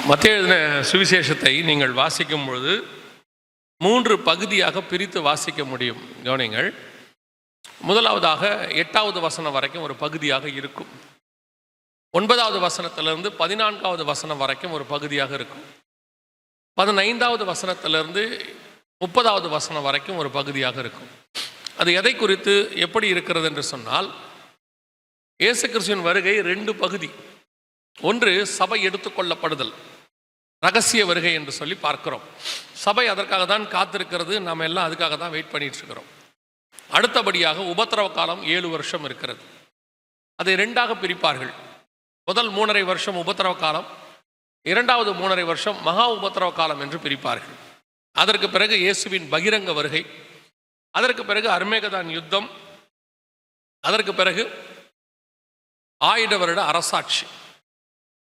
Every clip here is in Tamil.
மத்தேயு எழுதின சுவிசேஷத்தை நீங்கள் வாசிக்கும் பொழுது 3 பகுதியாக பிரித்து வாசிக்க முடியும். கவனிங்கள். முதலாவதாக 8வது வசனம் வரைக்கும் ஒரு பகுதியாக இருக்கும். 9வது வசனத்திலிருந்து 14வது வசனம் வரைக்கும் ஒரு பகுதியாக இருக்கும். 15வது வசனத்திலிருந்து 30வது வசனம் வரைக்கும் ஒரு பகுதியாக இருக்கும். அது எதை குறித்து எப்படி இருக்கிறது என்று சொன்னால், இயேசு கிறிஸ்துவின் வருகை 2 பகுதி. ஒன்று சபை எடுத்துக்கொள்ளப்படுதல், ரகசிய வருகை என்று சொல்லி பார்க்கிறோம். சபை அதற்காக தான் காத்திருக்கிறது, நாம் எல்லாம் அதுக்காக தான் வெயிட் பண்ணிட்டு இருக்கிறோம். அடுத்தபடியாக உபத்திரவ காலம் 7 வருஷம் இருக்கிறது. அதை 2ஆக பிரிப்பார்கள். முதல் 3.5 வருஷம் உபத்திரவ காலம், 2வது 3.5 வருஷம் மகா உபத்திரவ காலம் என்று பிரிப்பார்கள். அதற்கு பிறகு இயேசுவின் பகிரங்க வருகை, அதற்கு பிறகு அர்மேகதான் யுத்தம், அதற்கு பிறகு 1000 வருட அரசாட்சி,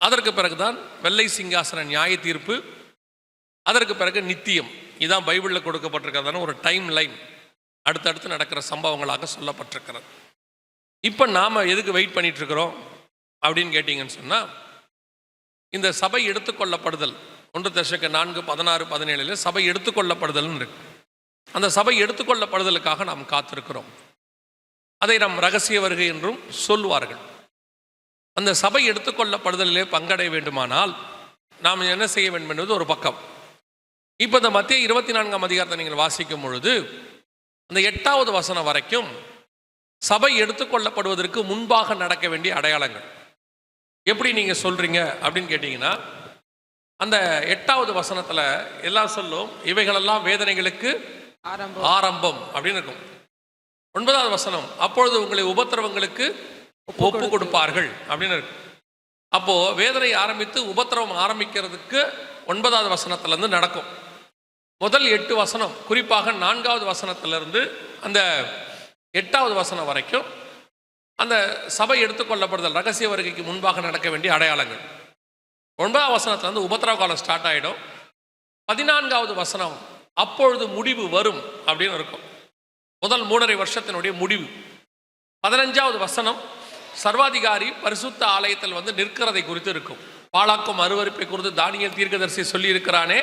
அதற்கு பிறகுதான் வெள்ளை சிங்காசன நியாய தீர்ப்பு, அதற்கு பிறகு நித்தியம். இதுதான் பைபிளில் கொடுக்கப்பட்டிருக்கிறதான ஒரு டைம் லைன், அடுத்தடுத்து நடக்கிற சம்பவங்களாக சொல்லப்பட்டிருக்கிறது. இப்போ நாம் எதுக்கு வெயிட் பண்ணிட்டு இருக்கிறோம் அப்படின்னு கேட்டிங்கன்னு சொன்னால், இந்த சபை எடுத்துக்கொள்ளப்படுதல் 1 தெசலோனிக்கேயர் 4:16-17 சபை எடுத்துக்கொள்ளப்படுதல்னு இருக்கு. அந்த சபை எடுத்துக்கொள்ளப்படுதலுக்காக நாம் காத்திருக்கிறோம். அதை நாம் ரகசிய வருகை என்றும் சொல்வார்கள். அந்த சபை எடுத்துக்கொள்ளப்படுதலிலே பங்கடைய வேண்டுமானால் நாம் என்ன செய்ய வேண்டும் என்பது ஒரு பக்கம். இப்போ இந்த மத்தேயு 24ஆம் அதிகாரத்தை நீங்கள் வாசிக்கும் பொழுது, அந்த 8வது வசனம் வரைக்கும் சபை எடுத்துக்கொள்ளப்படுவதற்கு முன்பாக நடக்க வேண்டிய அடையாளங்கள். எப்படி நீங்கள் சொல்கிறீங்க அப்படின்னு கேட்டிங்கன்னா, அந்த 8வது வசனத்தில் எல்லாம் சொல்லும், இவைகளெல்லாம் வேதனைகளுக்கு ஆரம்பம் அப்படின்னு இருக்கும். 9வது வசனம், அப்பொழுது உங்களை உபத்திரவங்களுக்கு ஒப்பு கொடுப்பார்கள் அப்படின்னு இருக்கு. அப்போ வேதனை ஆரம்பித்து உபத்திரவம் ஆரம்பிக்கிறதுக்கு 9வது வசனத்திலிருந்து நடக்கும். முதல் 8 வசனம், குறிப்பாக 4வது வசனத்திலிருந்து அந்த 8வது வசனம் வரைக்கும் அந்த சபை எடுத்துக்கொள்ளப்படுதல், ரகசிய வருகைக்கு முன்பாக நடக்க வேண்டிய அடையாளங்கள். 9வது வசனத்திலிருந்து உபத்திரவ காலம் ஸ்டார்ட் ஆகிடும். 14வது வசனம், அப்பொழுது முடிவு வரும் அப்படின்னு இருக்கும். முதல் 3.5 வருஷத்தினுடைய முடிவு. 15வது வசனம், சர்வாதிகாரி பரிசுத்த ஆலயத்தில் நிற்கிறதை குறித்து இருக்கும். பாழாக்கும் அருவருப்பை குறித்து தானியேல் தீர்க்கதரிசி சொல்லி இருக்கிறானே,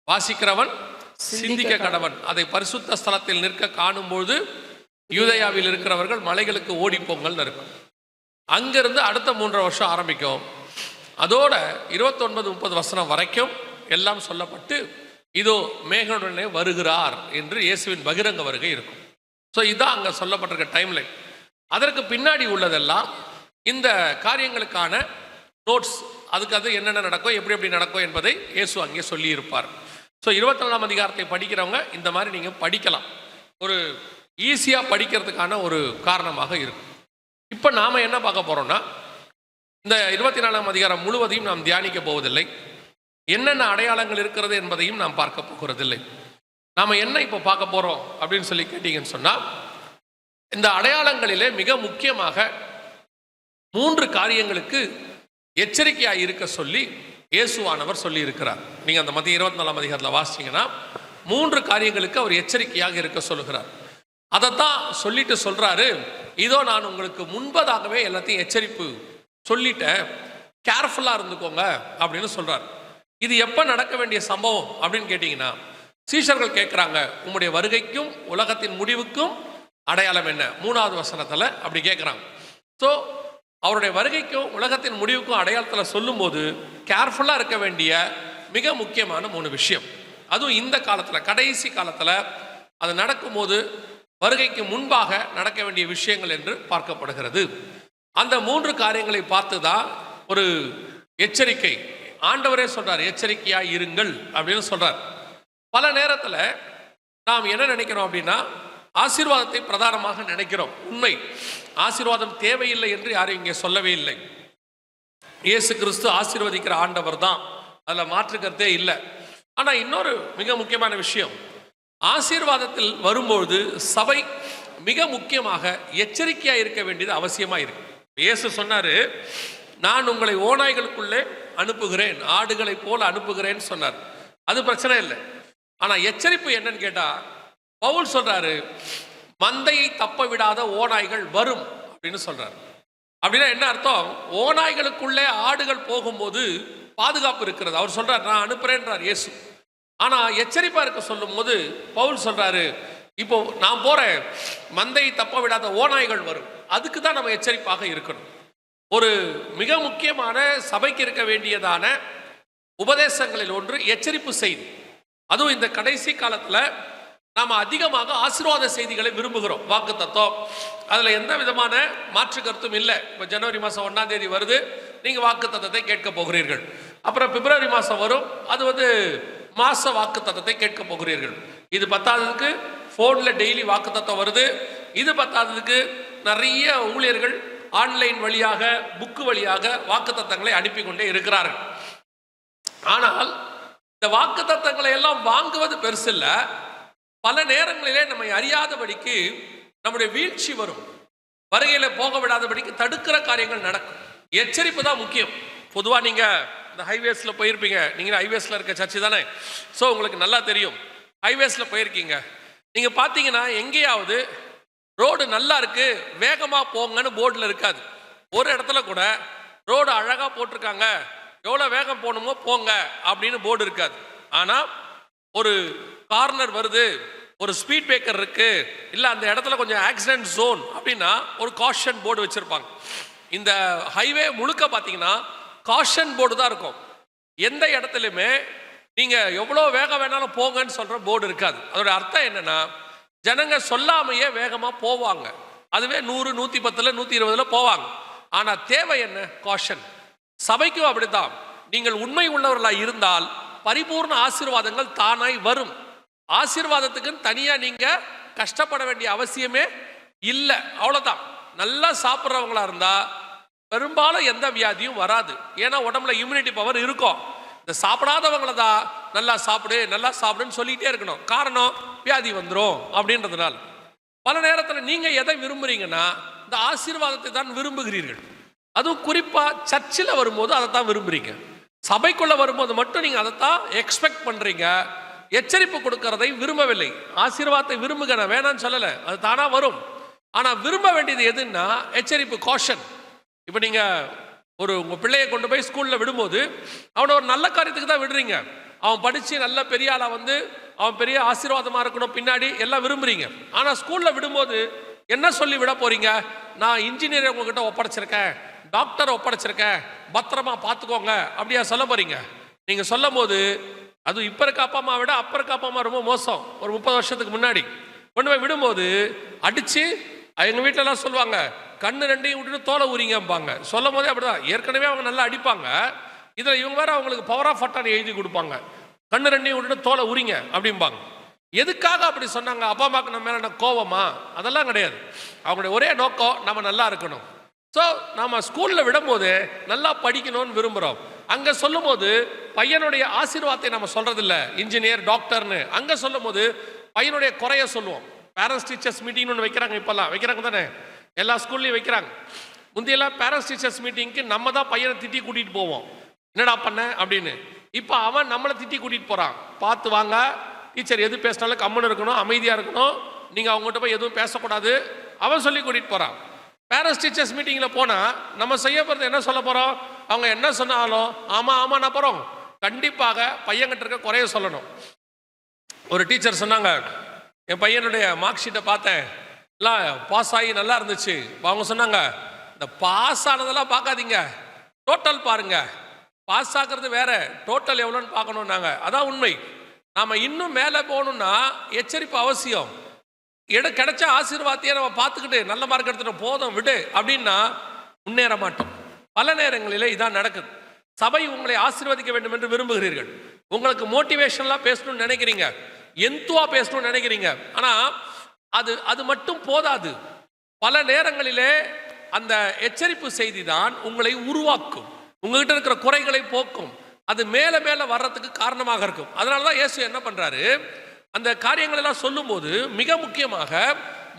வாசிக்கிறவன் சிந்திக்க கடவன். அதை பரிசுத்த ஸ்தலத்தில் நிற்க காணும்போது யூதேயாவில் இருக்கிறவர்கள் மலைகளுக்கு ஓடி போங்கள்னு இருக்கும். அங்கிருந்து அடுத்த 3.5 வருஷம் ஆரம்பிக்கும். அதோட 29-30 வசனம் வரைக்கும் எல்லாம் சொல்லப்பட்டு, இதோ மேகனுடனே வருகிறார் என்று இயேசுவின் பகிரங்க வருகை இருக்கும். ஸோ இதுதான் அங்கே சொல்லப்பட்டிருக்க டைம்லைன். அதற்கு பின்னாடி உள்ளதெல்லாம் இந்த காரியங்களுக்கான நோட்ஸ், அதுக்கு அது என்னென்ன நடக்கும், எப்படி எப்படி நடக்கும் என்பதை இயேசு அங்கே சொல்லியிருப்பார். ஸோ 24ஆம் அதிகாரத்தை படிக்கிறவங்க இந்த மாதிரி நீங்கள் படிக்கலாம், ஒரு ஈஸியாக படிக்கிறதுக்கான ஒரு காரணமாக இருக்கும். இப்போ நாம் என்ன பார்க்க போகிறோம்னா, இந்த 24ஆம் அதிகாரம் முழுவதையும் நாம் தியானிக்க போவதில்லை. என்னென்ன அடையாளங்கள் இருக்கிறது என்பதையும் நாம் பார்க்க போகிறதில்லை. நாம் என்ன இப்போ பார்க்க போகிறோம் அப்படின்னு சொல்லி கேட்டிங்கன்னு சொன்னால், இந்த அடையாளங்களிலே மிக முக்கியமாக 3 காரியங்களுக்கு எச்சரிக்கையாக இருக்க சொல்லி இயேசுவானவர் சொல்லி இருக்கிறார். நீங்கள் அந்த மத்திய 24ஆம் அதிகாரத்தில் வாசிச்சிங்கன்னா 3 காரியங்களுக்கு அவர் எச்சரிக்கையாக இருக்க சொல்லுகிறார். அதைத்தான் சொல்லிட்டு சொல்கிறாரு, இதோ நான் உங்களுக்கு முன்பதாகவே எல்லாத்தையும் எச்சரிப்பு சொல்லிட்டேன், கேர்ஃபுல்லாக இருந்துக்கோங்க அப்படின்னு சொல்கிறார். இது எப்போ நடக்க வேண்டிய சம்பவம் அப்படின்னு கேட்டிங்கன்னா, சீஷர்கள் கேட்குறாங்க, உம்முடைய வருகைக்கும் உலகத்தின் முடிவுக்கும் அடையாளம் என்ன? 3வது வசனத்தில் அப்படி கேட்குறாங்க. ஸோ அவருடைய வருகைக்கும் உலகத்தின் முடிவுக்கும் அடையாளத்தில் சொல்லும்போது கேர்ஃபுல்லாக இருக்க வேண்டிய மிக முக்கியமான 3 விஷயம். அதுவும் இந்த காலத்தில், கடைசி காலத்தில் அது நடக்கும்போது வருகைக்கு முன்பாக நடக்க வேண்டிய விஷயங்கள் என்று பார்க்கப்படுகிறது. அந்த 3 காரியங்களை பார்த்து தான் ஒரு எச்சரிக்கை. ஆண்டவரே சொல்கிறார், எச்சரிக்கையாக இருங்கள் அப்படின்னு சொல்கிறார். பல நேரத்தில் நாம் என்ன நினைக்கிறோம் அப்படின்னா, ஆசீர்வாதத்தை பிரதானமாக நினைக்கிறோம். உண்மை, ஆசீர்வாதம் தேவையில்லை என்று யாரும் இங்கே சொல்லவே இல்லை. இயேசு கிறிஸ்து ஆசீர்வதிக்கிற ஆண்டவர் தான், அதில் மாற்றுக்கிறதே இல்லை. ஆனால் இன்னொரு மிக முக்கியமான விஷயம், ஆசீர்வாதத்தில் வரும்பொழுது சபை மிக முக்கியமாக எச்சரிக்கையாக இருக்க வேண்டியது அவசியமாக இருக்கு. இயேசு சொன்னார், நான் உங்களை ஓநாய்களுக்குள்ளே அனுப்புகிறேன், ஆடுகளை போல அனுப்புகிறேன்னு சொன்னார். அது பிரச்சனை இல்லை. ஆனால் எச்சரிப்பு என்னன்னு கேட்டால், பவுல் சொல்றாரு, மந்தையை தப்ப விடாத ஓநாய்கள் வரும் அப்படின்னு சொல்றாரு. அப்படின்னா என்ன அர்த்தம்? ஓநாய்களுக்குள்ளே ஆடுகள் போகும்போது பாதுகாப்பு இருக்கிறது. அவர் சொல்றார், நான் அனுப்புறேன்றார் இயேசு. ஆனா எச்சரிப்பா இருக்க சொல்லும் போது பவுல் சொல்றாரு, இப்போ நான் போறேன், மந்தை தப்ப விடாத ஓநாய்கள் வரும். அதுக்கு தான் நம்ம எச்சரிப்பாக இருக்கணும். ஒரு மிக முக்கியமான சபைக்கு இருக்க வேண்டியதான உபதேசங்களில் ஒன்று எச்சரிப்பு செய்தி. அதுவும் இந்த கடைசி காலத்துல நாம் அதிகமாக ஆசீர்வாத செய்திகளை விரும்புகிறோம். வாக்கு தத்துவம், அதில் எந்த விதமான மாற்று கருத்தும் இல்லை. இப்போ ஜனவரி மாதம் 1ஆம் தேதி வருது, நீங்கள் வாக்கு தத்துவத்தை கேட்க போகிறீர்கள். அப்புறம் பிப்ரவரி மாதம் வரும், அது மாச வாக்கு தத்துவத்தை கேட்க போகிறீர்கள். இது பத்தாததுக்கு ஃபோனில் டெய்லி வாக்கு தத்துவம் வருது. இது பத்தாததுக்கு நிறைய ஊழியர்கள் ஆன்லைன் வழியாக புக்கு வழியாக வாக்கு தத்தங்களை அனுப்பி கொண்டே இருக்கிறார்கள். ஆனால் இந்த வாக்கு தத்தங்களை எல்லாம் வாங்குவது பெருசு இல்லை. பல நேரங்களிலே நம்மை அறியாதபடிக்கு நம்முடைய வீழ்ச்சி வரும். வருகையில போக விடாதபடிக்கு தடுக்கிற காரியங்கள் நடக்கும். எச்சரிப்பு தான் முக்கியம். பொதுவாக நீங்க இந்த ஹைவேஸ்ல போயிருப்பீங்க. நீங்க ஹைவேஸ்ல இருக்க சர்ச்சு தானே, ஸோ உங்களுக்கு நல்லா தெரியும். ஹைவேஸ்ல போயிருக்கீங்க, நீங்க பார்த்தீங்கன்னா எங்கேயாவது ரோடு நல்லா இருக்கு வேகமா போங்கன்னு போர்டில் இருக்காது. ஒரு இடத்துல கூட ரோடு அழகா போட்டிருக்காங்க, எவ்வளோ வேகம் போகணுமோ போங்க அப்படின்னு போர்டு இருக்காது. ஆனால் ஒரு கார்னர் வருது, ஒரு ஸ்பீட் பிரேக்கர் இருக்கு, இல்லை அந்த இடத்துல கொஞ்சம் ஆக்சிடென்ட் ஜோன் அப்படின்னா ஒரு காஷன் போர்டு வச்சிருப்பாங்க. இந்த ஹைவே முழுக்க பார்த்தீங்கன்னா காஷன் போர்டு தான் இருக்கும். எந்த இடத்துலையுமே நீங்கள் எவ்வளோ வேகம் வேணாலும் போங்கன்னு சொல்கிற போர்டு இருக்காது. அதோட அர்த்தம் என்னன்னா, ஜனங்க சொல்லாமையே வேகமாக போவாங்க. அதுவே 100, 110, 120 போவாங்க. ஆனால் தேவை என்ன? காஷன். சபைக்கும் அப்படித்தான். நீங்கள் உண்மை உள்ளவர்களாக இருந்தால் பரிபூர்ண ஆசீர்வாதங்கள் தானாய் வரும். ஆசீர்வாதத்துக்கு தனியா நீங்க கஷ்டப்பட வேண்டிய அவசியமே இல்லை. அவ்வளவுதான். நல்லா சாப்பிட்றவங்களா இருந்தா பெரும்பாலும் எந்த வியாதியும் வராது. ஏன்னா உடம்புல இம்யூனிட்டி பவர் இருக்கும். இந்த சாப்பிடாதவங்கள தான் நல்லா சாப்பிடு நல்லா சாப்பிடுன்னு சொல்லிட்டே இருக்கணும். காரணம், வியாதி வந்துடும் அப்படின்றதுனால. பல நேரத்தில் நீங்க எதை விரும்புறீங்கன்னா இந்த ஆசீர்வாதத்தை தான் விரும்புகிறீர்கள். அதுவும் குறிப்பா சர்ச்சில் வரும்போது அதை தான் விரும்புறீங்க. சபைக்குள்ள வரும்போது மட்டும் நீங்க அதைத்தான் எக்ஸ்பெக்ட் பண்றீங்க. எச்சரிப்பு கொடுக்கறதை விரும்பவில்லை. ஆசீர்வாதத்தை விரும்புக, நான் வேணான்னு சொல்லலை, அது தானா வரும். ஆனா விரும்ப வேண்டியது எதுன்னா எச்சரிப்பு, காஷன். இப்போ நீங்க உங்க பிள்ளையை கொண்டு போய் ஸ்கூல்ல விடும்போது அவனை ஒரு நல்ல காரியத்துக்கு தான் விடுறீங்க. அவன் படிச்சு நல்ல பெரிய ஆளா அவன் பெரிய ஆசீர்வாதமா இருக்கணும் பின்னாடி எல்லாம் விரும்புறீங்க. ஆனா ஸ்கூல்ல விடும்போது என்ன சொல்லி விட போறீங்க? நான் இன்ஜினியர் உங்ககிட்ட ஒப்படைச்சிருக்கேன், டாக்டர் ஒப்படைச்சிருக்கேன், பத்திரமா பார்த்துக்கோங்க அப்படியா சொல்ல போறீங்க? நீங்க சொல்லும் போது அது இப்ப இருக்க அப்பா அம்மா விட அப்ப இருக்க அப்பா அம்மா ரொம்ப மோசம். ஒரு 30 வருஷத்துக்கு முன்னாடி கொண்டு போய் விடும்போது அடிச்சு, எங்க வீட்டிலலாம் சொல்லுவாங்க, கண்ணு ரெண்டையும் விட்டுட்டு தோலை ஊறிங்கம்பாங்க. சொல்லும் போதே அப்படிதான். ஏற்கனவே அவங்க நல்லா அடிப்பாங்க, இதுல இவங்க வேற அவங்களுக்கு பவர் ஆஃப் அட்டானி எழுதி கொடுப்பாங்க. கண்ணு ரெண்டையும் விட்டுட்டு தோலை ஊறிங்க அப்படிம்பாங்க. எதுக்காக அப்படி சொன்னாங்க? அப்பா அம்மாவுக்கு நம்ம மேல கோவமா? அதெல்லாம் கிடையாது. அவங்களுடைய ஒரே நோக்கம் நம்ம நல்லா இருக்கணும். ஸோ நம்ம ஸ்கூல்ல விடும்போது நல்லா படிக்கணும்னு விரும்புகிறோம். அங்கே சொல்லும் போது பையனுடைய ஆசீர்வாதத்தை நம்ம சொல்றதில்ல, இன்ஜினியர் டாக்டர்னு. அங்கே சொல்லும் போது பையனுடைய குறைய சொல்லுவோம். பேரண்ட்ஸ் டீச்சர்ஸ் மீட்டிங்னு ஒன்று வைக்கிறாங்க, இப்போல்லாம் வைக்கிறாங்க தானே, எல்லா ஸ்கூல்லையும் வைக்கிறாங்க. முந்தையெல்லாம் பேரண்ட்ஸ் டீச்சர்ஸ் மீட்டிங்க்கு நம்ம தான் பையனை திட்டி கூட்டிகிட்டு போவோம், என்னடா பண்ண அப்படின்னு. இப்போ அவன் நம்மளை திட்டி கூட்டிகிட்டு போகிறான். பார்த்து வாங்க, டீச்சர் எது பேசினாலும் கம்முன்னு இருக்கணும், அமைதியாக இருக்கணும், நீங்கள் அவங்ககிட்ட போய் எதுவும் பேசக்கூடாது, அவன் சொல்லி கூட்டிகிட்டு போகிறான். பேரண்ட்ஸ் டீச்சர்ஸ் மீட்டிங்கில் போனால் நம்ம செய்ய போகிறது என்ன சொல்ல போகிறோம்? அவங்க என்ன சொன்னாலும் ஆமாம் நான் போகிறோம். கண்டிப்பாக பையன்கிட்ட இருக்க குறைய சொல்லணும். ஒரு டீச்சர் சொன்னாங்க, என் பையனுடைய மார்க் ஷீட்டை பார்த்தேன், எல்லாம் பாஸ் ஆகி நல்லா இருந்துச்சு. அவங்க சொன்னாங்க, இந்த பாஸ் ஆனதெல்லாம் பார்க்காதீங்க, டோட்டல் பாருங்க. பாஸ் ஆகிறது வேற, டோட்டல் எவ்வளோன்னு பார்க்கணுன்னாங்க. அதான் உண்மை. நாம் இன்னும் மேலே போகணுன்னா எச்சரிப்பு அவசியம். கிடைச்ச ஆசீர்வாதத்தையே நம்ம பார்த்துக்கிட்டு நல்ல மார்க் எடுத்துட்டோம் போதும் விடு அப்படின்னா முன்னேற மாட்டோம். பல நேரங்களில் இதான் நடக்குது. சபை உங்களை ஆசீர்வதிக்க வேண்டும் என்று விரும்புகிறீர்கள், உங்களுக்கு மோட்டிவேஷன்லாம் பேசணும்னு நினைக்கிறீங்க, எந்துவா பேசணும்னு நினைக்கிறீங்க. ஆனால் அது மட்டும் போதாது. பல நேரங்களிலே அந்த எச்சரிப்பு செய்தி தான் உங்களை உருவாக்கும், உங்ககிட்ட இருக்கிற குறைகளை போக்கும், அது மேலே மேலே வர்றதுக்கு காரணமாக இருக்கும். அதனால தான் இயேசு என்ன பண்றாரு, அந்த காரியங்கள் எல்லாம் சொல்லும் போது மிக முக்கியமாக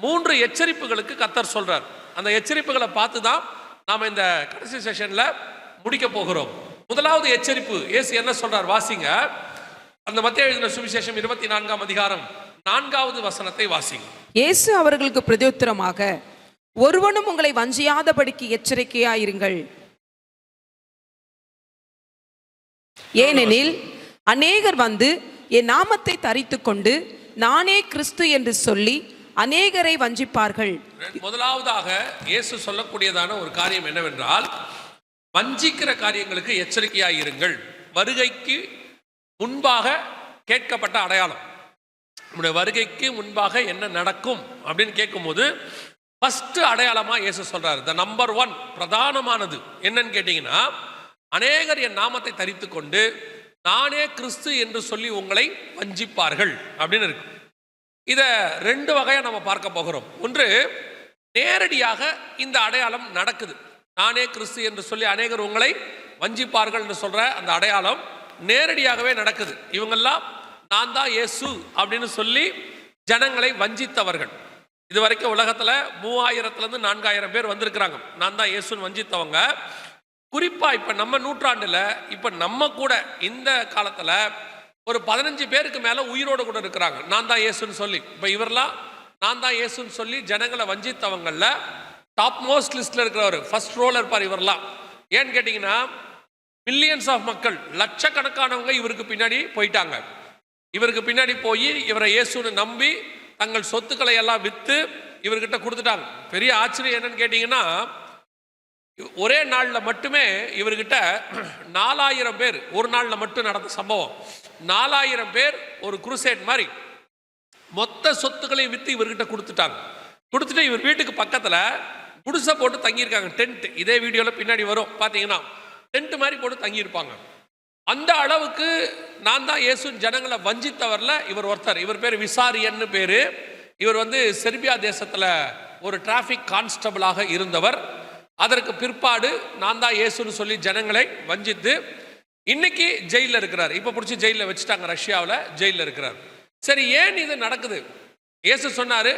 3 எச்சரிப்புகளுக்கு கர்த்தர் சொல்றார். அந்த எச்சரிப்புகளை பார்த்து தான் நாம இந்த கடைசி செஷன்ல முடிக்க போகிறோம். முதலாவது எச்சரிப்பு இயேசு என்ன சொல்றார் வாசிங்க. அந்த மத்தேயு எழுதின சுவிசேஷம் 24ஆம் அதிகாரம் 4வது வசனத்தை வாசிங்க. இயேசு அவர்களுக்கு பிரதியுத்தரமாக, ஒருவனும் உங்களை வஞ்சியாதபடிக்கு எச்சரிக்கையாயிருங்கள். ஏனெனில் அநேகர் வந்து என் நாமத்தை தரித்து கொண்டு நானே கிறிஸ்து என்று சொல்லி அநேகரை வஞ்சிப்பார்கள். முதலாவதாக இயேசு சொல்லக்கூடியதான ஒரு காரியம் என்னவென்றால், வஞ்சிக்கிற காரியங்களுக்கு எச்சரிக்கையாக இருங்கள். வருகைக்கு முன்பாக கேட்கப்பட்ட அடையாளம், நம்முடைய வருகைக்கு முன்பாக என்ன நடக்கும் அப்படின்னு கேட்கும்போது ஃபர்ஸ்ட் அடையாளமா இயேசு சொல்றாரு. த நம்பர் 1 பிரதானமானது என்னன்னு கேட்டீங்கன்னா, அநேகர் என் நாமத்தை தரித்து கொண்டு நானே கிறிஸ்து என்று சொல்லி உங்களை வஞ்சிப்பார்கள் அப்படின்னு இருக்கு. இதை 2 வகையா நம்ம பார்க்க போகிறோம். ஒன்று, நேரடியாக இந்த அடையாளம் நடக்குது. நானே கிறிஸ்து என்று சொல்லி அநேகர் உங்களை வஞ்சிப்பார்கள் என்று சொல்ற அந்த அடையாளம் நேரடியாகவே நடக்குது. இவங்கெல்லாம் நான் தான் இயேசு அப்படின்னு சொல்லி ஜனங்களை வஞ்சித்தவர்கள். இது வரைக்கும் உலகத்துல 3000 4000 பேர் வந்திருக்கிறாங்க நான் தான் இயேசுன்னு வஞ்சித்தவங்க. குறிப்பா இப்ப நம்ம நூற்றாண்டுல, இப்ப நம்ம கூட இந்த காலத்துல ஒரு 15 பேருக்கு மேல உயிரோடு கூட இருக்கிறாங்க நான் தான் இயேசுன்னு சொல்லி. இப்ப இவரெல்லாம் நான் தான் இயேசுன்னு சொல்லி ஜனங்களை வஞ்சித்தவங்கள்ல டாப் மோஸ்ட் லிஸ்ட்ல இருக்கிறவர், ஃபர்ஸ்ட் ரோல இருப்பார் இவரெல்லாம். ஏன்னு கேட்டீங்கன்னா, மில்லியன்ஸ் ஆஃப் மக்கள், லட்சக்கணக்கானவங்க இவருக்கு பின்னாடி போயிட்டாங்க. இவருக்கு பின்னாடி போய் இவரை இயேசுன்னு நம்பி தங்கள் சொத்துக்களை எல்லாம் வித்து இவர்கிட்ட கொடுத்துட்டாங்க. பெரிய ஆச்சரியம் என்னன்னு கேட்டீங்கன்னா, ஒரே நாளில் மட்டுமே இவர்கிட்ட 4000 பேர், ஒரு நாளில் மட்டும் நடந்த சம்பவம், 4000 பேர் ஒரு குருசேட் மாதிரி மொத்த சொத்துக்களையும் வித்து இவர்கிட்ட கொடுத்துட்டாங்க. கொடுத்துட்டு இவர் வீட்டுக்கு பக்கத்தில் குடிசை போட்டு தங்கியிருக்காங்க. டென்ட், இதே வீடியோவில் பின்னாடி வரும் பார்த்தீங்கன்னா, டென்ட் மாதிரி போட்டு தங்கியிருப்பாங்க. அந்த அளவுக்கு நான் தான் இயேசுன்னு ஜனங்களை வஞ்சித்தவரில் இவர் ஒருத்தர். இவர் பேர் விசாரியன்னு பேர். இவர் வந்து செர்பியா தேசத்தில் ஒரு டிராஃபிக் கான்ஸ்டபிளாக இருந்தவர். அதற்கு பிற்பாடு நான் தான் இயேசுன்னு சொல்லி ஜனங்களை வஞ்சித்து இன்னைக்கு ஜெயிலில் இருக்கிறார். இப்போ பிடிச்சி ஜெயிலில் வச்சுட்டாங்க, ரஷ்யாவில் ஜெயிலில் இருக்கிறார். சரி, ஏன் இது நடக்குது? இயேசு சொன்னார்,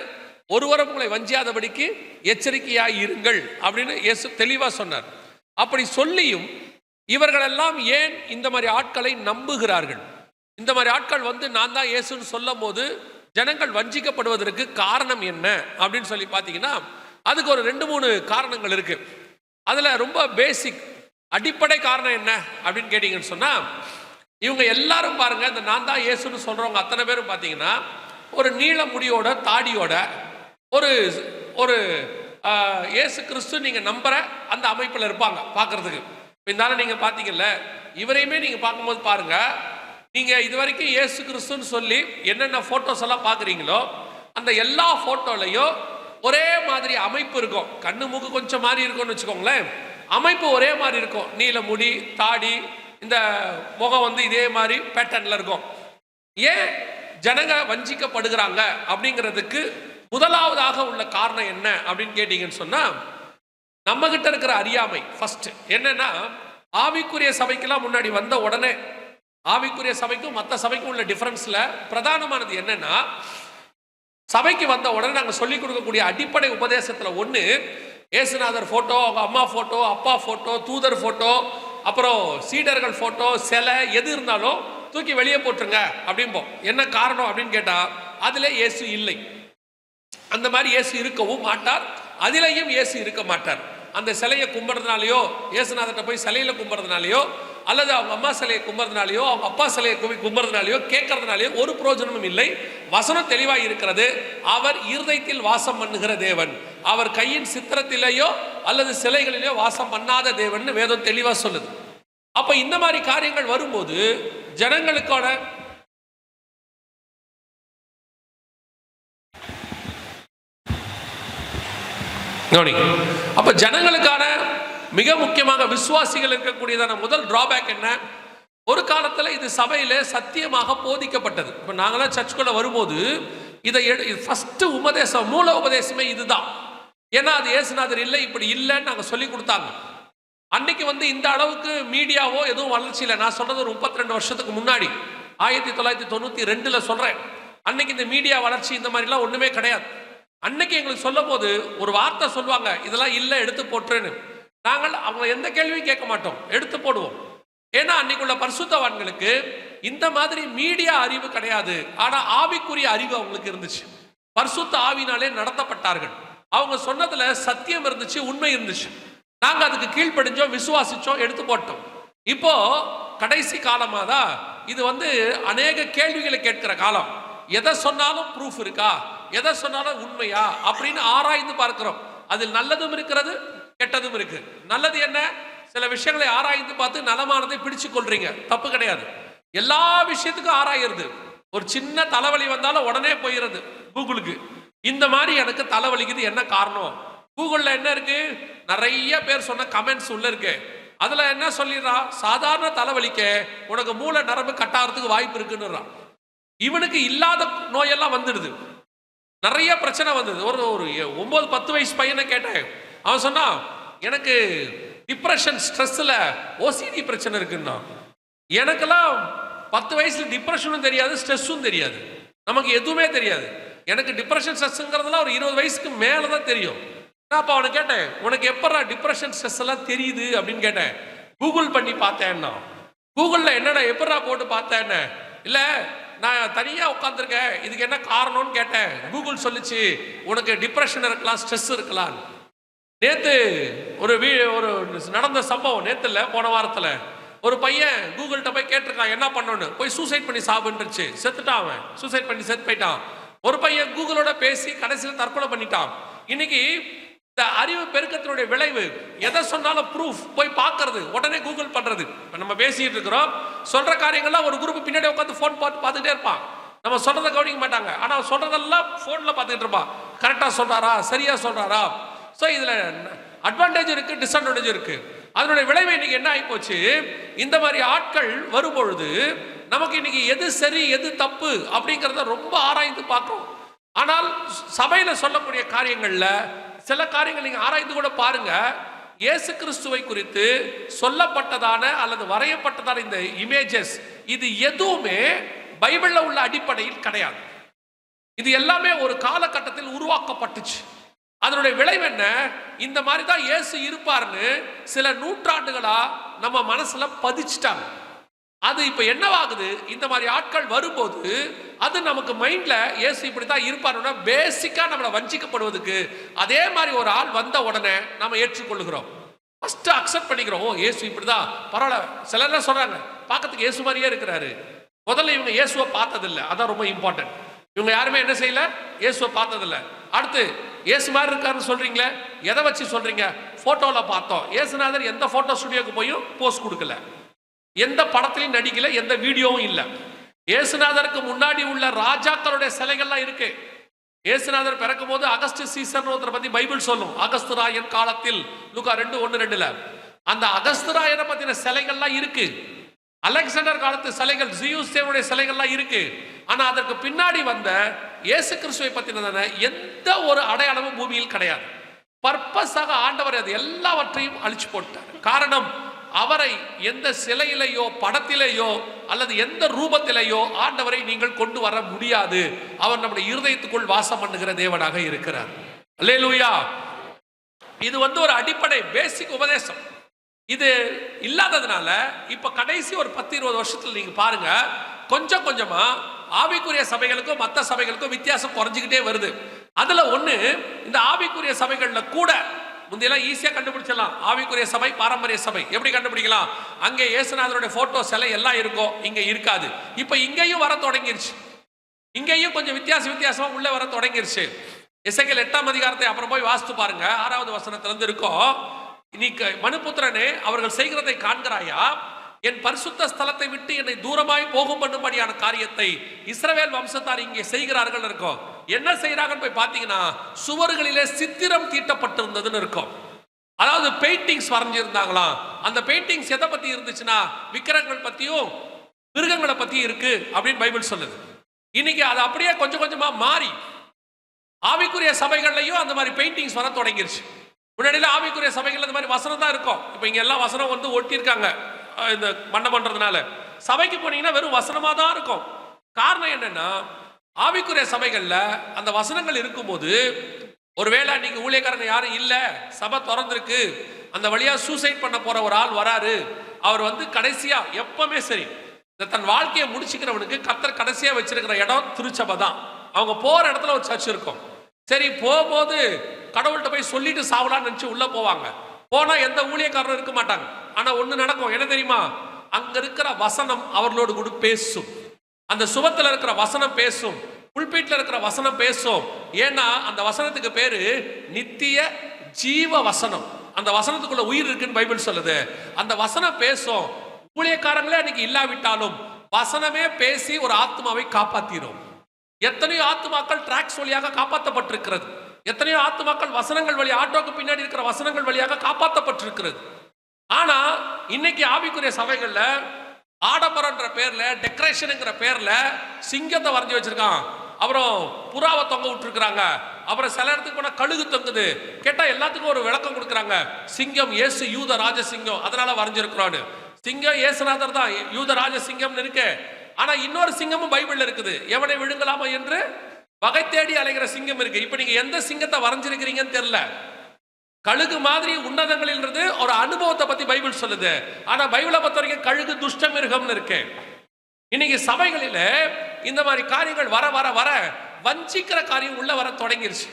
ஒருவரும் உங்களை வஞ்சியாதபடிக்கு எச்சரிக்கையாக இருங்கள் அப்படின்னு இயேசு தெளிவாக சொன்னார். அப்படி சொல்லியும் இவர்களெல்லாம் ஏன் இந்த மாதிரி ஆட்களை நம்புகிறார்கள்? இந்த மாதிரி ஆட்கள் வந்து நான் தான் இயேசுன்னு சொல்லும் போது ஜனங்கள் வஞ்சிக்கப்படுவதற்கு காரணம் என்ன அப்படின்னு சொல்லி பார்த்தீங்கன்னா, அதுக்கு ஒரு 2-3 காரணங்கள் இருக்கு. அதில் ரொம்ப பேசிக் அடிப்படை காரணம் என்ன அப்படின்னு கேட்டீங்கன்னு சொன்னா, இவங்க எல்லாரும் பாருங்க, இந்த நான் தான் இயேசுன்னு சொல்றவங்க அத்தனை பேரும் பார்த்தீங்கன்னா ஒரு நீள முடியோட தாடியோட ஒரு ஒரு இயேசு கிறிஸ்து நீங்க நம்புற அந்த அமைப்பில் இருப்பாங்க பார்க்கறதுக்கு. இருந்தாலும் நீங்க பார்த்தீங்கல்ல, இவரையுமே நீங்க பார்க்கும்போது பாருங்க, நீங்க இது வரைக்கும் இயேசு கிறிஸ்துன்னு சொல்லி என்னென்ன போட்டோஸ் எல்லாம் பார்க்குறீங்களோ அந்த எல்லா போட்டோலையும் ஒரே மாதிரி அமைப்பு இருக்கும். கண்ணு மூக்கு கொஞ்சம் மாதிரி இருக்கும்னு வச்சுக்கோங்களேன், அமைப்பு ஒரே மாதிரி இருக்கும். நீல முடி, தாடி, இந்த முகம் வந்து இதே மாதிரி பேட்டர்ன்ல இருக்கும். ஏன் ஜனங்க வஞ்சிக்கப்படுகிறாங்க அப்படிங்கிறதுக்கு முதலாவதாக உள்ள காரணம் என்ன அப்படின்னு கேட்டீங்கன்னு சொன்னா, நம்ம கிட்ட இருக்கிற அறியாமை. ஃபர்ஸ்ட் என்னன்னா, ஆவிக்குரிய சபைக்கெல்லாம் முன்னாடி வந்த உடனே, ஆவிக்குரிய சபைக்கும் மற்ற சபைக்கும் உள்ள டிஃபரன்ஸ்ல பிரதானமானது என்னன்னா, சபைக்கு வந்த உடனே நாங்கள் சொல்லிக் கொடுக்கக்கூடிய அடிப்படை உபதேசத்தில் ஒன்று, ஏசுநாதர் போட்டோ, அவங்க அம்மா போட்டோ, அப்பா போட்டோ, தூதர் போட்டோ, அப்புறம் சீடர்கள் போட்டோ, சிலை எது இருந்தாலும் தூக்கி வெளியே போட்டுருங்க அப்படிம்போம். என்ன காரணம் அப்படின்னு கேட்டா, அதுல இயேசு இல்லை, அந்த மாதிரி இயேசு இருக்கவும் மாட்டார், அதிலையும் இயேசு இருக்க மாட்டார். அந்த சிலையை கும்பிட்றதுனாலையோ, இயேசுநாதர்கிட்ட போய் சிலையில கும்பிட்றதுனாலையோ, அல்லது அவங்க அம்மா சிலையை கும்பிட்றதுனாலையோ, அவங்க அப்பா சிலையை கும்பிட்றதுனாலையோ, கேட்கறதுனாலையோ ஒரு பிரயோஜனமும் இல்லை. வசனம் தெளிவாக இருக்கிறது, அவர் இருதயத்தில் வாசம் பண்ணுகிற தேவன், அவர் கையின் சித்திரத்திலேயோ அல்லது சிலைகளிலேயோ வாசம் பண்ணாத தேவன் வேதம் தெளிவாக சொல்லுது. அப்ப இந்த மாதிரி காரியங்கள் வரும்போது ஜனங்களுக்கான அப்ப ஜனங்களுக்கான மிக முக்கியமாக விசுவாசிகள் இருக்கக்கூடியதான முதல் டிராபேக் என்ன? ஒரு காலத்தில் இது சபையில சத்தியமாக போதிக்கப்பட்டது. இப்போ நாங்களாம் சர்ச்சுக்குள்ள வரும்போது இதை ஃபர்ஸ்ட் உபதேசம், மூல உபதேசமே இதுதான். ஏன்னா அது இயேசுநாதர் இல்லை, இப்படி இல்லைன்னு நாங்கள் சொல்லி கொடுத்தாங்க. அன்னைக்கு வந்து இந்த அளவுக்கு மீடியாவோ எதுவும் வளர்ச்சி இல்லை. நான் சொல்றது ஒரு 32 வருஷத்துக்கு முன்னாடி, 1992 சொல்றேன். அன்னைக்கு இந்த மீடியா வளர்ச்சி இந்த மாதிரிலாம் ஒண்ணுமே கிடையாது. அன்னைக்கு எங்களுக்கு சொல்லும் போது ஒரு வார்த்தை சொல்லுவாங்க, இதெல்லாம் இல்லை எடுத்து போட்டுருன்னு. நாங்கள் அவங்க எந்த கேள்வியும் கேட்க மாட்டோம், எடுத்து போடுவோம். ஏன்னா அன்னைக்குள்ள பரிசுத்தவான்களுக்கு இந்த மாதிரி மீடியா அறிவு கிடையாது, ஆனா ஆவிக்குரிய அறிவு அவங்களுக்கு இருந்துச்சு. பரிசுத்த ஆவினாலே நடத்தப்பட்டார்கள். அவங்க சொன்னதுல சத்தியம் இருந்துச்சு, உண்மை இருந்துச்சு. நாங்க அதுக்கு கீழ்ப்படிஞ்சோம், விசுவாசிச்சோம், எடுத்து போட்டோம். இப்போ கடைசி காலமாக தான் இது அநேக கேள்விகளை கேட்கிற காலம். எதை சொன்னாலும் ப்ரூஃப் இருக்கா, எதை சொன்னாலும் உண்மையா அப்படின்னு ஆராய்ந்து பார்க்கிறோம். அதில் நல்லதும் இருக்கிறது, கெட்டதும் இருக்கு. நல்லது என்ன? சில விஷயங்களை ஆராய்ந்து பார்த்து நலமானதை பிடிச்சு கொள்றீங்க, தப்பு கிடையாது. எல்லா விஷயத்துக்கும் ஆராயிறது. ஒரு சின்ன தலைவலி வந்தாலும் உடனே போயிடுறது கூகுளுக்கு. இந்த மாதிரி எனக்கு தலைவலிக்குது, என்ன காரணம்? கூகுளில் என்ன இருக்கு? நிறைய பேர் சொன்ன கமெண்ட்ஸ் உள்ள இருக்கு. அதுல என்ன சொல்லிடுறான்? சாதாரண தலைவலிக்க உனக்கு மூளை நரம்பு கட்டாகிறதுக்கு வாய்ப்பு இருக்குன்னுறான். இவனுக்கு இல்லாத நோயெல்லாம் வந்துடுது, நிறைய பிரச்சனை வந்தது. ஒரு 9-10 வயசு பையனை கேட்டேன். அவன் சொன்னான், எனக்கு டிப்ரெஷன் ஸ்ட்ரெஸ்ல ஓசிடி பிரச்சனை இருக்குன்னா. எனக்கெல்லாம் 10 வயசுல டிப்ரெஷனும் தெரியாது, ஸ்ட்ரெஸ்ஸும் தெரியாது, நமக்கு எதுவுமே தெரியாது. எனக்கு டிப்ரெஷன் ஸ்ட்ரெஸ்ங்கிறதுலாம் ஒரு 20 வயசுக்கு மேலே தான் தெரியும். நான் அப்போ அவனை கேட்டேன், உனக்கு எப்படா டிப்ரெஷன் ஸ்ட்ரெஸ் எல்லாம் தெரியுது அப்படின்னு கேட்டேன். கூகுள் பண்ணி பார்த்தேன்னா. கூகுளில் என்னடா எப்படா போட்டு பார்த்தேன்னு இல்லை, நான் தனியாக உட்காந்துருக்கேன், இதுக்கு என்ன காரணம்னு கேட்டேன். கூகுள் சொல்லிச்சு, உனக்கு டிப்ரெஷன் இருக்கலாம், ஸ்ட்ரெஸ் இருக்கலாம். நேற்று ஒரு நடந்த சம்பவம், நேற்று இல்லை போன வாரத்தில், ஒரு பையன் கூகுள்கிட்ட போய் கேட்டிருக்கான் என்ன பண்ணணும்னு. போய் சூசைட் பண்ணி சாப்பிட்டுருச்சு, செத்துட்டான். அவன் சூசைட் பண்ணி செத்து போயிட்டான். ஒரு பையன் கூகுளோட பேசி கடைசியில் தற்கொலை பண்ணிட்டான். இன்னைக்கு இந்த அறிவு பெருக்கத்தினுடைய விளைவு, எதை சொன்னாலும் ப்ரூஃப் போய் பார்க்கறது, உடனே கூகுள் பண்றது. நம்ம பேசிட்டு இருக்கிறோம், சொல்ற காரியங்கள்லாம் ஒரு குரூப் பின்னாடி உட்காந்து ஃபோன் பார்த்துட்டே இருப்பான். நம்ம சொல்றதை கவனிக்க மாட்டாங்க, ஆனால் சொல்றதெல்லாம் ஃபோனில் பார்த்துக்கிட்டு இருப்பான். கரெக்டாக சொல்றாரா, சரியா சொல்றாரா? ஸோ இதில் அட்வான்டேஜ் இருக்கு, டிஸ்அட்வான்டேஜ் இருக்கு. அதனுடைய விளைவு இன்னைக்கு என்ன ஆகி போச்சு? இந்த மாதிரி ஆட்கள் வரும்பொழுது நமக்கு இன்னைக்கு எது சரி எது தப்பு அப்படிங்கிறத ரொம்ப ஆராய்ந்து பார்க்கிறோம். ஆனால் சபையில சொல்லக்கூடிய காரியங்கள்ல சில காரியங்கள் நீங்க ஆராய்ந்து கூட பாருங்க. இயேசு கிறிஸ்துவை குறித்து சொல்லப்பட்டதான அல்லது வரையப்பட்டதான இந்த இமேஜஸ், இது எதுவுமே பைபிள்ல உள்ள அடிப்படையில் கிடையாது. இது எல்லாமே ஒரு காலகட்டத்தில் உருவாக்கப்பட்டுச்சு. அதனுடைய விளைவு என்ன? இந்த மாதிரி தான் இயேசு இருப்பார்னு சில நூற்றாண்டுகளா நம்ம மனசுல பதிச்சுட்டாங்க. அது இப்ப என்னவாகுது? இந்த மாதிரி ஆட்கள் வரும்போது அது நமக்கு மைண்ட்ல இயேசு இப்படித்தான் இருப்பாருன்னா பேசிக்கா நம்மளை வஞ்சிக்கப்படுவதுக்கு அதே மாதிரி ஒரு ஆள் வந்த உடனே நம்ம ஏற்றுக்கொள்ளுகிறோம், ஃபர்ஸ்ட் அக்செப்ட் பண்ணிக்கிறோம். ஓ இயேசு இப்படிதான், பரவாயில்ல. சிலர் சொல்றாங்க பார்க்கறதுக்கு இயேசு மாதிரியே இருக்கிறாரு. முதல்ல இவங்க இயேசுவை பார்த்ததில்லை, அதான் ரொம்ப இம்பார்ட்டன்ட். இவங்க யாருமே என்ன செய்யல? இயேசுவை பார்த்ததில்லை. அடுத்து இயேசு மாதிரி இருக்காருன்னு சொல்றீங்களே, எதை வச்சு சொல்றீங்க? போட்டோல பார்த்தோம். இயேசுநாதர் எந்த போட்டோ ஸ்டுடியோக்கு போயும் போஸ்ட் கொடுக்கல, எந்த படத்திலையும் நடிக்கல, எந்த வீடியோவும் இல்லை. இயேசுநாதருக்கு முன்னாடி உள்ள ராஜாக்களுடைய சிலைகள்லாம் இருக்கு. இயேசுநாதர் பிறக்கும் போது அகஸ்ட் சீசர் ஒருத்தரை பத்தி பைபிள் சொல்லும். அகஸ்துராயன் காலத்தில், லூக்கா 2:1-2ல அந்த அகஸ்துராயனை பத்தின சிலைகள்லாம் இருக்கு. அலெக்சாண்டர் காலத்து சிலைகள், ஜியூஸ் தேவனுடைய சிலைகள்லாம் இருக்கு. ஆனா அதற்கு பின்னாடி வந்த இயேசு கிறிஸ்துவை பத்தினதான எந்த ஒரு அடையாளமும் பூமியில் கிடையாது. பர்பஸாக ஆண்டவர் அது எல்லாவற்றையும் அழிச்சு போட்டார். காரணம், அவரை எந்த சிலையிலேயோ படத்திலேயோ அல்லது எந்த ரூபத்திலேயோ ஆண்டவரை நீங்கள் கொண்டு வர முடியாது. அவர் நம்முடைய இருதயத்துக்குள் வாசம் பண்ணுகிற தேவனாக இருக்கிறார். அல்லேலூயா. இது ஒரு அடிப்படை பேசிக் உபதேசம். இது இல்லாததுனால இப்ப கடைசி ஒரு 10-20 வருஷத்துல நீங்க பாருங்க, கொஞ்சம் கொஞ்சமா ஆவிக்குரிய சபைகளுக்கும் மற்ற சபைகளுக்கும் வித்தியாசம் குறைஞ்சிக்கிட்டே வருது. அதுல ஒண்ணு, இந்த ஆவிக்குரிய சபைகள்ல கூட முந்தையெல்லாம் ஈஸியா கண்டுபிடிச்சலாம். ஆவிக்குரிய சபை, பாரம்பரிய சபை எப்படி கண்டுபிடிக்கலாம்? அங்கே இயேசுநாதருடைய போட்டோ சிலை எல்லாம் இருக்கும், இங்க இருக்காது. இப்ப இங்கேயும் வர தொடங்கிருச்சு, இங்கேயும் கொஞ்சம் வித்தியாசமா உள்ள வர தொடங்கிருச்சு. எசேக்கியேல் 8ஆம் அதிகாரத்தை அப்புறம் போய் வாசித்து பாருங்க. 6வது வசனத்துல இருந்து இருக்கும், நீ மனுபுத்திரனே அவர்கள் செய்கிறதை காண்கிறாயா? என் பரிசுத்த ஸ்தலத்தை விட்டு என்னை தூரமாய் போகும் பண்ணும்படியான காரியத்தை இஸ்ரவேல் வம்சத்தார் இங்கே செய்கிறார்கள் இருக்கும். என்ன செய்யறாங்கன்னு போய் பார்த்தீங்கன்னா, சுவர்களிலே சித்திரம் தீட்டப்பட்டிருந்ததுன்னு இருக்கும். அதாவது பெயிண்டிங்ஸ் வரைஞ்சிருந்தாங்களாம். அந்த பெயிண்டிங்ஸ் எதை பத்தி இருந்துச்சுன்னா, விக்கிரகங்கள் பத்தியும் மிருகங்களை பத்தியும் இருக்கு அப்படின்னு பைபிள் சொல்லுது. இன்னைக்கு அது அப்படியே கொஞ்சம் கொஞ்சமா மாறி ஆவிக்குரிய சபைகள்லையும் அந்த மாதிரி பெயிண்டிங்ஸ் வர தொடங்கிருச்சு. முன்னாடியில ஆவிக்குரிய சபைகள் அந்த மாதிரி வசனம் தான் இருக்கும். இப்போ இங்க எல்லாம் வசனம் ஒட்டியிருக்காங்க இந்த மண்ணம் பண்றதுனால. சபைக்கு போனீங்கன்னா வெறும் வசனமா தான் இருக்கும். காரணம் என்னன்னா, ஆவிக்குரிய சபைகள்ல அந்த வசனங்கள் இருக்கும்போது, ஒருவேளை நீங்க ஊழியக்காரங்க யாரும் இல்ல, சபை திறந்திருக்கு, அந்த வழியா சூசைட் பண்ண போற ஒரு ஆள் வராரு, அவர் கடைசியா எப்பவுமே சரி, தன் வாழ்க்கையை முடிச்சுக்கிறவனுக்கு கர்த்தர் கடைசியா வச்சிருக்கிற இடம் திருச்சபை தான். அவங்க போற இடத்துல ஒரு சர்ச் இருக்கும். சரி, போகும்போது கடவுள்கிட்ட போய் சொல்லிட்டு சாவலான்னு நினைச்சு உள்ள போவாங்க. போனா எந்த ஊழியக்காரரும் இருக்க மாட்டாங்க. ஆனா ஒண்ணு நடக்கும், என்ன தெரியுமா? அங்க இருக்கிற வசனம் அவர்களோடு கூட பேசும். அந்த சுபத்துல இருக்கிற வசனம் பேசும், புல்பீட்ல இருக்கிற வசனம் பேசும். ஏன்னா அந்த வசனத்துக்கு பேரு நித்திய ஜீவ வசனம். அந்த வசனத்துக்குள்ள உயிர் இருக்குன்னு பைபிள் சொல்லுது. அந்த வசனம் பேசும். ஊழியக்காரங்களே அன்னைக்கு இல்லாவிட்டாலும் வசனமே பேசி ஒரு ஆத்மாவை காப்பாத்திரும். எத்தனையோ ஆத்மாக்கள் டிராக்ஸ் வழியாக காப்பாற்றப்பட்டிருக்கிறது. எத்தனையோ ஆத்மாக்கள் வசனங்கள் வழி, ஆட்டோக்கு பின்னாடி இருக்கிற வசனங்கள் வழியாக காப்பாற்றப்பட்டிருக்கிறது. ஆனா இன்னைக்கு ஆவிக்குரிய சபைகள்ல ஆடம்பரன்ற பேர்ல, டெக்கரேஷனுங்கிற பேர்ல சிங்கத்தை வரைஞ்சி வச்சிருக்கான், அப்புறம் புறாவை தொங்க விட்டுருக்காங்க, அப்புறம் சில இடத்துக்கு போனா கழுகு தொங்குது. கேட்டா எல்லாத்துக்கும் ஒரு விளக்கம் கொடுக்குறாங்க. சிங்கம் இயேசு யூத ராஜசிங்கம், அதனால வரைஞ்சிருக்கிறான்னு. சிங்கம் இயேசுநாதர் தான், யூத ராஜசிங்கம்னு இருக்கு. ஆனா இன்னொரு சிங்கமும் பைபிள்ல இருக்குது, எவனை விழுங்கலாமா என்று வகை தேடி அலைகிற சிங்கம் இருக்கு. இப்ப நீங்க எந்த சிங்கத்தை வரைஞ்சிருக்கிறீங்கன்னு தெரியல. கழுகு மாதிரி உன்னதங்களில் ஒரு அனுபவத்தை பத்தி பைபிள் சொல்லுது. ஆனா பைபிளை பொறுத்த வரைக்கும் கழுகு துஷ்ட மிருகம்னு இருக்கு. இன்னைக்கு சபைகளில இந்த மாதிரி காரியங்கள் வர வர வர வஞ்சிக்கிற காரியம் உள்ள வர தொடங்கிருச்சு.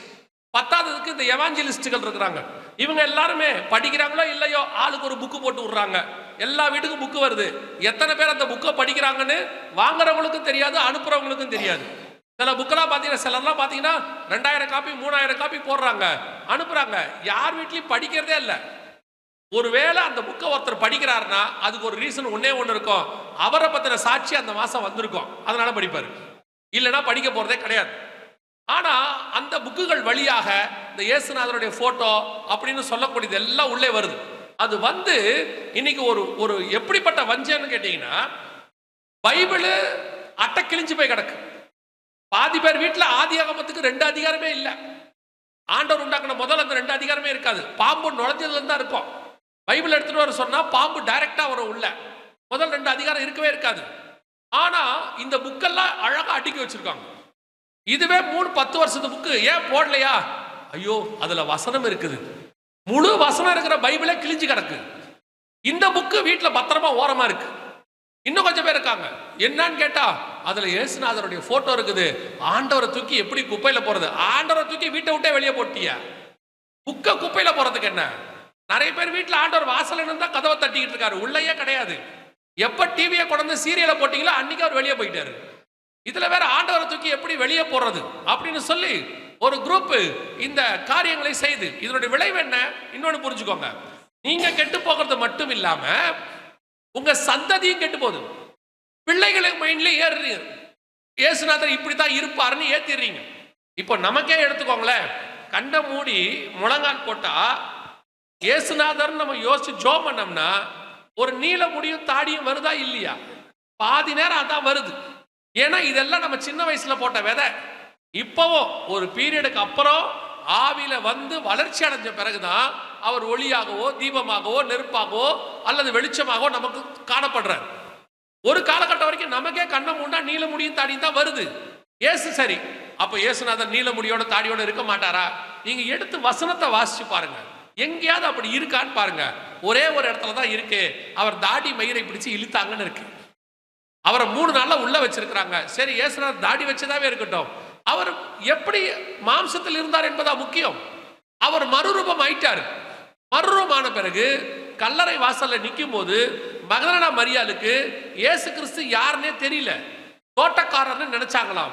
பத்தாவதுக்கு இந்த எவாஞ்சலிஸ்டுகள் இருக்கிறாங்க. இவங்க எல்லாருமே படிக்கிறாங்களோ இல்லையோ ஆளுக்கு ஒரு புக்கு போட்டு விடுறாங்க. எல்லா வீட்டுக்கும் புக்கு வருது. எத்தனை பேர் அந்த புக்கை படிக்கிறாங்கன்னு வாங்குறவங்களுக்கும் தெரியாது, அனுப்புறவங்களுக்கும் தெரியாது. சில புக்கெல்லாம் பார்த்தீங்கன்னா, சிலர்லாம் பார்த்தீங்கன்னா 2000 காப்பி 3000 காப்பி போடுறாங்க, அனுப்புறாங்க. யார் வீட்லையும் படிக்கிறதே இல்லை. ஒருவேளை அந்த புக்கை ஒருத்தர் படிக்கிறாருன்னா அதுக்கு ஒரு ரீசன் ஒன்னே ஒன்று இருக்கும். அவரை பத்தின சாட்சி அந்த மாசம் வந்திருக்கும், அதனால படிப்பாரு. இல்லைன்னா படிக்க போறதே கிடையாது. ஆனா அந்த புக்குகள் வழியாக இந்த இயேசுநாதருடைய போட்டோ அப்படின்னு சொல்லக்கூடியது எல்லாம் உள்ளே வருது. அது வந்து இன்னைக்கு ஒரு எப்படிப்பட்ட வஞ்சன்னு கேட்டீங்கன்னா, பைபிள் அட்டை கிழிஞ்சு போய் கிடக்கு. பாதி பேர் வீட்டில் ஆதியாகமத்துக்கு 2 அதிகாரமே இல்லை. ஆண்டவர் உண்டாக்குன முதல்ல அந்த 2 அதிகாரமே இருக்காது. பாம்பு நுழைஞ்சதுல தான் இருக்கும். பைபிள் எடுத்துட்டு வர சொன்னா பாம்பு டைரக்டா வரும் உள்ள. முதல் 2 அதிகாரம் இருக்கவே இருக்காது. ஆனா இந்த புக்கெல்லாம் அழகா அடுக்கி வச்சிருக்காங்க. இதுவே 3-10 வருஷத்து புக்கு ஏன் போடலையா? ஐயோ அதுல வசனம் இருக்குது. முழு வசனம் இருக்கிற பைபிளே கிழிஞ்சு கிடக்கு. இந்த புக்கு வீட்டுல பத்திரமா ஓரமா இருக்கு. இன்னும் கொஞ்சம் பேர் இருக்காங்க. என்னன்னு கேட்டா அதுல இயேசுநாதருடைய போட்டோ இருக்குது. ஆண்டவரை தூக்கி எப்படி குப்பையில போறது? ஆண்டவரை தூக்கி வீட்டை விட்டே வெளியே போட்டியா? புக்க குப்பையில போறதுக்கு என்ன? நிறைய பேர் வீட்டுல ஆண்டவர் வாசல் இருந்தா கதவை தட்டிக்கிட்டு இருக்காரு, உள்ளேயே கிடையாது. எப்ப டிவியை கொண்டு சீரியலை போட்டீங்களோ அன்னைக்கு அவர் வெளியே போயிட்டாரு. இதுல வேற ஆண்டவரை தூக்கி எப்படி வெளியே போறது அப்படின்னு சொல்லி ஒரு குரூப் இந்த காரியங்களை செய்து இதனுடைய விளைவு என்ன? இன்னொன்னு புரிஞ்சுக்கோங்க. நீங்க கெட்டு போகிறது மட்டும் இல்லாம உங்க சந்ததியும் கெட்டு போகுது. பிள்ளைகளுக்கு மைண்ட்ல ஏறுறீங்க, இயேசுநாதர் இப்படித்தான் இருப்பாருன்னு ஏத்திடுறீங்க. இப்போ நமக்கே எடுத்துக்கோங்களேன், கண்ணை மூடி முழங்கால் போட்டா இயேசுநாதர் நம்ம யோசிச்சு ஜோம் பண்ணோம்னா ஒரு நீல முடியும் தாடியும் வருதா இல்லையா? பாதி நேரம் அதான் வருது. ஏன்னா இதெல்லாம் நம்ம சின்ன வயசுல போட்ட விதை. இப்பவும் ஒரு பீரியடுக்கு அப்புறம் ஆவியில வந்து வளர்ச்சி அடைஞ்ச பிறகுதான் அவர் ஒளியாகவோ தீபமாகவோ நெருப்பாகவோ அல்லது வெளிச்சமாகவோ நமக்கு காணப்படுறார். ஒரு காலகட்டம் வரைக்கும் நமக்கே கண்ணை மூண்டா நீல முடியும் தாடியும் தான் வருது. ஏசு சரி, அப்ப இயேசுநாதர் நீல முடியோட தாடியோட இருக்க மாட்டாரா? நீங்க எடுத்து வசனத்தை வாசிச்சு பாருங்க, எங்கேயாவது அப்படி இருக்கான்னு பாருங்க. ஒரே ஒரு இடத்துல தான் இருக்கு. அவர் தாடி மயிரை பிடிச்சு இழுத்தாங்கன்னு இருக்கு. அவரை 3 நாள்ல உள்ள வச்சிருக்கிறாங்க. சரி, இயேசுநாதர் தாடி வச்சதாவே இருக்கட்டும். அவர் எப்படி மாம்சத்தில் இருந்தார் என்பதா முக்கியம். அவர் மறுரூபம் ஆயிட்டார். மறுரூபமான பிறகு கல்லறை வாசல்ல நிற்கும் போது மகதலேனா மரியாளுக்கு இயேசு கிறிஸ்து யாருன்னே தெரியல. தோட்டக்காரர்னு நினைச்சாங்களாம்.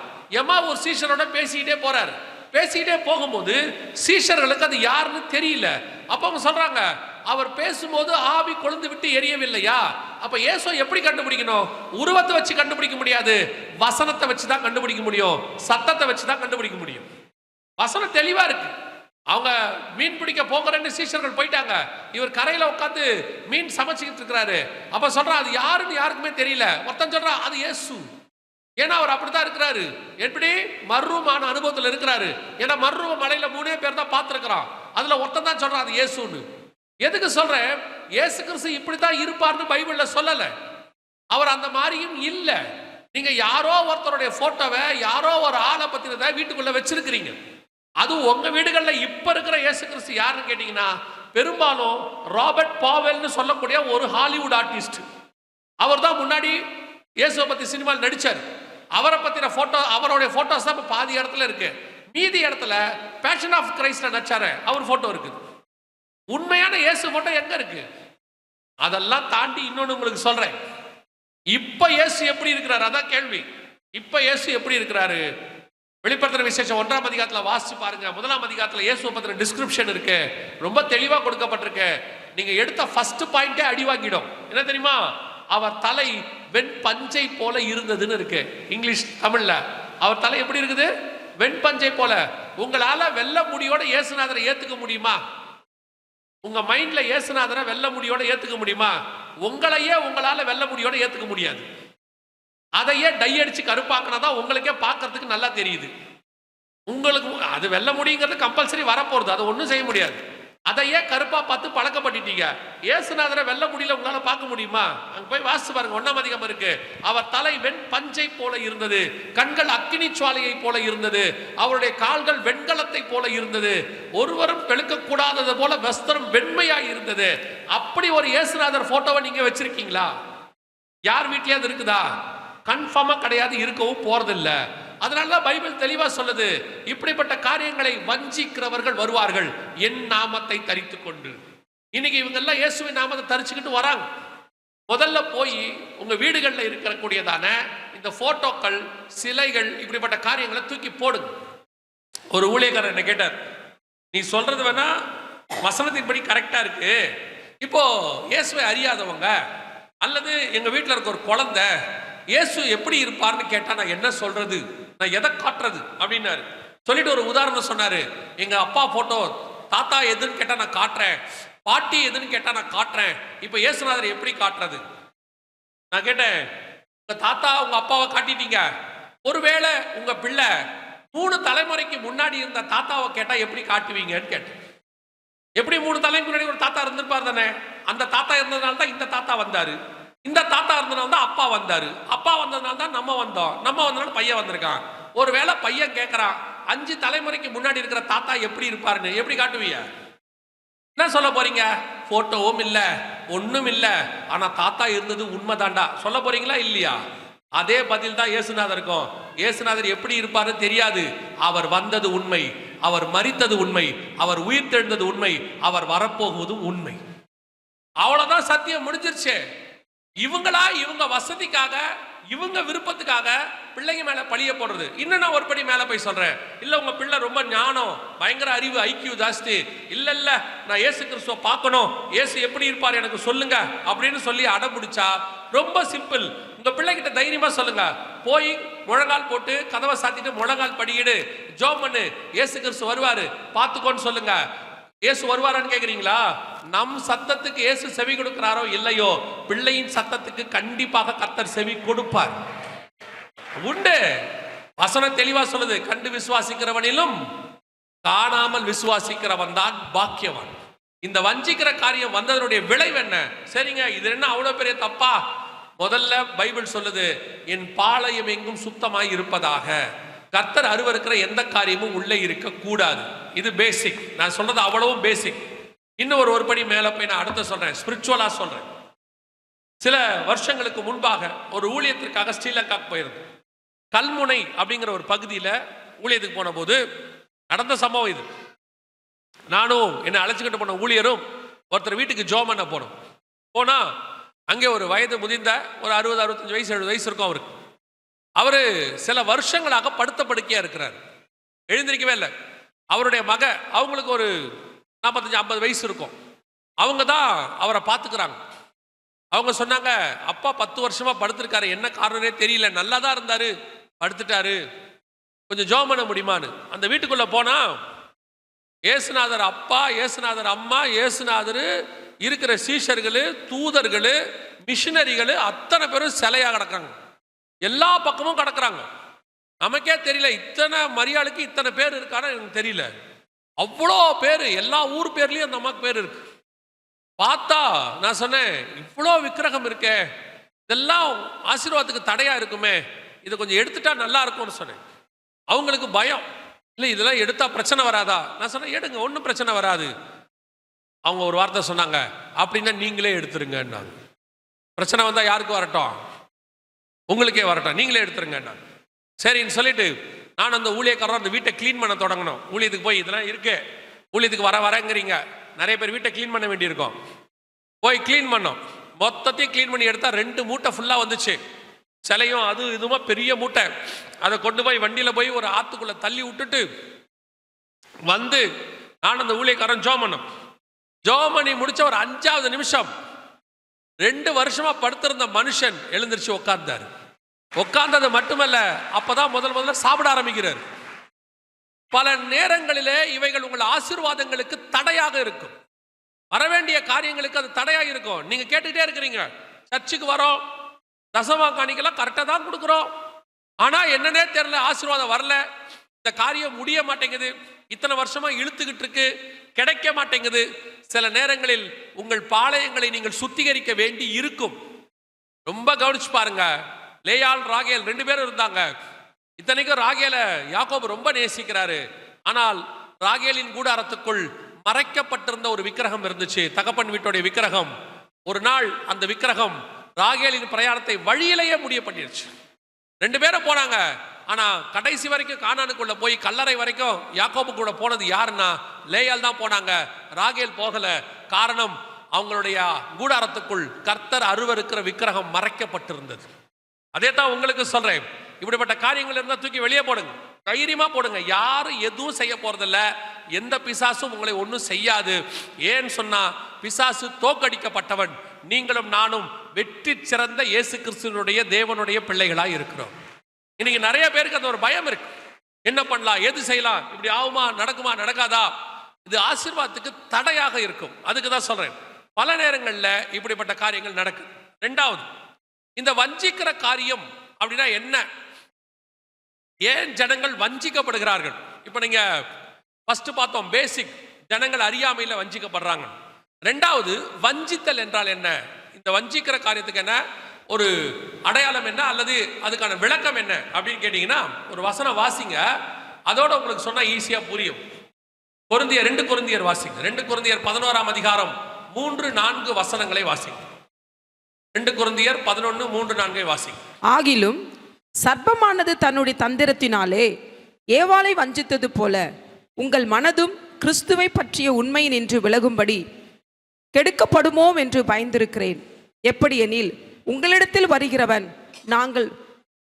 ஒரு சீஷரோட பேசிக்கிட்டே போறாரு. பேசிக்கிட்டே போகும்போது சீஷர்களுக்கு அது யாருன்னு தெரியல. அப்ப அவங்க சொல்றாங்க, அவர் பேசும்போது ஆவி கொழுந்து விட்டு எரியவில்லையா? அப்ப இயேசு எப்படி கண்டுபிடிக்கணும்? உருவத்தை வச்சு கண்டுபிடிக்க முடியாது, வசனத்தை வச்சு தான் கண்டுபிடிக்க முடியும், சத்தத்தை வச்சு தான் கண்டுபிடிக்க முடியும். வசனம் தெளிவா இருக்கு. அவங்க மீன் பிடிக்க போகிறேன்னு சீஷர்கள் போயிட்டாங்க. இவர் கரையில உட்காந்து மீன் சமைச்சுக்கிட்டு இருக்கிறாரு. அப்ப சொல்றா அது யாருன்னு யாருக்குமே தெரியல. ஒருத்தன் சொல்றா அது இயேசு. ஏன்னா அவர் அப்படித்தான் இருக்கிறாரு. எப்படி? மர்ரூமான அனுபவத்தில் இருக்கிறாரு. ஏன்னா மர்ரூம மலையில 3 பேர் தான் பார்த்திருக்கிறான். அதுல ஒருத்தன் தான் சொல்றான் அது இயேசுன்னு. எதுக்கு சொல்றேன்? இயேசு கிறிஸ்து இப்படித்தான் இருப்பார்னு பைபிள்ல சொல்லல. அவர் அந்த மாதிரியும் இல்ல. நீங்க யாரோ ஒருத்தருடைய போட்டோவை, யாரோ ஒரு ஆளை பத்தினதை வீட்டுக்குள்ள வச்சிருக்கிறீங்க. அது உங்க வீடுகள்ல இப்ப இருக்கிற இயேசு கிறிஸ்து யாருன்னு கேட்டீங்கன்னா, பெரும்பாலும் ராபர்ட் பாவெல்னு சொல்லக்கூடிய ஒரு ஹாலிவுட் ஆர்டிஸ்ட். அவர் தான் முன்னாடி இயேசுவை பத்தி சினிமாவில் நடிச்சார். அவரை பத்தின போட்டோ, அவருடைய போட்டோஸ் தான் பாதி இடத்துல இருக்கு. மீதி இடத்துல பேஷன் ஆஃப் கிரைஸ்ட்ல நடிச்சாரு, அவர் போட்டோ இருக்குது. உண்மையான இயேசு போட்டோ எங்க இருக்கு? அதெல்லாம் தாண்டி இன்னொன்னு உங்களுக்கு சொல்றேன். இப்ப இயேசு எப்படி இருக்கிறாரு? அதான் கேள்வி. இப்ப இயேசு எப்படி இருக்கிறாரு? வெளிப்படுத்தின விசேஷம் 1ஆம் அதிகாரத்துல வாசிச்சு பாருங்க. 1ஆம் அதிகாரத்துல இயேசுவை பத்தின டிஸ்கிரிப்ஷன் இருக்கு, ரொம்ப தெளிவா கொடுக்கப்பட்டிருக்கு. நீங்க எடுத்த ஃபர்ஸ்ட் பாயிண்டே அடிவாங்கிடும். என்ன தெரியுமா? அவர் தலை வெண் பஞ்சை போல இருந்ததுன்னு இருக்கு இங்கிலீஷ். தமிழ்ல அவர் தலை எப்படி இருக்குது? வெண் பஞ்சை போல. உங்களால வெள்ள முடியோட இயேசுநாதரை ஏத்துக்க முடியுமா? உங்க மைண்ட்ல இயேசுநாதரை வெள்ள முடியோட ஏத்துக்க முடியுமா? உங்களையே உங்களால வெள்ள முடியோட ஏத்துக்க முடியாது. அதையே டை அடிச்சு கருப்பாக்கினாதான் உங்களுக்கே பார்க்கறதுக்கு நல்லா தெரியுது. உங்களுக்கு அது வெல்ல முடியுங்கிறது கம்பல்சரி வரப்போறது, அதை ஒன்றும் செய்ய முடியாது. அதையே கருப்பா பார்த்து பழக்கப்பட்டுட்டீங்க. இயேசுநாதரை வெல்ல முடியல, உங்களால பார்க்க முடியுமா? அங்க போய் வாசிச்சு பாருங்க. 1ஆம் அதிகாரம் இருக்கு. அவர் தலை வெண் பஞ்சை போல இருந்தது, கண்கள் அக்கினி சுவாலையை போல இருந்தது, அவருடைய கால்கள் வெண்கலத்தை போல இருந்தது, ஒருவரும் பெழுக்க கூடாதது போல வஸ்திரம் வெண்மையாய் இருந்தது. அப்படி ஒரு இயேசுநாதர் போட்டோவை நீங்க வச்சிருக்கீங்களா? யார் வீட்லயாவது இருக்குதா? கன்ஃபார்மா கிடையாது, இருக்கவும் போறதில்ல. அதனாலதான் பைபிள் தெளிவா சொல்லுது, இப்படிப்பட்ட காரியங்களை வஞ்சிக்கிறவர்கள் வருவார்கள் என் நாமத்தை தரித்து கொண்டு. இன்னைக்கு இவங்க எல்லாம் இயேசுவின் நாமத்தை தரிச்சுக்கிட்டு வராங்க. முதல்ல போய் உங்க வீடுகளில் இருக்கக்கூடியதான இந்த போட்டோக்கள், சிலைகள், இப்படிப்பட்ட காரியங்களை தூக்கி போடுங்க. ஒரு ஊழியக்காரர் என்ன கேட்டார், நீ சொல்றது வேணா வசனத்தின்படி கரெக்டா இருக்கு, இப்போ இயேசுவை அறியாதவங்க அல்லது எங்க வீட்டில் இருக்க ஒரு குழந்தை இயேசு எப்படி இருப்பார்னு கேட்டா நான் என்ன சொல்றது, நான் எதை காட்டுறது அப்படின்னாரு. சொல்லிட்டு ஒரு உதாரணம் சொன்னாரு. எங்க அப்பா போட்டோ, தாத்தா எதுன்னு கேட்டா நான் காட்டுறேன், பாட்டி எதுன்னு கேட்டா நான் காட்டுறேன், இப்ப இயேசுநாதர் எப்படி காட்டுறது? நான் கேட்டேன், உங்க தாத்தா உங்க அப்பாவை காட்டிட்டீங்க, ஒருவேளை உங்க பிள்ளை 3 தலைமுறைக்கு முன்னாடி இருந்த தாத்தாவை கேட்டா எப்படி காட்டுவீங்கன்னு கேட்டேன். எப்படி 3 தலைமுறைக்கு முன்னாடி ஒரு தாத்தா இருந்திருப்பார் தானே, அந்த தாத்தா இருந்ததுனால தான் இந்த தாத்தா வந்தாரு, இந்த தாத்தா இருந்தனால தான் அப்பா வந்தாரு, அப்பா வந்ததுனால தான் நம்ம வந்தோம், நம்ம வந்தனால பையன் வந்திருக்கான். ஒருவேளை பையன் கேட்கறான், 5 தலைமுறைக்கு முன்னாடி இருக்கிற தாத்தா எப்படி இருப்பாருன்னு எப்படி காட்டுவீங்க? என்ன சொல்ல போறீங்க? போட்டோவும் இல்ல, ஒண்ணும் இல்ல, ஆனா தாத்தா இருந்தது உண்மைதாண்டா சொல்ல போறீங்களா இல்லையா? அதே பதில் தான் இயேசுநாதருக்கும். இயேசுநாதர் எப்படி இருப்பாருன்னு தெரியாது, அவர் வந்தது உண்மை, அவர் மரித்தது உண்மை, அவர் உயிர் தெழுந்தது உண்மை, அவர் வரப்போகுவதும் உண்மை. அவ்வளவுதான், சத்தியம் முடிஞ்சிருச்சு. இவங்க வசதிக்காக, இவங்க விருப்பத்துக்காக பிள்ளைங்க மேல பழிய போடுறது. இன்னும் நான் ஒரு படி மேல போய் சொல்றேன், இல்ல உங்க பிள்ளை ரொம்ப ஞானம், பயங்கர அறிவு, ஐக்கியூ ஜாஸ்தி, இல்ல நான் இயேசு கிறிஸ்துவை பார்க்கணும், இயேசு எப்படி இருப்பார் எனக்கு சொல்லுங்க அப்படின்னு சொல்லி அடம்பிடிச்சா ரொம்ப சிம்பிள். உங்க பிள்ளைகிட்ட தைரியமா சொல்லுங்க, போய் முழங்கால் போட்டு கதவை சாத்திட்டு முழங்கால் படியிடு, ஜெபம் பண்ணு, இயேசு கிறிஸ்து வருவாரு பார்த்துக்கோன்னு சொல்லுங்க. இயேசு வருவாரான்னு கேக்குறீங்களா? நம் சத்தத்துக்கு இயேசு செவி கொடுக்கிறாரோ இல்லையோ, பிள்ளையின் சத்தத்துக்கு கண்டிப்பாக கர்த்தர் செவி கொடுப்பார். உண்டு, வசனம் தெளிவா சொல்லுது, கண்டு விசுவாசிக்கிறவனிலும் காணாமல் விசுவாசிக்கிறவன் தான் பாக்கியவான். இந்த வஞ்சிக்கிற காரியம் வந்ததனுடைய விளைவு என்ன? சரிங்க, இது என்ன அவ்வளவு பெரிய தப்பா? முதல்ல பைபிள் சொல்லுது, என் பாளையம் எங்கும் சுத்தமாய் இருப்பதாக. கர்த்தர் அருவருக்கிற எந்த காரியமும் உள்ளே இருக்க கூடாது. இது பேசிக். நான் சொல்றது அவ்வளவும் பேசிக். இன்னும் ஒரு படி மேல போய் நான் அடுத்த சொல்றேன், ஸ்பிரிச்சுவலா சொல்றேன். சில வருஷங்களுக்கு முன்பாக ஒரு ஊழியத்திற்காக ஸ்ரீலங்காக்கு போயிருந்தேன். கல்முனை அப்படிங்கிற ஒரு பகுதியில் ஊழியத்துக்கு போன போது நடந்த சம்பவம் இது. நானும் என்னை அழைச்சிக்கிட்டு போன ஊழியரும் ஒருத்தர் வீட்டுக்கு ஜெபம் பண்ண போனா அங்கே ஒரு வயது முதிர்ந்த ஒரு 60, 65 வயசு, 70 வயசு இருக்கும் அவருக்கு. அவரு சில வருஷங்களாக படுத்த படுக்கையா இருக்கிறார், எழுந்திருக்கவே இல்லை. அவருடைய அவங்களுக்கு ஒரு 45, 50 வயசு இருக்கும். அவங்க தான் அவரை பார்த்துக்கிறாங்க. அவங்க சொன்னாங்க, அப்பா 10 வருஷமா படுத்திருக்காரு, என்ன காரணமே தெரியல, நல்லா தான் இருந்தாரு, படுத்துட்டாரு, கொஞ்சம் ஜெபம் பண்ண முடியுமான்னு. அந்த வீட்டுக்குள்ள போனா இயேசுநாதர் அப்பா, இயேசுநாதர் அம்மா, இயேசுநாதர் இருக்கிற சீஷர்கள், தூதர்கள், மிஷினரிகள் அத்தனை பேரும் சிலையா கிடக்குறாங்க, எல்லா பக்கமும் கிடக்குறாங்க. நமக்கே தெரியல இத்தனை மரியாளுக்கு இத்தனை பேர் இருக்கான்னு எனக்கு தெரியல. அவ்வளோ பேர், எல்லா ஊர் பேர்லயும் அந்த அம்மாக்கு பேர் இருக்கு. பார்த்தா நான் சொன்னேன், இவ்வளோ விக்கிரகம் இருக்கே, இதெல்லாம் ஆசீர்வாதத்துக்கு தடையா இருக்குமே, இதை கொஞ்சம் எடுத்துட்டா நல்லா இருக்கும்னு சொன்னேன். அவங்களுக்கு பயம், இல்லை இதெல்லாம் எடுத்தா பிரச்சனை வராதா? நான் சொன்னேன், எடுங்க, ஒன்றும் பிரச்சனை வராது. அவங்க ஒரு வார்த்தை சொன்னாங்க, அப்படின்னா நீங்களே எடுத்துருங்கன்னாங்க. பிரச்சனை வந்தா யாருக்கு வரட்டும்? உங்களுக்கே வரட்டும், நீங்களே எடுத்துருங்கன்னாங்க. சரின்னு சொல்லிட்டு நான் அந்த ஊழியக்காரர் அந்த வீட்டை கிளீன் பண்ண தொடங்கணும். ஊழியத்துக்கு போய் இதெல்லாம் இருக்கு, ஊழியத்துக்கு வரங்கிறீங்க, நிறைய பேர் வீட்டை கிளீன் பண்ண வேண்டியிருக்கோம். போய் கிளீன் பண்ணோம். மொத்தத்தையும் க்ளீன் பண்ணி எடுத்தா 2 மூட்டை ஃபுல்லா வந்துச்சு. சிலையும் அது இதுமா பெரிய மூட்டை. அதை கொண்டு போய் வண்டியில போய் ஒரு ஆத்துக்குள்ள தள்ளி விட்டுட்டு வந்து நான் அந்த ஊழியக்காரன் ஜோம் பண்ணி முடிச்ச ஒரு 5வது நிமிஷம் 2 வருஷமா படுத்திருந்த மனுஷன் எழுந்திருச்சு உட்கார்ந்தாரு. உட்கார்ந்தது மட்டுமல்ல, அப்பதான் முதல்ல சாப்பிட ஆரம்பிக்கிறார். பல நேரங்களிலே இவைகள் உங்கள் ஆசீர்வாதங்களுக்கு தடையாக இருக்கும். வரவேண்டிய காரியங்களுக்கு அது தடையாக இருக்கும். நீங்க கேட்டுக்கிட்டே இருக்கிறீங்க, சர்ச்சுக்கு வரோம், தசமா காணிக்கலாம் கரெக்டாக தான் கொடுக்குறோம், ஆனா என்னன்னே தெரியல, ஆசீர்வாதம் வரல, இந்த காரியம் முடிய மாட்டேங்குது, இத்தனை வருஷமா இழுத்துக்கிட்டு இருக்கு, கிடைக்க மாட்டேங்குது. சில நேரங்களில் உங்கள் பாளையங்களை நீங்கள் சுத்திகரிக்க வேண்டி இருக்கும். ரொம்ப கவனிச்சு பாருங்க. லேயாள் ராகேல் 2 பேரும் இருந்தாங்க. இத்தனைக்கும் ராகேல யாக்கோபு ரொம்ப நேசிக்கிறாரு. ஆனால் ராகேலின் கூடாரத்துக்குள் மறைக்கப்பட்டிருந்த ஒரு விக்கிரகம் இருந்துச்சு, தகப்பன் வீட்டுடைய விக்கிரகம். ஒரு நாள் அந்த விக்கிரகம் ராகேலின் பிரயாணத்தை வழியிலேயே முடிய பண்ணிருச்சு. 2 பேரும் போனாங்க. ஆனா கடைசி வரைக்கும் கானானுக்குள்ள போய் கல்லறை வரைக்கும் யாக்கோபு கூட போனது யாருன்னா லேயாள் தான் போனாங்க. ராகேல் போகல. காரணம், அவங்களுடைய கூடாரத்துக்குள் கர்த்தர் அருவருக்கிற விக்கிரகம் மறைக்கப்பட்டிருந்தது. அதே தான் உங்களுக்கு சொல்றேன். இப்படிப்பட்ட காரியங்கள் இருந்தால் தூக்கி வெளியே போடுங்க, தைரியமா போடுங்க. யாரும் எதுவும் செய்ய போறதில்ல. எந்த பிசாசும் உங்களை ஒன்றும் செய்யாது. ஏன்னு சொன்னா பிசாசு தோக்கடிக்கப்பட்டவன். நீங்களும் நானும் வெற்றி சிறந்த இயேசு கிறிஸ்துவனுடைய தேவனுடைய பிள்ளைகளாய் இருக்கிறோம். இன்னைக்கு நிறைய பேருக்கு அந்த ஒரு பயம் இருக்கு. என்ன பண்ணலாம், எது செய்யலாம், இப்படி ஆகுமா, நடக்குமா, நடக்காதா? இது ஆசீர்வாதத்துக்கு தடையாக இருக்கும். அதுக்கு தான் சொல்றேன், பல நேரங்களில் இப்படிப்பட்ட காரியங்கள் நடக்குது. 2வது, இந்த வஞ்சிக்கிற காரியம் அப்படின்னா என்ன? ஏன் ஜனங்கள் வஞ்சிக்கப்படுகிறார்கள்? இப்ப நீங்க ஃபர்ஸ்ட் பார்த்தோம், பேசிக், ஜனங்கள் அறியாமையில் வஞ்சிக்கப்படுறாங்க. 2வது, வஞ்சித்தல் என்றால் என்ன? இந்த வஞ்சிக்கிற காரியத்துக்கு என்ன ஒரு அடையாளம் என்ன, அல்லது அதுக்கான விளக்கம் என்ன அப்படின்னு கேட்டீங்கன்னா, ஒரு வசனம் வாசிங்க, அதோட உங்களுக்கு சொன்னா ஈஸியா புரியும். 2 கொரிந்தியர் வாசிங்க. 2 கொரிந்தியர் 11ஆம் அதிகாரம் 3-4 வசனங்களை வாசிங்க. 2 கொரிந்தியர் 11:3-4 வாசிங்க. ஆகிலும் சர்ப்பமானது தன்னுடைய தந்திரத்தினாலே ஏவாளை வஞ்சித்தது போல உங்கள் மனதும் கிறிஸ்துவை பற்றிய உண்மை நின்று விலகும்படி கெடுக்கப்படுமோ என்று பயந்திருக்கிறேன். எப்படியெனில் உங்களிடத்தில் வருகிறவன் நாங்கள்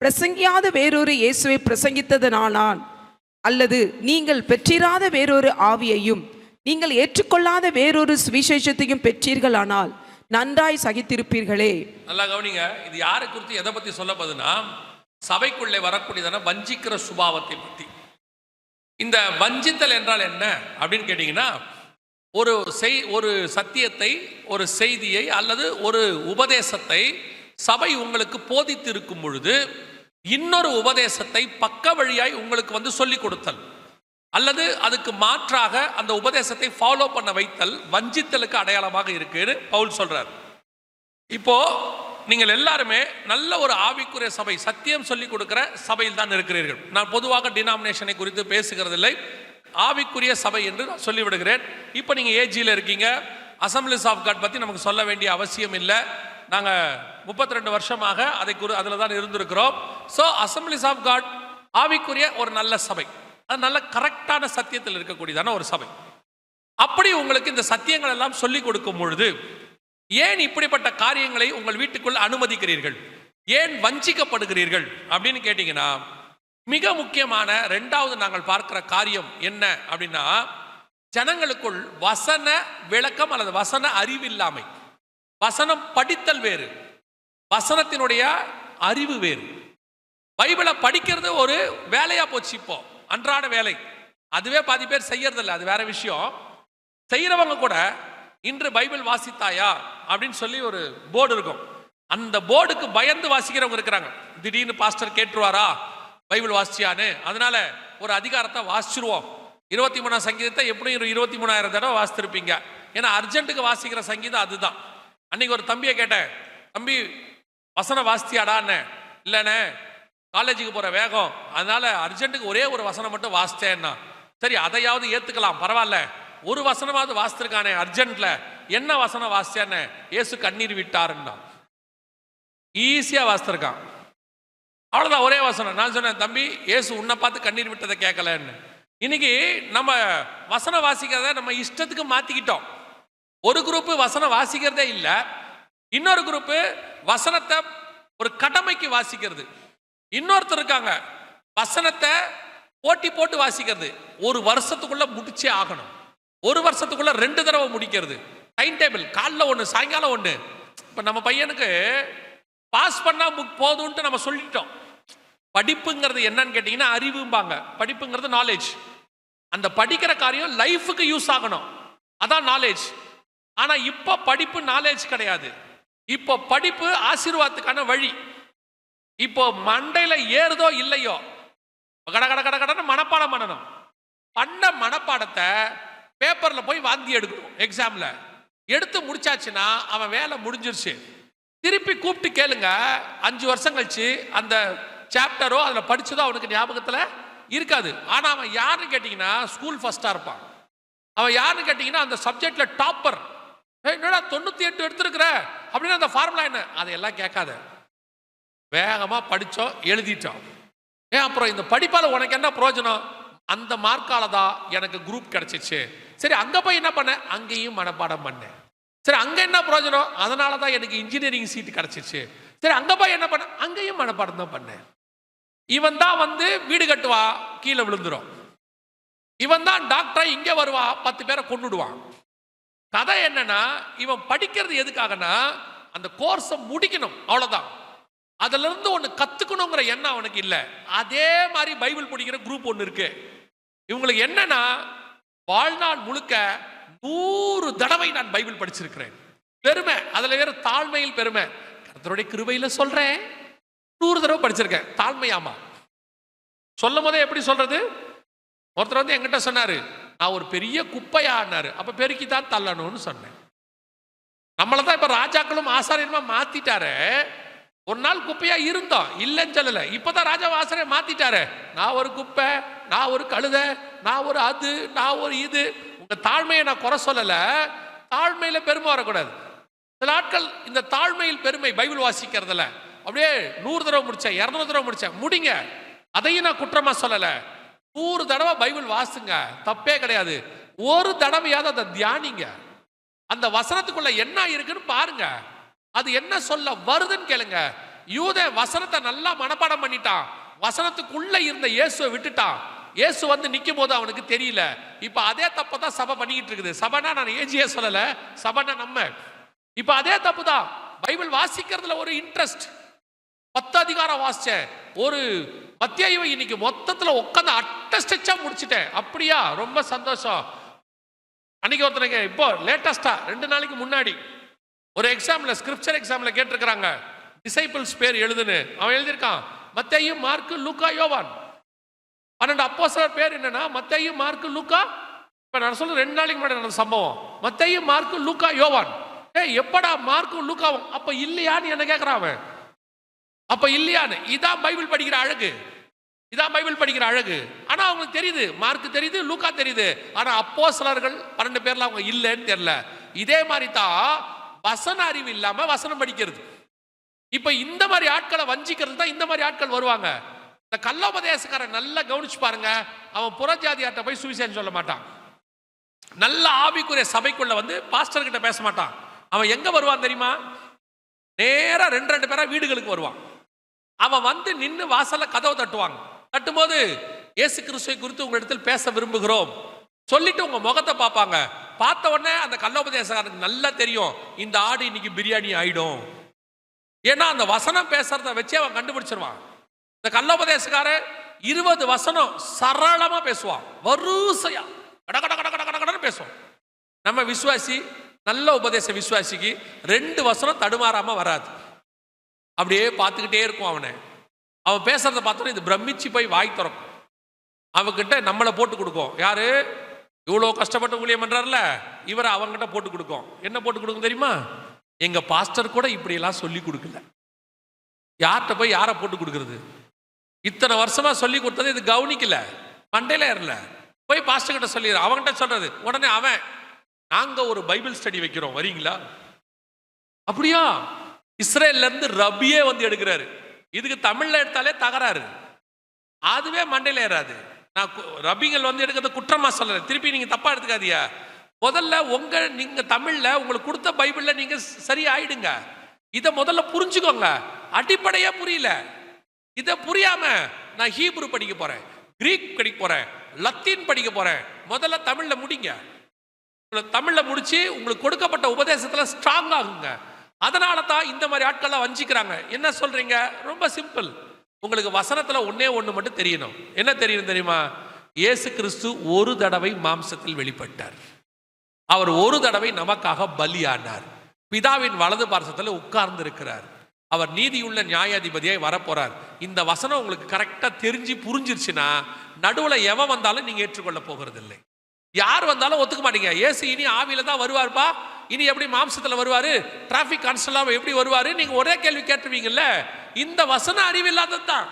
பிரசங்கியாத வேறொரு இயேசுவை பிரசங்கித்ததனாலான், அல்லது நீங்கள் பெற்றிராத வேறொரு ஆவியையும் நீங்கள் ஏற்றுக்கொள்ளாத வேறொரு சுவிசேஷத்தையும் பெற்றீர்களானால் நன்றாய் சகித்திருப்பீர்களே. நல்லா கவனிங்க. இது யாரை குறித்து எதை பத்தி சொல்லப்படுதுன்னா, சபைக்குள்ளே வரக்கூடியதான வஞ்சிக்கிற சுபாவத்தை பற்றி. இந்த வஞ்சித்தல் என்றால் என்ன அப்படின்னு கேட்டீங்கன்னா, ஒரு சத்தியத்தை, ஒரு செய்தியை அல்லது ஒரு உபதேசத்தை சபை உங்களுக்கு போதித்து இருக்கும் பொழுது இன்னொரு உபதேசத்தை பக்க வழியாய் உங்களுக்கு சொல்லிக் கொடுத்தல், அல்லது அதுக்கு மாற்றாக அந்த உபதேசத்தை ஃபாலோ பண்ண வைத்தல் வஞ்சித்தலுக்கு அடையாளமாக இருக்குன்னு பவுல் சொல்றார். இப்போ நீங்கள் எல்லாருமே நல்ல ஒரு ஆவிக்குரிய சபை, சத்தியம் சொல்லிக் கொடுக்கிற சபையில் தான் இருக்கிறீர்கள். நான் பொதுவாக டினாமினேஷனை குறித்து பேசுகிறதில்லை, ஆவிக்குரிய சபை என்று நான் சொல்லிவிடுகிறேன். இப்போ நீங்கள் ஏஜியில் இருக்கீங்க, அசம்பிளிஸ் ஆஃப் காட் பற்றி நமக்கு சொல்ல வேண்டிய அவசியம் இல்லை. நாங்கள் 32 வருஷமாக அதில் தான் இருந்திருக்கிறோம். ஸோ அசம்பிளிஸ் ஆஃப் காட் ஆவிக்குரிய ஒரு நல்ல சபை, அது நல்ல கரெக்டான சத்தியத்தில் இருக்கக்கூடியதான ஒரு சபை. அப்படி உங்களுக்கு இந்த சத்தியங்கள் எல்லாம் சொல்லிக் கொடுக்கும் பொழுது ஏன் இப்படிப்பட்ட காரியங்களை உங்கள் வீட்டுக்குள் அனுமதிக்கிறீர்கள், ஏன் வஞ்சிக்கப்படுகிறீர்கள் அப்படின்னு கேட்டீங்கன்னா, மிக முக்கியமான 2வது நாங்கள் பார்க்கிற காரியம் என்ன அப்படின்னா, ஜனங்களுக்குள் வசன விளக்கம் அல்லது வசன அறிவில்லாமை. வசனம் படித்தல் வேறு, வசனத்தினுடைய அறிவு வேறு. பைபிளை படிக்கிறது ஒரு வேலையா போச்சு, இப்போ அன்றாட வேலை. அதுவே பாதி பேர் செய்யறதில்லை, அது வேற விஷயம். செய்யறவங்க கூட இன்று பைபிள் வாசித்தாயா அப்படின்னு சொல்லி ஒரு போர்டு இருக்கும், அந்த போர்டுக்கு பயந்து வாசிக்கிறவங்க இருக்கிறாங்க. திடீர்னு பாஸ்டர் கேட்டுருவாரா பைபிள் வாசிச்சியான்னு, அதனால ஒரு அதிகாரத்தை வாசிச்சிருவோம். 23ஆம் சங்கீதத்தை எப்படியும் 23,000 தடவை வாசித்திருப்பீங்க. ஏன்னா அர்ஜென்ட்டுக்கு வாசிக்கிற சங்கீதம் அதுதான். அன்னைக்கு ஒரு தம்பியை கேட்டேன், தம்பி வசனம் வாசித்தியாடான்னு. இல்லைண்ணே, காலேஜுக்கு போகிற வேகம், அதனால அர்ஜென்ட்டுக்கு ஒரே ஒரு வசனம் மட்டும் வாசித்தேன்னா. சரி, அதையாவது ஏற்றுக்கலாம், பரவாயில்ல, ஒரு வசனமாவது வாசித்திருக்கானே அர்ஜென்ட்ல, என்ன வசனம் வாசித்தேன்னு. இயேசு கண்ணீர் விட்டாருன்னா. ஈஸியாக வாசித்திருக்கான், அவ்வளோதான், ஒரே வசனம். நான் சொன்னேன், தம்பி இயேசு உன்னை பார்த்து கண்ணீர் விட்டதை கேட்கலன்னு. இன்னைக்கு நம்ம வசனம் வாசிக்கிறத நம்ம இஷ்டத்துக்கு மாற்றிக்கிட்டோம். ஒரு குரூப்பு வசனம் வாசிக்கிறதே இல்லை, இன்னொரு குரூப்பு வசனத்தை ஒரு கடமைக்கு வாசிக்கிறது. இன்னொருத்தர் இருக்காங்க வசனத்தை போட்டி போட்டு வாசிக்கிறது. ஒரு வருஷத்துக்குள்ள முடிச்சே ஆகணும், ஒரு வருஷத்துக்குள்ள 2 தடவை முடிக்கிறது. டைம் டேபிள், காலைல ஒன்று சாயங்காலம் ஒன்று. இப்போ நம்ம பையனுக்கு பாஸ் பண்ணா போதும்ட்டு நம்ம சொல்லிட்டோம். படிப்புங்கிறது என்னன்னு கேட்டீங்கன்னா அறிவும்பாங்க. படிப்புங்கிறது நாலேஜ். அந்த படிக்கிற காரியம் லைஃபுக்கு யூஸ் ஆகணும், அதான் நாலேஜ். ஆனா இப்போ படிப்பு நாலேஜ் கிடையாது, இப்போ படிப்பு ஆசீர்வாதத்துக்கான வழி. இப்போ மண்டையில ஏறுதோ இல்லையோ கட கட கட கடன்னு மனப்பாடம் பண்ணணும். பண்ண மனப்பாடத்தை பேப்பர்ல போய் வாந்தி எடுக்கணும். எக்ஸாம்ல எடுத்து முடிச்சாச்சுன்னா அவன் வேலை முடிஞ்சிருச்சு. திருப்பி கூப்பிட்டு கேளுங்க, 5 வருஷம் கழிச்சு அந்த சாப்டரோ அதுல படிச்சதோ அவனுக்கு ஞாபகத்துல இருக்காது. ஆனா அவன் யாருன்னு கேட்டீங்கன்னா ஸ்கூல் ஃபர்ஸ்டா இருப்பான். அவன் யாருன்னு கேட்டீங்கன்னா அந்த சப்ஜெக்ட்ல டாப்பர். என்னடா 98 எடுத்திருக்கிற அப்படின்னு அந்த ஃபார்முலா என்ன, அதையெல்லாம் கேட்காத. வேகமா படிச்சோம், எழுதிட்டோம். அப்புறம் இந்த படிப்பால உனக்கு என்ன பிரயோஜனம்? அந்த மார்க்கால தான் எனக்கு குரூப் கிடைச்சிச்சு. சரி, அங்க போய் என்ன பண்ண? அங்கேயும் மனப்பாடம் பண்ணேன். சரி, அங்க என்ன பிரயோஜனம்? அதனால தான் எனக்கு இன்ஜினியரிங் சீட் கிடைச்சிச்சு. சரி, அங்க போய் என்ன பண்ண? அங்கேயும் மனப்பாடம் தான் பண்ணேன். இவன் தான் வந்து வீடு கட்டுவா, கீழே விழுந்துரும். இவன் தான் டாக்டரா இங்க வருவா, 10 பேரை கொண்டுடுவான். கதை என்னன்னா, இவன் படிக்கிறது எதுக்காகனா அந்த கோர்ஸை முடிக்கணும், அவ்வளவுதான். அதுல இருந்து ஒண்ணு கத்துக்கணுங்கிற எண்ணம் அவனுக்கு இல்ல. அதே மாதிரி பைபிள் படிக்கிற குரூப் ஒண்ணு இருக்கு. இவங்களுக்கு என்னன்னா, வாழ்நாள் முழுக்க 100 தடவை நான் பைபிள் படிச்சிருக்கிறேன். பெருமை, அதுல வேற தாழ்மையில் பெருமை. கர்த்தருடைய கிருபையில சொல்றேன், 100 தடவை படிச்சிருக்கேன். தாழ்மையாமா சொல்லும் போதே எப்படி சொல்றது? ஒருத்தர் வந்து என்கிட்ட சொன்னாரு, நான் ஒரு பெரிய குப்பையானாரு. அப்ப பெருக்கி தான் தள்ளணும்னு சொன்னேன். நம்மளதான் இப்ப ராஜாக்களும் ஆசாரியமா மாத்திட்டாரு. ஒரு நாள் குப்பையா இருந்தோம், இல்லைன்னு சொல்லல. இப்பதான் ராஜா ஆசாரிய மாத்திட்டாரு. நான் ஒரு குப்பை, நான் ஒரு கழுதை, நான் ஒரு அது, நான் ஒரு இது. உங்க தாழ்மையை நான் குறை சொல்லல, தாழ்மையில பெருமை வரக்கூடாது. சில ஆட்கள் இந்த தாழ்மையில் பெருமை பைபிள் வாசிக்கிறதுல அப்படியே 100 தடவை முடிச்சேன், 200 தடவை முடிச்சேன், முடிங்க. அதையும் நான் குற்றமா சொல்லல. 100 தடவை பைபிள் வாசுங்க, தப்பே கிடையாது. ஒரு தடவையாவது அதை தியானிங்க. அந்த வசனத்துக்குள்ள என்ன இருக்குன்னு பாருங்க, அது என்ன சொல்ல வருதுன்னு கேளுங்க. யூத வசனத்தை நல்லா மனப்பாடம் பண்ணிட்டான், வசனத்துக்குள்ள இருந்த இயேசுவை விட்டுட்டான். இயேசு வந்து நிற்கும் போது அவனுக்கு தெரியல. இப்ப அதே தப்பு தான் சபை பண்ணிக்கிட்டு இருக்குது. சபைனா நான் ஏஜியே சொல்லல, சபைனா நம்ம. இப்ப அதே தப்பு தான். பைபிள் வாசிக்கிறதுல ஒரு இன்ட்ரெஸ்ட், 10 அதிகாரம் வாசிச்சேன், ஒரு மத்தியாயவை இன்னைக்கு மொத்தத்துல உட்காந்து அட்டஸ்டா முடிச்சிட்டேன். அப்படியா, ரொம்ப சந்தோஷம். அன்னைக்கு ஒருத்தனுக்கு இப்போ லேட்டஸ்டா 2 நாளைக்கு முன்னாடி ஒரு எக்ஸாம்ல, ஸ்கிரிப்சர் எக்ஸாம்ல கேட்டிருக்கிறாங்க, டிசைபிள்ஸ் பேர் எழுதுன்னு. அவன் எழுதியிருக்கான் மத்தேயு, மார்க்கு, லூக்கா, யோவான். 12 அப்போஸ்தலர் பேர் என்னன்னா மத்தேயு, மார்க்கு, லூக்கா. இப்ப நான் சொல்ல 2 நாளைக்கு முன்னாடி நடந்த சம்பவம். மத்தேயு, மார்க்கு, லூக்கா, யோவான். எப்படா மார்க்கும் லூக்காவும்? அப்ப இல்லையான்னு என்ன கேட்கிறான் அவன். அப்ப இல்லையான்னு. இதான் பைபிள் படிக்கிற அழகு, இதான் பைபிள் படிக்கிற அழகு. ஆனா அவங்களுக்கு தெரியுது, மார்க்கு தெரியுது, லூக்கா தெரியுது. ஆனா அப்போஸ்தலர்கள் 12 பேர்ல அவங்க இல்லைன்னு தெரியல. இதே மாதிரி தான் வசன அறிவு இல்லாம வசனம் படிக்கிறது. இப்ப இந்த மாதிரி ஆட்களை வஞ்சிக்கிறது தான் இந்த மாதிரி ஆட்கள் வருவாங்க. இந்த கள்ளோபதேசக்காரன் நல்லா கவனிச்சு பாருங்க. அவன் புறஜாதியார்ட்ட போய் சுவிசேஷம் சொல்ல மாட்டான். நல்ல ஆவிக்குரிய சபைக்குள்ள வந்து பாஸ்டர் கிட்ட பேச மாட்டான். அவன் எங்க வருவான் தெரியுமா? நேரா 2 பேரா வீடுகளுக்கு வருவான். அவன் வந்து நின்று வாசல்ல கதவை தட்டுவாங்க. தட்டும்போது இயேசு கிறிஸ்துவை குறித்து உங்களிடத்தில் பேச விரும்புகிறோம் சொல்லிட்டு உங்க முகத்தை பார்ப்பாங்க. பார்த்த உடனே அந்த கள்ளோபதேசக்காரனுக்கு நல்லா தெரியும், இந்த ஆடு இன்னைக்கு பிரியாணி ஆயிடும். ஏன்னா அந்த வசனம் பேசுறத வச்சு அவன் கண்டுபிடிச்சிருவான். இந்த கள்ளோபதேசக்காரன் 20 வசனம் சரளமா பேசுவான், வரிசையா கட கட கட கட கடன்னு பேசுவான். நம்ம விசுவாசி, நல்ல உபதேச விசுவாசிக்கு 2 வசனம் தடுமாறாம வராது. அப்படியே பார்த்துக்கிட்டே இருக்கும் அவனை. அவன் பேசுறத பார்த்தோன்னே இது பிரமிச்சு போய் வாய் திறக்கும். அவன்கிட்ட நம்மளை போட்டு கொடுக்கும். யாரு? இவ்வளோ கஷ்டப்பட்டு ஊழியம் பண்றாருல, இவரை அவங்ககிட்ட போட்டு கொடுக்கும். என்ன போட்டு கொடுக்கும் தெரியுமா? எங்க பாஸ்டர் கூட இப்படி எல்லாம் சொல்லி கொடுக்கல. யார்கிட்ட போய் யாரை போட்டு கொடுக்கறது? இத்தனை வருஷமா சொல்லி கொடுத்தது இது கவனிக்கல, மண்டையில ஏறல. போய் பாஸ்டர் கிட்ட சொல்லி அவங்ககிட்ட சொல்றது. உடனே அவன், நாங்க ஒரு பைபிள் ஸ்டடி வைக்கிறோம், வரீங்களா? அப்படியா? இஸ்ரேல்ல இருந்து ரபியே வந்து எடுக்கிறாரு. இதுக்கு தமிழ்ல எடுத்தாலே தகராறு, அதுவே மண்டையில ஏறாது. நான் ரபிகள் வந்து எடுக்கிறது குற்றமா சொல்லல, திருப்பி நீங்க தப்பா எடுத்துக்காதீங்க. முதல்ல நீங்க தமிழ்ல உங்களுக்கு கொடுத்த பைபிள்ல நீங்க சரி ஆயிடுங்க. இதை முதல்ல புரிஞ்சுக்கோங்க. அடிப்படையே புரியல. இதை புரியாம நான் ஹீப்ரு படிக்க போறேன், கிரீக் படிக்க போறேன், லத்தீன் படிக்க போறேன். முதல்ல தமிழ்ல முடிங்க. தமிழ்ல முடிச்சு உங்களுக்கு கொடுக்கப்பட்ட உபதேசத்துல ஸ்ட்ராங் ஆகுங்க. அதனால தான் இந்த மாதிரி ஆட்கள்லாம் வஞ்சிக்கிறாங்க. என்ன சொல்றீங்க? ரொம்ப சிம்பிள். உங்களுக்கு வசனத்துல ஒன்னே ஒண்ணு மட்டும் தெரியணும். என்ன தெரியணும் தெரியுமா? இயேசு கிறிஸ்து ஒரு தடவை மாம்சத்தில் வெளிப்பட்டார். அவர் ஒரு தடவை நமக்காக பலியானார். பிதாவின் வலது பார்சத்தில் உட்கார்ந்து இருக்கிறார். அவர் நீதியுள்ள நியாயாதிபதியாய் வரப்போறார். இந்த வசனம் உங்களுக்கு கரெக்டா தெரிஞ்சு புரிஞ்சிருச்சுன்னா நடுவுல எவன் வந்தாலும் நீங்க ஏற்றுக்கொள்ள போகிறது இல்லை. யார் வந்தாலும் ஒத்துக்க மாட்டீங்க. இயேசு இனி ஆவியில தான் வருவார்ப்பா, இனி எப்படி மாம்சத்துல வருவாரு, டிராபிக் கான்ஸ்டபிளா எப்படி வருவாரு, நீங்க ஒரே கேள்வி கேட்டுருவீங்கல்ல. இந்த வசன அறிவு இல்லாததான்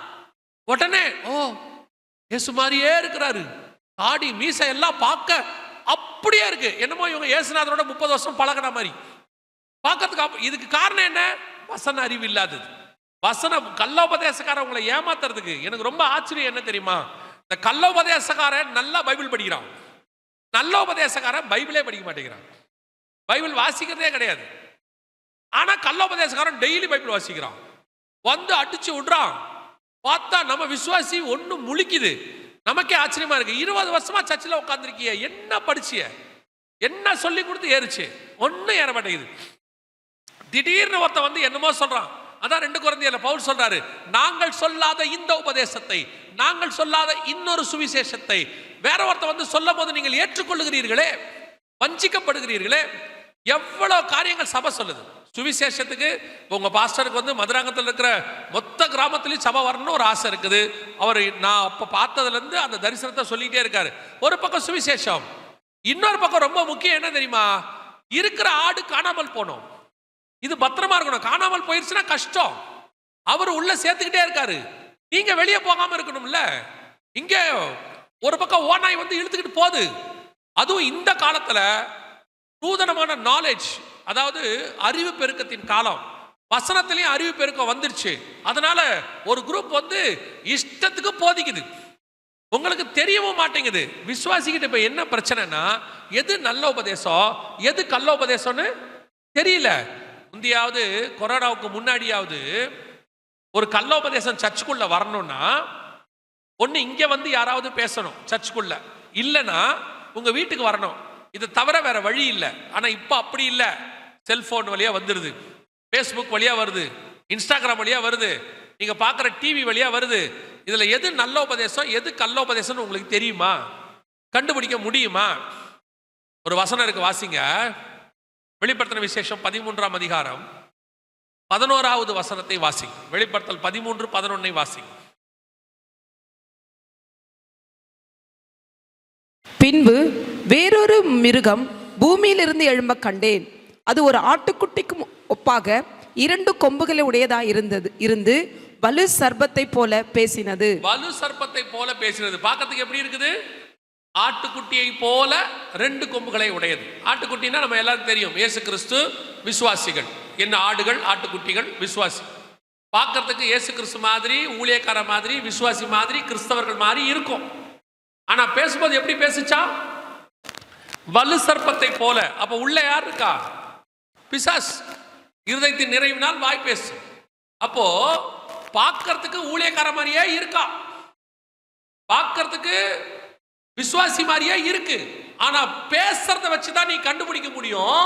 உடனே ஓ இயேசு மாதிரியே இருக்கிறாரு, தாடி மீசை எல்லாம் பார்க்க அப்படியே இருக்கு, என்னமோ இவங்க இயேசுநாதரோட 30 வருஷம் பழகின மாதிரி பார்க்கறதுக்கு. இதுக்கு காரணம் என்ன? வசன அறிவு இல்லாதது. வசனம் கள்ளோபதேசக்காரன் உங்களை ஏமாத்துறதுக்கு. எனக்கு ரொம்ப ஆச்சரியம் என்ன தெரியுமா? இந்த கள்ளோபதேசக்காரன் நல்லா பைபிள் படிக்கிறான், நல்ல உபதேசக்காரன் பைபிளே படிக்க மாட்டேங்கிறான், பைபிள் வாசிக்கிறதே கிடையாது. ஆனா கள்ளோபதேசக்காரன் டெய்லி பைபிள் வாசிக்கிறான், வந்து அடிச்சு விடுறான். பார்த்தா நம்ம விசுவாசி ஒண்ணு முழிக்குது. நமக்கே ஆச்சரியமா இருக்கு. 20 வருஷமா சர்ச்சில் உட்காந்துருக்கிய, என்ன படிச்சிய, என்ன சொல்லி கொடுத்து ஏறிச்சு, ஒன்னும் ஏற மாட்டேங்குது. திடீர்னு ஒருத்த வந்து என்னமோ சொல்றான். அதான் 2 கொரிந்தியர்ல பவுல் சொல்றாரு, நாங்கள் சொல்லாத இந்த உபதேசத்தை, நாங்கள் சொல்லாத இன்னொரு சுவிசேஷத்தை வேற ஒருத்த வந்து சொல்லும் போது நீங்கள் ஏற்றுக்கொள்ளுகிறீர்களே, வஞ்சிக்கப்படுகிறீர்களே. எவ்வளவு காரியங்கள் சபை சொல்லுது சுவிசேஷத்துக்கு. உங்க பாஸ்டருக்கு வந்து மதுராங்கத்தில் இருக்கிற மொத்த கிராமத்திலையும் சபை வரணும்னு ஒரு ஆசை இருக்குது. அவர் நான் அப்ப பார்த்ததுல இருந்து அந்த தரிசனத்தை சொல்லிட்டே இருக்காரு. ஒரு பக்கம் சுவிசேஷம், இன்னொரு பக்கம் ரொம்ப முக்கியம் என்ன தெரியுமா? இருக்கிற ஆடு காணாமல் போனோம், இது பத்திரமா இருக்கணும். காணாமல் போயிருச்சுன்னா கஷ்டம். அவர் உள்ள சேர்த்துக்கிட்டே இருக்காரு, நீங்க வெளியே போகாம இருக்கணும்ல. இங்க ஒரு பக்கம் ஓநாய் வந்து இழுத்துக்கிட்டு போகுது. அதுவும் இந்த காலத்துல நூதனமான நாலேஜ், அதாவது அறிவு பெருக்கத்தின் காலம். வசனத்திலையும் அறிவு பெருக்கம் வந்துருச்சு. அதனால ஒரு குரூப் வந்து இஷ்டத்துக்கு போதிக்குது, உங்களுக்கு தெரியவும் மாட்டேங்குது. விசுவாசிக்கிட்ட இப்ப என்ன பிரச்சனைனா, எது நல்ல உபதேசம் எது கள்ள உபதேசம்னு தெரியல. முந்தையாவது கொரோனாவுக்கு முன்னாடியாவது ஒரு கள்ள உபதேசம் சர்ச்சுக்குள்ள வரணும்னா ஒண்ணு இங்க வந்து யாராவது பேசணும் சர்ச்சுக்குள்ள, இல்லைன்னா உங்க வீட்டுக்கு வரணும். இது தவிர வேற வழி இல்லை. ஆனா இப்ப அப்படி இல்லை. செல்போன் வழியா வந்துருது, பேஸ்புக் வழியா வருது, இன்ஸ்டாகிராம் வழியா வருது, நீங்க பாக்குற டிவி வழியா வருது. இதுல எது நல்ல உபதேசம் எது கள்ள உபதேசம் உங்களுக்கு தெரியுமா? கண்டுபிடிக்க முடியுமா? ஒரு வசனம் இருக்கு, வாசிங்க. வெளிப்படுத்தின விசேஷம் 13ஆம் அதிகாரம் 11வது வசனத்தை வாசிங்க. வெளிப்படுத்தல் 13:11 வாசிங்க. பின்பு வேறொரு மிருகம் பூமியிலிருந்து எழும்ப கண்டேன். அது ஒரு ஆட்டுக்குட்டிக்கும் ஒப்பாக 2 கொம்புகளை உடையதா இருந்து வலு சர்ப்பத்தை போல பேசினது. வலு சர்ப்பத்தை போல பேசினது பார்க்கறதுக்கு எப்படி இருக்குது? ஆட்டுக்குட்டியை போல 2 கொம்புகளை உடையது. ஆட்டுக்குட்டினா நம்ம எல்லாருக்கும் தெரியும், இயேசு கிறிஸ்து, விசுவாசிகள். என்ன ஆடுகள், ஆட்டுக்குட்டிகள், விசுவாசி. பார்க்கறதுக்கு இயேசு கிறிஸ்து மாதிரி, ஊழியக்கார மாதிரி, விசுவாசி மாதிரி, கிறிஸ்தவர்கள் மாதிரி இருக்கும். ஆனா பேசும்போது எப்படி பேசுச்சா? வலு சர்ப்பத்தை போல. அப்ப உள்ள யார் இருக்கா? பிசாஸ். இருதயத்தின் நிறைவினால் வாய் பேசும். அப்போ பார்க்கறதுக்கு ஊழியக்கார மாதிரியே இருக்கா, பார்க்கறதுக்கு விசுவாசி மாதிரியே இருக்கு. ஆனா பேசுறத வச்சுதான் நீ கண்டுபிடிக்க முடியும்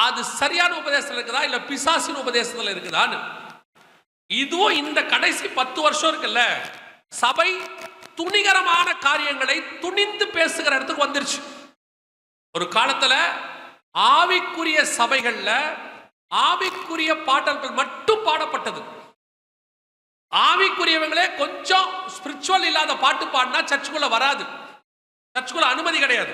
அது சரியான உபதேசத்துல இருக்குதா இல்ல பிசாசின் உபதேசத்துல இருக்குதான்னு. இதுவும் இந்த கடைசி 10 வருஷம் இருக்குல்ல, சபை துணிகரமான காரியங்களை துணிந்து பேசுகிற இடத்துக்கு வந்துருச்சு. ஒரு காலத்துல ஆவிக்குரிய சபைகள்ல ஆவிக்குரிய பாடல்கள் மட்டும் பாடப்பட்டது. ஆவிக்குரியவங்களே கொஞ்சம் ஸ்பிரிச்சுவல் இல்லாத பாட்டு பாடினா சர்ச்சுக்குள்ள வராது, சர்ச்சுக்குள்ள அனுமதி கிடையாது.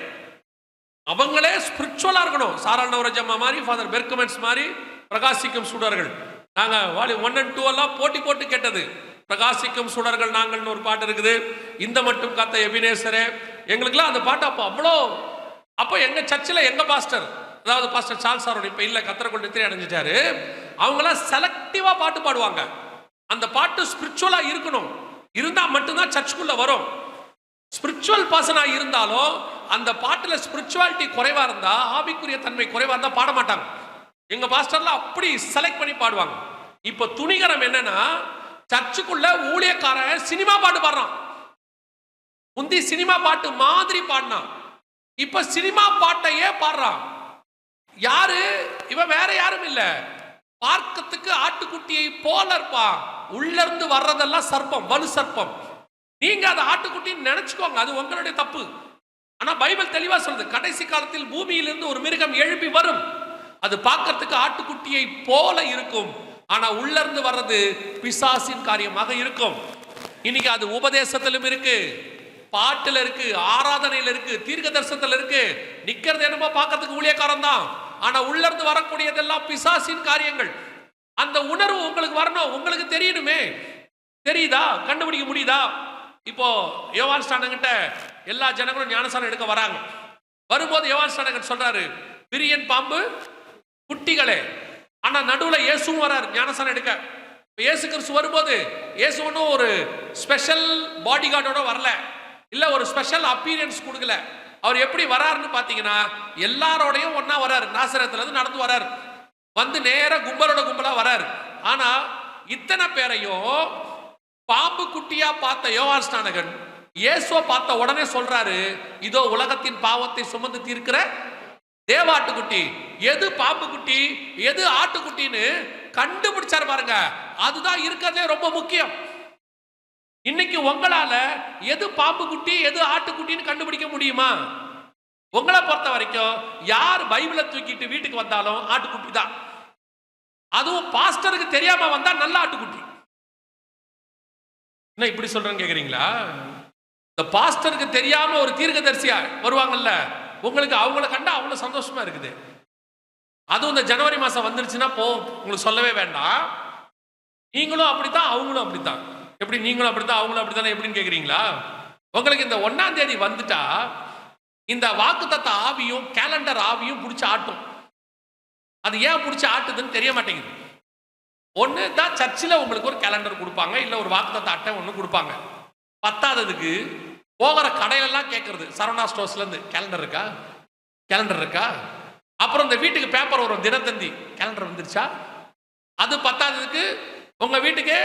அவங்களே ஸ்பிரிச்சுவலா இருக்கணும். சாரல் நவரஜம்மா மாதிரி, ஃபாதர் பெர்கமென்ஸ் மாதிரி பிரகாசிக்கும் சுடர்கள். நாங்க 1 and 2 எல்லாம் போட்டி போட்டு கேட்டது. பிரகாசிக்கும் சுடர்கள் நாங்கள்னு ஒரு பாட்டு இருக்குது. இந்த மட்டும் காத்த எபினேசரே, எங்களுக்குலாம் அந்த பாட்டு அப்போ அவ்வளோ. அப்போ எங்க சர்ச்சில் எங்க பாஸ்டர், அதாவது பாஸ்டர் சார்ல்ஸ் சாரோட, இப்ப இல்ல, கத்தரக்குள் நித்திரை அடைஞ்சிட்டாரு, அவங்களாம் செலக்டிவா பாட்டு பாடுவாங்க. அந்த பாட்டு ஸ்பிரிச்சுவலா இருக்கணும், இருந்தா மட்டும்தான் சர்ச்சுக்குள்ள வரும். ஸ்பிரிச்சுவல் பர்சனா இருந்தாலும் அந்த பாட்டுல ஸ்பிரிச்சுவாலிட்டி குறைவா இருந்தா, ஆவிக்குரிய தன்மை குறைவா இருந்தா பாட மாட்டாங்க. எங்க பாஸ்டர்ல அப்படி செலக்ட் பண்ணி பாடுவாங்க. இப்ப துணிகரம் என்னன்னா, சர்ச்சுக்குள்ள ஊழியக்காரன் சினிமா பாட்டு பாடுறான். முந்தி சினிமா பாட்டு மாதிரி பாடினான், இப்ப சினிமா பாட்டையே பாடுறான். யாரு இவன்? வேற யாரும் இல்ல, பார்க்கத்துக்கு ஆட்டுக்குட்டியை போல இருப்பான், உள்ள இருந்து வர்றதெல்லாம் சர்ப்பம், வலு சர்ப்பம். நீங்க அதை ஆட்டுக்குட்டின்னு நினைச்சுக்கோங்க, அது உங்களுடைய தப்பு. ஆனா பைபிள் தெளிவா சொல்லுது, கடைசி காலத்தில் பூமியிலிருந்து ஒரு மிருகம் எழுப்பி வரும், அது பார்க்கறதுக்கு ஆட்டுக்குட்டியை போல இருக்கும், ஆனா உள்ள இருந்து வர்றது பிசாசின் காரியமாக இருக்கும். இன்னைக்கு அது உபதேசத்திலும் இருக்கு, பாட்டுல இருக்கு, ஆராதனையில இருக்கு, தீர்க்க தரிசனத்துல இருக்கு. நிக்கிறது என்னமோ பார்க்கறதுக்கு ஊழியக்காரன் தான், ஆனா உள்ள இருந்து வரக்கூடியதெல்லாம் பிசாசின் காரியங்கள். அந்த உணர்வு உங்களுக்கு வரணும், உங்களுக்கு தெரியணுமே. தெரியுதா? கண்டுபிடிக்க முடியுதா? இப்போ யோவான் ஸ்நானகிட்ட எல்லா ஜனங்களும் ஞானஸ்நானம் எடுக்க வராங்க. வரும்போது யோவான் ஸ்நானகன் சொல்றாரு, விரியன் பாம்பு குட்டிகளே. ஆனா நடுவுல இயேசுவும் வராரு ஞானஸ்நானம் எடுக்க. இயேசு கிறிஸ்து வரும்போது இயேசு ஒன்றும் ஒரு ஸ்பெஷல் பாடி கார்டோட வரல, இல்ல ஒரு ஸ்பெஷல் அப்பீரியன்ஸ் கொடுக்கல. அவர் எப்படி வராருன்னு பாத்தீங்கன்னா, எல்லாரோடையும் ஒன்னா வராரு. நாசரேத்துல இருந்து நடந்து வராரு, வந்து நேர கும்பலோட கும்பலா வராரு. ஆனா இத்தனை பேரையும் பாம்பு குட்டியா பார்த்த யோவான் ஸ்நானகன் இயேசுவை பார்த்த உடனே சொல்றாரு, இதோ உலகத்தின் பாவத்தை சுமந்து தீர்க்கிற தேவாட்டுக்குட்டி. எது பாம்பு குட்டி, எது ஆட்டுக்குட்டின்னு கண்டுபிடிச்சாரு பாருங்க. அதுதான் இருக்கிறதே ரொம்ப முக்கியம். இன்னைக்கு உங்களால எது பாம்பு குட்டி எது ஆட்டுக்குட்டின்னு கண்டுபிடிக்க முடியுமா? உங்களை பொறுத்த வரைக்கும் யார் பைபிளை தூக்கிட்டு வீட்டுக்கு வந்தாலும் ஆட்டுக்குட்டி தான். அதுவும் பாஸ்டருக்கு தெரியாம வந்தா நல்ல ஆட்டுக்குட்டி. என்ன இப்படி சொல்றேன்னு கேக்குறீங்களா? இந்த பாஸ்டருக்கு தெரியாம ஒரு தீர்க்கதரிசியா வருவாங்கல்ல, உங்களுக்கு அவங்கள கண்டா அவ்வளவு சந்தோஷமா இருக்குது. அதுவும் இந்த ஜனவரி மாசம் வந்துருச்சுன்னா உங்களுக்கு சொல்லவே வேண்டாம். நீங்களும் அப்படித்தான், அவங்களும் அப்படித்தான். எப்படி நீங்களும் அப்படித்தான் அவங்களும் அப்படித்தானே எப்படின்னு கேக்குறீங்களா? உங்களுக்கு இந்த 1ஆம் தேதி வந்துட்டா இந்த வாக்குத்தத்த ஆவியும் கேலண்டர் ஆவியும் பிடிச்சி ஆட்டும். அது ஏன் பிடிச்சி ஆட்டுதுன்னு தெரிய மாட்டேங்குது. ஒன்று தான் சர்ச்சில் உங்களுக்கு ஒரு கேலண்டர் கொடுப்பாங்க, இல்லை ஒரு வாக்குத்தத்த அட்டை ஒன்று கொடுப்பாங்க. பத்தாததுக்கு போகிற கடையிலெல்லாம் கேட்கறது, சரவணா ஸ்டோர்ஸ்லேருந்து கேலண்டர் இருக்கா, கேலண்டர் இருக்கா. அப்புறம் இந்த வீட்டுக்கு பேப்பர் வரும், தினத்தந்தி, கேலண்டர் வந்துருச்சா. அது பத்தாததுக்கு உங்கள் வீட்டுக்கு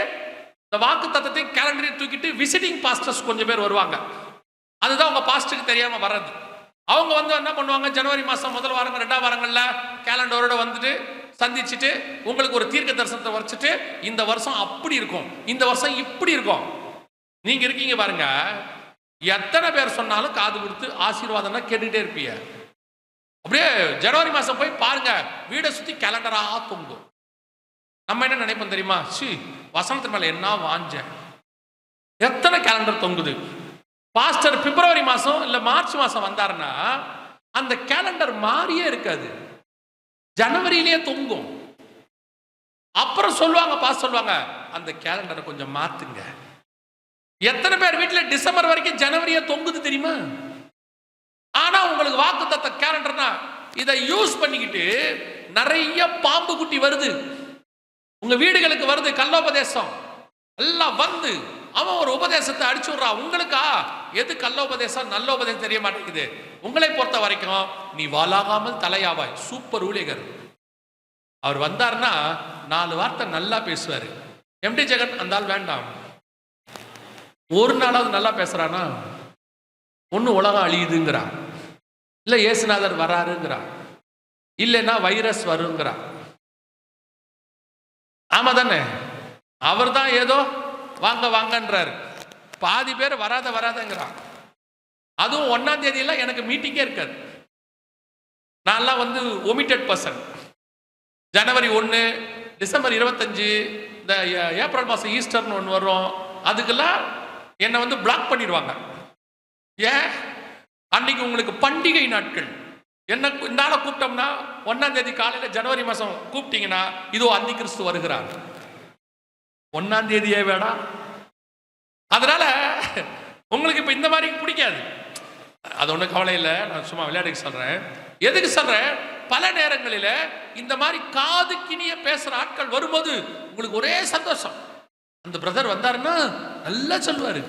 இந்த வாக்கு தத்தத்தை கேலண்டரையும் தூக்கிட்டு விசிட்டிங் பாஸ்டர்ஸ் கொஞ்சம் பேர் வருவாங்க. அதுதான் உங்கள் பாஸ்டருக்கு தெரியாமல் வர்றது. அவங்க வந்து என்ன பண்ணுவாங்க, ஜனவரி மாதம் முதல் வாரங்கள் 2ஆம் வாரங்கள்ல கேலண்டரோட வந்துட்டு சந்திச்சுட்டு உங்களுக்கு ஒரு தீர்க்க தரிசனத்தை வச்சுட்டு, இந்த வருஷம் அப்படி இருக்கும், இந்த வருஷம் இப்படி இருக்கும். நீங்க இருக்கீங்க பாருங்க, எத்தனை பேர் சொன்னாலும் காது கொடுத்து ஆசீர்வாதம்னா கேட்டுக்கிட்டே இருப்பீங்க. அப்படியே ஜனவரி மாதம் போய் பாருங்க, வீடை சுற்றி கேலண்டரா தொங்கும். நம்ம என்ன நினைப்போம் தெரியுமா, வசனத்து மேல என்ன வாஞ்ச, எத்தனை கேலண்டர் தொங்குது. பாஸ்டர் பிப்ரவரி மாசம் இல்ல மார்ச் மாசம் வந்தாருன்னா அந்த கேலண்டர் மாறியே இருக்காது, ஜனவரியிலேயே தொங்கும். அப்புறம் சொல்லுவாங்க, பாஸ் சொல்லுவாங்க, அந்த கேலண்டரை கொஞ்சம் மாத்துங்க. எத்தனை பேர் வீட்டில் டிசம்பர் வரைக்கும் ஜனவரியே தொங்குது தெரியுமா? ஆனா உங்களுக்கு வாக்குத்தத்த கேலண்டர்னா இதை யூஸ் பண்ணிக்கிட்டு நிறைய பாம்பு குட்டி வருது, உங்க வீடுகளுக்கு வருது, கல்லோபதேசம் எல்லாம் வந்து அவன் ஒரு உபதேசத்தை அடிச்சு விடுறான். உங்களுக்கா எது கல்லோபதேசம் நல்ல உபதேசம் தெரிய மாட்டேங்குது. உங்களை பொறுத்த வரைக்கும் நீ வாலாகாமல் தலையாவாய், சூப்பர் ஊழியர். அவர் வந்தார்னா 4 வார்த்தை நல்லா பேசுவாரு. எம்டி ஜெகன் அந்த ஆள் வேண்டாம், ஒரு நாளாவது நல்லா பேசுறானா, ஒண்ணு உலகம் அழியுதுங்கிறான், இல்ல இயேசுநாதர் வராருங்கிறான், இல்லைன்னா வைரஸ் வருங்கிறான். ஆமா தானே? அவர் தான் ஏதோ வாங்க வாங்கன்றாரு, பாதி பேர் வராதங்கிறான். அதுவும் 1ஆம் தேதியெல்லாம் எனக்கு மீட்டிங்கே இருக்காது. நான்லாம் வந்து ஒமிட்டட் பர்சன். ஜனவரி 1, டிசம்பர் 25, இந்த ஏப்ரல் மாதம் ஈஸ்டர்னு ஒன்று வரும், அதுக்கெல்லாம் என்னை வந்து பிளாக் பண்ணிடுவாங்க. ஏன்? அன்னைக்கு உங்களுக்கு பண்டிகை நாட்கள். என்ன என்னால கூப்பிட்டோம்னா 1ஆம் தேதி காலையில் ஜனவரி மாதம் கூப்பிட்டீங்கன்னா இதோ அந்தி கிறிஸ்து வருகிறார், 1ஆம் தேதியே வேடாம். அதனால உங்களுக்கு இப்ப இந்த மாதிரி பிடிக்காது, அது ஒன்றும் கவலை இல்லை. நான் சும்மா விளையாட்டுக்கு சொல்றேன். எதுக்கு சொல்றேன், பல நேரங்களில் இந்த மாதிரி காது கிணிய பேசுற ஆட்கள் வரும்போது உங்களுக்கு ஒரே சந்தோஷம். அந்த பிரதர் வந்தாருன்னா நல்லா சொல்லுவாரு.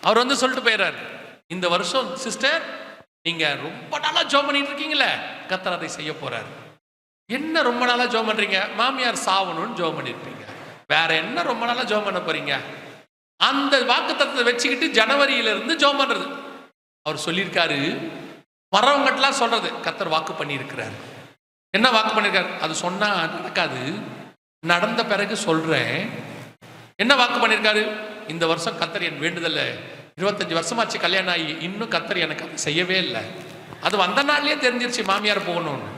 அவர் வந்து சொல்லிட்டு போயிடுறாரு, இந்த வருஷம் சிஸ்டர் நீங்க ரொம்ப நாளா ஜெபம் பண்ணிட்டு இருக்கீங்களே, கர்த்தர் அதை செய்ய போறாரு. என்ன ரொம்ப நாளா ஜெபம் பண்றீங்க? மாமியார் சாவணும்னு ஜெபம் பண்ணிருப்பீங்க. வேற என்ன ரொம்ப நாளா ஜெபம் பண்ண போறீங்க? அந்த வாக்குத்தத்தத்தை வச்சுக்கிட்டு ஜனவரியில இருந்து ஜெபம் பண்றது. அவர் சொல்லியிருக்காரு, மரவங்கட்டெல்லாம் சொல்றது கர்த்தர் வாக்கு பண்ணியிருக்கிறார். என்ன வாக்கு பண்ணியிருக்காரு? அது சொன்னா நடக்காது, நடந்த பிறகு சொல்றேன். என்ன வாக்கு பண்ணியிருக்காரு? இந்த வருஷம் கர்த்தர் என் வேண்டுதல்ல 25 வருஷமாச்சு கல்யாணம் ஆகி, இன்னும் கர்த்தர் எனக்கு அதை செய்யவே இல்லை. அது வந்த நாள்லயே தெரிஞ்சிருச்சு மாமியார் போகணும்னு.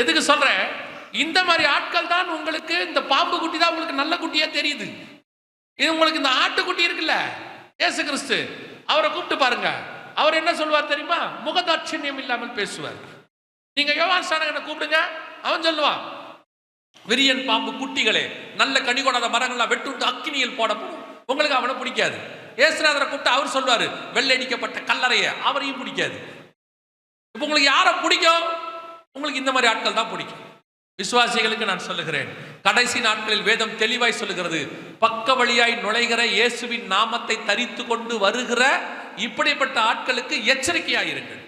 எதுக்கு சொல்றேன்? இந்த மாதிரி ஆட்கள் தான் உங்களுக்கு, இந்த பாம்பு குட்டி தான் உங்களுக்கு நல்ல குட்டியா தெரியுது. இது உங்களுக்கு இந்த ஆட்டுக்குட்டி இருக்குல்ல, இயேசு கிறிஸ்து, அவரை கூப்பிட்டு பாருங்க. அவர் என்ன சொல்வார் தெரியுமா? முகதாட்சண்யம் இல்லாமல் பேசுவார். நீங்க யோவான் ஸ்நானகனை கூப்பிடுங்க, அவன் சொல்லுவான், விரியன் பாம்பு குட்டிகளே, நல்ல கனி கொடாத மரங்கள்லாம் வெட்டுண்டு அக்கினியில் போடப்படும். உங்களுக்கு அவனை பிடிக்காது. இயேசுநாதரை கூப்பிட்டு அவர் சொல்வாரு, வெள்ளடிக்கப்பட்ட கல்லறைய, அவரையும் பிடிக்காது. இப்ப உங்களுக்கு யாரை பிடிக்கும்? உங்களுக்கு இந்த மாதிரி ஆட்கள் தான் பிடிக்கும். விசுவாசிகளுக்கு நான் சொல்லுகிறேன், கடைசி நாட்களில் வேதம் தெளிவாய் சொல்லுகிறது, பக்க வழியாய் நுழைகிற இயேசுவின் நாமத்தை தரித்து கொண்டு வருகிற இப்படிப்பட்ட ஆட்களுக்கு எச்சரிக்கையாயிருங்கள்.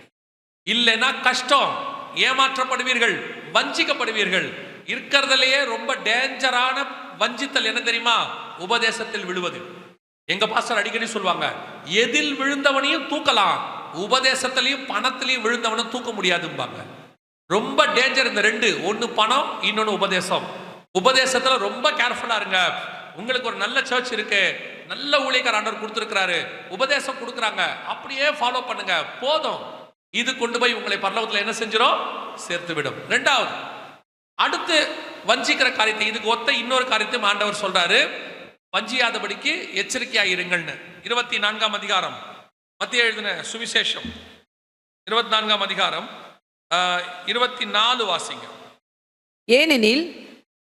இல்லைன்னா கஷ்டம், ஏமாற்றப்படுவீர்கள், வஞ்சிக்கப்படுவீர்கள். இருக்கிறதுலயே ரொம்ப டேஞ்சரான வஞ்சித்தல் என்ன தெரியுமா? உபதேசத்தில் விழுவது. எங்க பாஸ்டர் அடிக்கடி சொல்லுவாங்க, எதில் விழுந்தவனையும் தூக்கலாம், உபதேசத்திலையும் பணத்திலையும் விழுந்தவனும் தூக்க முடியாதும்பாங்க. ரொம்ப டேஞ்சர் இந்த ரெண்டு. ஒன்னு பணம், இன்னொன்னு உபதேசம். உபதேசத்துல ரொம்ப கேர்ஃபுல்லா இருங்க. உங்களுக்கு ஒரு நல்ல சர்ச் இருக்கு, நல்ல ஊழியக்காரர் ஆண்டவர் கொடுத்திருக்கிறாரு, உபதேசம் கொடுக்குறாங்க, அப்படியே ஃபாலோ பண்ணுங்க, போதும். இது கொண்டு போய் உங்களை பரலோகத்துல என்ன செஞ்சிடும்? சேர்த்து விடும். ரெண்டாவது, அடுத்து வஞ்சிக்கிற காரியத்தை, இதுக்கு ஒத்த இன்னொரு காரியத்தை ஆண்டவர் சொல்றாரு, வஞ்சியாதபடிக்கு எச்சரிக்கையா இருங்கள்னு. 24ஆம் அதிகாரம், மத்திய எழுதின சுவிசேஷம் 24ஆம் அதிகாரம் 24 வாசிங்க. ஏனெனில்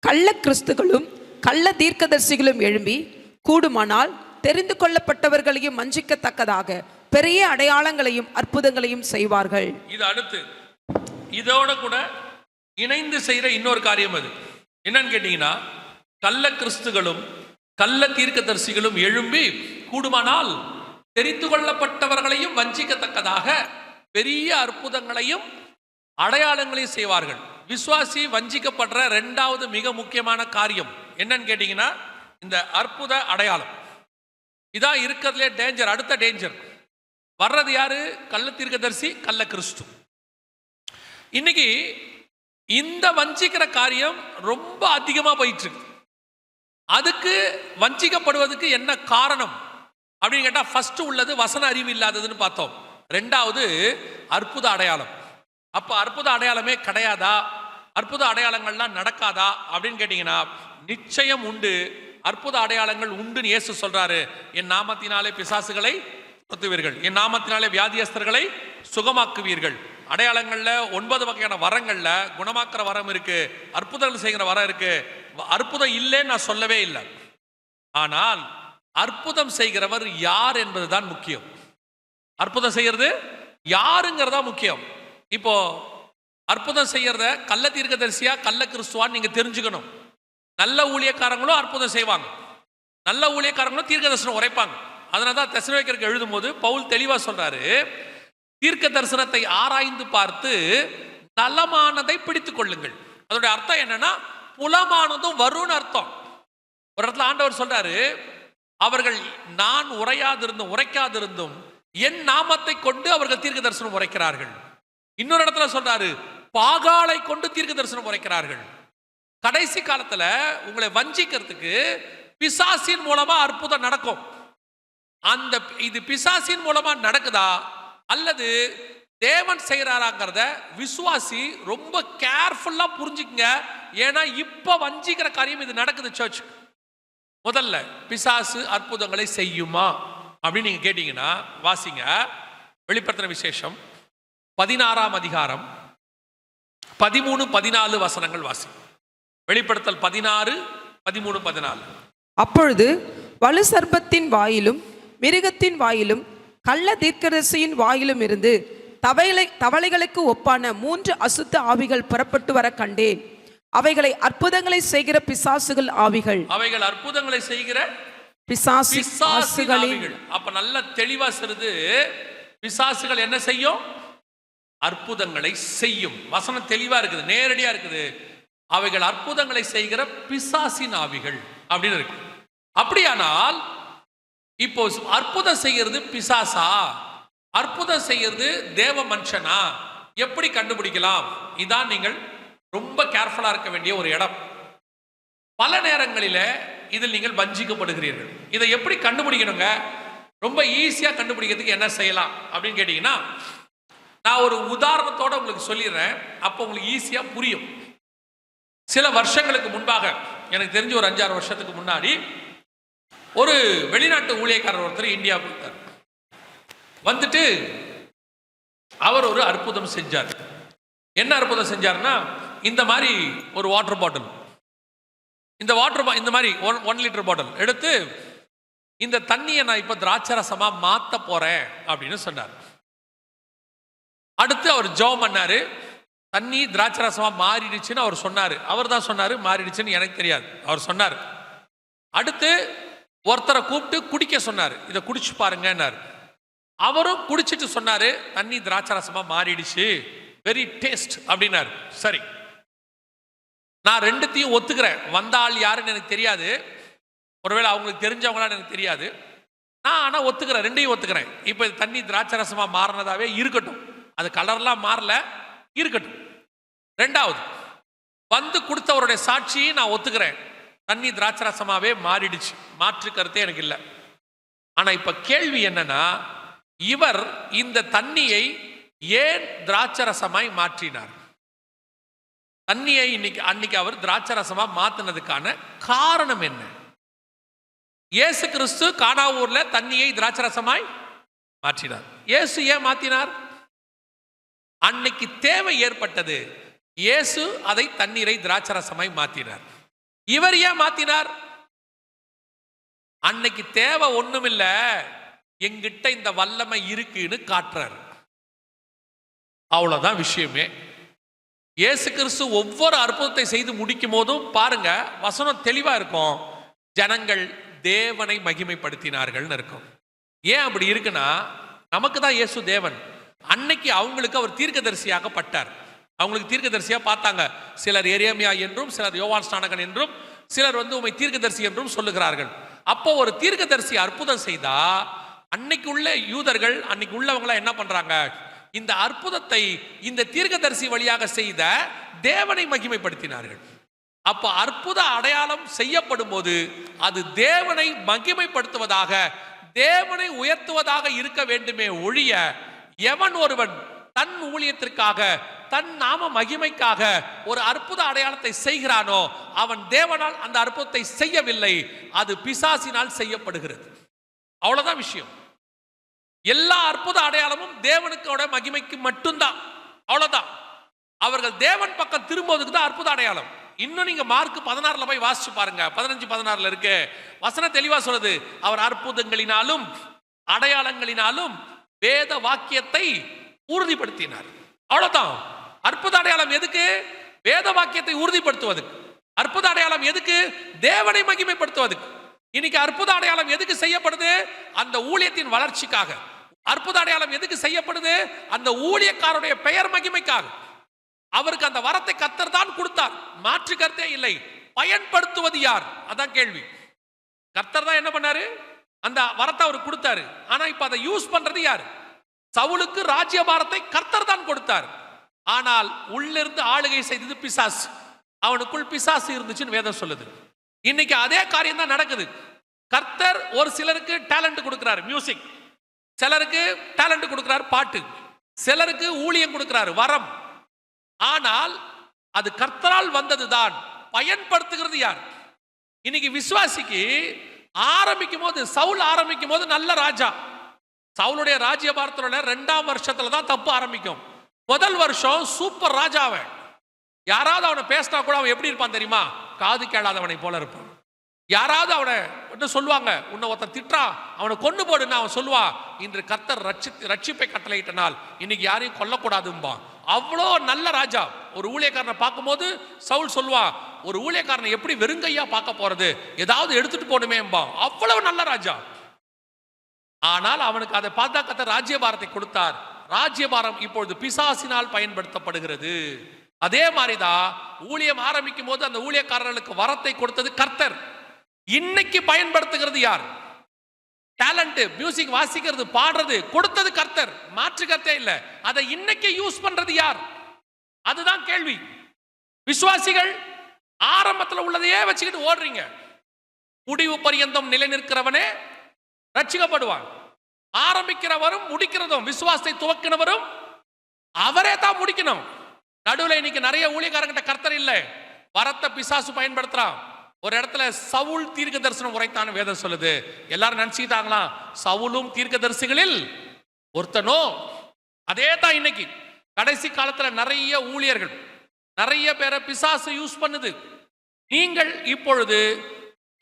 கள்ள கிறிஸ்துகளும் கள்ள தீர்க்கதரிசிகளும் எழும்பி கூடுமானால் தெரிந்து கொள்ளப்பட்டவர்களையும் வஞ்சிக்கத்தக்கதாக பெரிய அடையாளங்களையும் அற்புதங்களையும் செய்வார்கள். இது அடுத்து இதோட கூட இணைந்து செய்யற இன்னொரு காரியம். அது என்னன்னு கேட்டீங்கன்னா, கள்ள கிறிஸ்துகளும் கள்ள தீர்க்கதரிசிகளும் எழும்பி கூடுமானால் தெரிந்து கொள்ளப்பட்டவர்களையும் வஞ்சிக்கத்தக்கதாக பெரிய அற்புதங்களையும் அடையாளங்களையும் செய்வார்கள். விசுவாசி வஞ்சிக்கப்படுற ரெண்டாவது மிக முக்கியமான காரியம் என்னன்னு கேட்டீங்கன்னா, இந்த அற்புத அடையாளம். இதான் இருக்கிறதுலே டேஞ்சர். அடுத்த டேஞ்சர் வர்றது யாரு? கள்ள தீர்க்கதரிசி, கள்ள கிறிஸ்து. இன்னைக்கு இந்த வஞ்சிக்கிற காரியம் ரொம்ப அதிகமா போயிட்டு இருக்கு. அதுக்கு வஞ்சிக்கப்படுவதற்கு என்ன காரணம் அப்படின்னு கேட்டா, ஃபர்ஸ்ட் உள்ளது வசன அறிவு இல்லாததுன்னு பார்த்தோம். ரெண்டாவது அற்புத அடையாளம். அப்ப அற்புத அடையாளமே கிடையாதா? அற்புத அடையாளங்கள்லாம் நடக்காதா அப்படின்னு கேட்டீங்கன்னா, நிச்சயம் உண்டு. அற்புத அடையாளங்கள் உண்டுன்னு இயேசு சொல்றாரு. என் நாமத்தினாலே பிசாசுகளை துரத்துவீர்கள், என் நாமத்தினாலே வியாதியஸ்தர்களை சுகமாக்குவீர்கள். அடையாளங்கள்ல 9 வகையான வரங்கள்ல குணமாக்குற வரம் இருக்கு, அற்புதங்கள் செய்கிற வரம் இருக்கு. அற்புதம் இல்லைன்னு நான் சொல்லவே இல்லை. ஆனால் அற்புதம் செய்கிறவர் யார் என்பதுதான் முக்கியம். அற்புதம் செய்யறது யாருங்கிறதா முக்கியம். இப்போ அற்புதம் செய்யறத கள்ள தீர்க்கதரிசியா கள்ள கிறிஸ்துவான்னு நீங்க தெரிஞ்சுக்கணும். நல்ல ஊழியக்காரங்களும் அற்புதம் செய்வாங்க, நல்ல ஊழியக்காரங்களும் தீர்க்க தரிசனம் உரைப்பாங்க. அதனாலதான் தெசலோனிக்கருக்கு எழுதும் போது பவுல் தெளிவா சொல்றாரு, தீர்க்க தரிசனத்தை ஆராய்ந்து பார்த்து நலமானதை பிடித்துக் கொள்ளுங்கள். அதோட அர்த்தம் என்னன்னா, புலமானதும் வரும்னு அர்த்தம். ஒரு இடத்துல ஆண்டவர் சொல்றாரு, அவர்கள் நான் உரைக்காதிருந்தும் என் நாமத்தை கொண்டு அவர்கள் தீர்க்க தரிசனம் உரைக்கிறார்கள். இன்னொரு இடத்துல சொல்றாரு, பாகாலை கொண்டு தீர்க்க தரிசனம் உரைக்கிறார்கள். கடைசி காலத்துல உங்களை வஞ்சிக்கிறதுக்கு பிசாசின் மூலமா அற்புதம் நடக்கும். அந்த இது பிசாசின் மூலமா நடக்குதா அல்லது தேவன் செய்யறாராங்கிறத விசுவாசி ரொம்ப கேர்ஃபுல்லா புரிஞ்சுக்குங்க. ஏன்னா இப்ப வஞ்சிக்கிற காரியம் இது நடக்குது சர்ச். முதல்ல பிசாசு அற்புதங்களை செய்யுமா அப்படின்னு நீங்க கேட்டீங்கன்னா, வாசிங்க வெளிப்படுத்தின விசேஷம் 16ஆம் அதிகாரம் 13, 14 வசனங்கள் வாசி. வெளிப்படுத்தல் 16, 13, 14. அப்பொழுது வலு சர்ப்பத்தின் வாயிலும் மிருகத்தின் வாயிலும் கள்ள தீர்க்கதரிசியின் வாயிலும் இருந்து தவளைகளுக்கு ஒப்பான 3 அசுத்த ஆவிகள் புறப்பட்டு வர கண்டேன். அவைகளை அற்புதங்களை செய்கிற பிசாசுகள் ஆவிகள். அவைகள் அற்புதங்களை செய்கிற பிசாசுகள். அப்ப நல்ல தெளிவா சொல்லுது, பிசாசுகள் என்ன செய்யும்? அற்புதங்களை செய்யும். வசனம் தெளிவா இருக்குது, நேரடியா இருக்குது. அவைகள் அற்புதங்களை செய்கிற பிசாசின் ஆவிகள் அப்படின்னு இருக்கு. அப்படியானால் இப்போ அற்புதம் செய்யறது பிசாசா, அற்புதம் செய்யறது தேவ மனுஷனா, எப்படி கண்டுபிடிக்கலாம்? இதான் நீங்கள் ரொம்ப கேர்ஃபுல்லா இருக்க வேண்டிய ஒரு இடம். பல நேரங்களில் இதில் நீங்கள் வஞ்சிக்கப்படுகிறீர்கள். இதை எப்படி கண்டுபிடிக்கணுங்க? ரொம்ப ஈஸியா கண்டுபிடிக்கிறதுக்கு என்ன செய்யலாம் அப்படின்னு கேட்டீங்கன்னா, நான் ஒரு உதாரணத்தோட உங்களுக்கு சொல்லிடுறேன், அப்போ உங்களுக்கு ஈஸியா புரியும். சில வருஷங்களுக்கு முன்பாக, எனக்கு தெரிஞ்ச ஒரு 5-6 வருஷத்துக்கு முன்னாடி, ஒரு வெளிநாட்டு ஊழியக்காரர் ஒருத்தர் இந்தியாவுக்கு வந்தார். வந்துட்டு அவர் ஒரு அற்புதம் செஞ்சார். என்ன அற்புதம் செஞ்சார்னா, இந்த மாதிரி ஒரு வாட்டர் பாட்டில், இந்த மாதிரி 1 லிட்டர் பாட்டில் எடுத்து, இந்த தண்ணியை நான் இப்ப திராட்சரசமா மாத்த போறேன் அப்படின்னு சொன்னார். அடுத்து அவர் ஜெபம் பண்ணாரு. தண்ணி திராட்சரசமா மாறிடுச்சுன்னு அவர் சொன்னாரு. அவர் தான் சொன்னாரு, மாறிடுச்சுன்னு எனக்கு தெரியாது, அவர் சொன்னார். அடுத்து ஒருத்தரை கூப்பிட்டு குடிக்க சொன்னாரு, இதை குடிச்சு பாருங்கன்னாரு. அவரும் குடிச்சிட்டு சொன்னாரு, தண்ணி திராட்சரசமா மாறிடுச்சு, வெரி டேஸ்ட் அப்படின்னாரு. சரி, நான் ரெண்டுத்தையும் ஒத்துக்கிறேன். வந்த ஆள் யாருன்னு எனக்கு தெரியாது, ஒருவேளை அவங்களுக்கு தெரிஞ்சவங்களான்னு எனக்கு தெரியாது. நான் ஆனா ஒத்துக்கிறேன், ரெண்டையும் ஒத்துக்கிறேன். இப்ப தண்ணி திராட்சரசமா மாறினதாவே இருக்கட்டும், அது கலர்லாம் மாறல, இருக்கட்டும். ரெண்டாவது, வந்து கொடுத்தவருடைய சாட்சியை நான் ஒத்துக்கிறேன், தண்ணி திராட்சரசமாவே மாறிடுச்சு, மாற்று கருத்தே எனக்கு இல்லை. ஆனா இப்ப கேள்வி என்னன்னா, இவர் இந்த தண்ணியை ஏன் திராட்சரசமாய் மாற்றினார்? தண்ணியை அன்னைக்கு அவர் திராட்சரசமா மாத்தினதுக்கான காரணம் என்ன? இயேசு கிறிஸ்து கானாவூர்ல தண்ணியை திராட்சரசமாய் மாற்றினார். இயேசு ஏன் மாத்தினார்? அன்னைக்கு தேவை ஏற்பட்டது, இயேசு அதை தண்ணீரை திராட்சரசமாய் மாத்தினார். இவர் ஏன் மாத்தினார்? அன்னைக்கு தேவை ஒண்ணுமில்ல, எங்கிட்ட இந்த வல்லமை இருக்குன்னு காட்டுறார். அவ்வளவுதான் விஷயமே. இயேசு கிறிஸ்து ஒவ்வொரு அற்புதத்தை செய்து முடிக்கும் போதும் பாருங்க, வசனம் தெளிவா இருக்கும், ஜனங்கள் தேவனை மகிமைப்படுத்தினார்கள் இருக்கும். ஏன் அப்படி இருக்குன்னா, நமக்கு தான் இயேசு தேவன். அன்னைக்கு அவங்களுக்கு அவர் தீர்க்கதரிசியாகப்பட்டார். அவங்களுக்கு தீர்க்கதரிசியா பார்த்தாங்க. சிலர் எரேமியா என்றும், சிலர் யோவான் ஸ்நானகன் என்றும், சிலர் உம்மை தீர்க்கதரிசி என்றும் சொல்லுகிறார்கள். அப்போ ஒரு தீர்க்கதரிசி அற்புதம் செய்தா, அன்னைக்கு உள்ள யூதர்கள், அன்னைக்கு உள்ளவங்கள என்ன பண்றாங்க? இந்த அற்புதத்தை இந்த தீர்க்கதரிசி வழியாக செய்த தேவனை மகிமைப்படுத்தினார்கள். அப்ப அற்புத அடையாளம் செய்யப்படும் போது அது தேவனை மகிமைப்படுத்துவதாக, தேவனை உயர்த்துவதாக இருக்க வேண்டுமே ஒழிய, எவன் ஒருவன் தன் ஊழியத்திற்காக, தன் நாம மகிமைக்காக ஒரு அற்புத அடையாளத்தை செய்கிறானோ, அவன் தேவனால் அந்த அற்புதத்தை செய்யவில்லை, அது பிசாசினால் செய்யப்படுகிறது. அவ்வளவுதான் விஷயம். எல்லா அற்புத அடையாளமும் தேவனுக்கோட மகிமைக்கு மட்டும்தான். அவ்வளவுதான். அவர்கள் தேவன் பக்கம் திரும்புவதுக்கு தான் அற்புத அடையாளம். இன்னும் நீங்க மார்க் 16 போய் வாசிச்சு பாருங்க, 15-16 இருக்கு. வசனம் தெளிவா சொல்லுது, அவர் அற்புதங்களினாலும் அடையாளங்களினாலும் வேத வாக்கியத்தை உறுதிப்படுத்தினார். அவ்வளவுதான். அற்புத அடையாளம் எதுக்கு? வேத வாக்கியத்தை உறுதிப்படுத்துவதுக்கு. அற்புத அடையாளம் எதுக்கு? தேவனை மகிமைப்படுத்துவதுக்கு. இன்னைக்கு அற்புத அடையாளம் எதுக்கு செய்யப்படுது? அந்த ஊழியத்தின் வளர்ச்சிக்காக. அற்புத அடையாளம் எதுக்கு செய்யப்படுது? அந்த ஊழியக்காரருடைய பெயர் மகிமைக்காக. அவருக்கு அந்த வரத்தை கர்த்தர் தான் கொடுத்தார், மாற்று கருத்தே இல்லை. பயன்படுத்துவது யார்? அதான் கேள்வி. கர்த்தர் தான் என்ன பண்ணாரு? அந்த வரத்தை அவர் கொடுத்தாரு. ஆனா இப்ப அதை யூஸ் பண்றது யார்? சவுலுக்கு ராஜ்யபாரத்தை கர்த்தர் தான் கொடுத்தார். ஆனால் உள்ளிருந்து ஆளுகை செய்தது பிசாசு. அவனுக்குள் பிசாசு இருந்துச்சுன்னு வேதம் சொல்லுது. இன்னைக்கு அதே காரியம் தான் நடக்குது. கர்த்தர் ஒரு சிலருக்கு டேலண்ட் கொடுக்கிறார், மியூசிக். சிலருக்கு டேலண்ட் கொடுக்கிறார், பாட்டு. சிலருக்கு ஊழியம் கொடுக்கிறார், வரம். ஆனால் அது கர்த்தரால் வந்ததுதான். பயன்படுத்துகிறது யார்? இன்னைக்கு விசுவாசிக்கு ஆரம்பிக்கும் போது, சவுல் ஆரம்பிக்கும் போது நல்ல ராஜா. சவுலுடைய ராஜ்யபாரத்தோட 2ஆம் வருஷத்துல தான் தப்பு ஆரம்பிக்கும். முதல் வருஷம் சூப்பர் ராஜாவை. யாராவது அவனை பேசினா கூட அவன் எப்படி இருப்பான் தெரியுமா? காது கேளாதவனை போல இருப்பான். யாராவது அவனை சொல்லுவாங்க, உன்னை ஒருத்தன் திட்டான், அவனை கொண்டு போடுன்னு அவன் சொல்லுவான், இன்று கர்த்தர் ரட்சிப்பை கட்டளையிட்டனால் இன்னைக்கு யாரையும் கொல்லக்கூடாதும்பான். அவ்வளோ நல்ல ராஜா. ஒரு ஊழியக்காரனை பார்க்கும்போது சவுல் சொல்லுவான், ஒரு ஊழியக்காரனை எப்படி வெறுங்கையா பார்க்க போறது, ஏதாவது எடுத்துட்டு போடுமேம்பா. அவ்வளவு நல்ல ராஜா. ஆனால் அவனுக்கு அதை பார்த்தா கர்த்தர் ராஜ்யபாரத்தை கொடுத்தார். ராஜ்யபாரம் இப்பொழுது பிசாசினால் பயன்படுத்தப்படுகிறது. அதே மாதிரிதான் ஊழியம் ஆரம்பிக்கும் போது அந்த ஊழியக்காரர்களுக்கு வரத்தை கொடுத்தது கர்த்தர். இன்னைக்கு பயன்படுத்துகிறது யார்? டேலண்ட், மியூசிக் வாசிக்கிறது, பாடுறது கொடுத்தது கர்த்தர், மாற்று கர்த்தே இல்ல. அதை இன்னைக்கு யூஸ் பண்றது யார்? அதுதான் கேள்வி. விசுவாசிகள் ஆரம்பத்தில் உள்ளதையே வச்சுக்கிட்டு ஓடுறீங்க. முடிவு பரியந்தம் நிலை நிற்கிறவனே ரட்சிக்கப்படுவான். ஆரம்பிக்கிறவரும் முடிக்கிறதும், விசுவாசத்தை துவக்கினவரும் அவரே தான் முடிக்கணும். நடுவில் இன்னைக்கு நிறைய ஊழியக்காரங்கிட்ட கர்த்தர் இல்லை, வரத்தை பிசாசு பயன்படுத்துறான். ஒரு இடத்துல சவுல் தீர்க்க தரிசனம் உரைத்தான் வேதம் சொல்லுது. எல்லாரும் நினைச்சுக்கிட்டாங்களா சவுலும் தீர்க்க தரிசிகளில் ஒருத்தனோ? அதே தான் இன்னைக்கு கடைசி காலத்துல நிறைய ஊழியர்கள், நிறைய பேரை பிசாசு யூஸ் பண்ணுது. நீங்கள் இப்பொழுது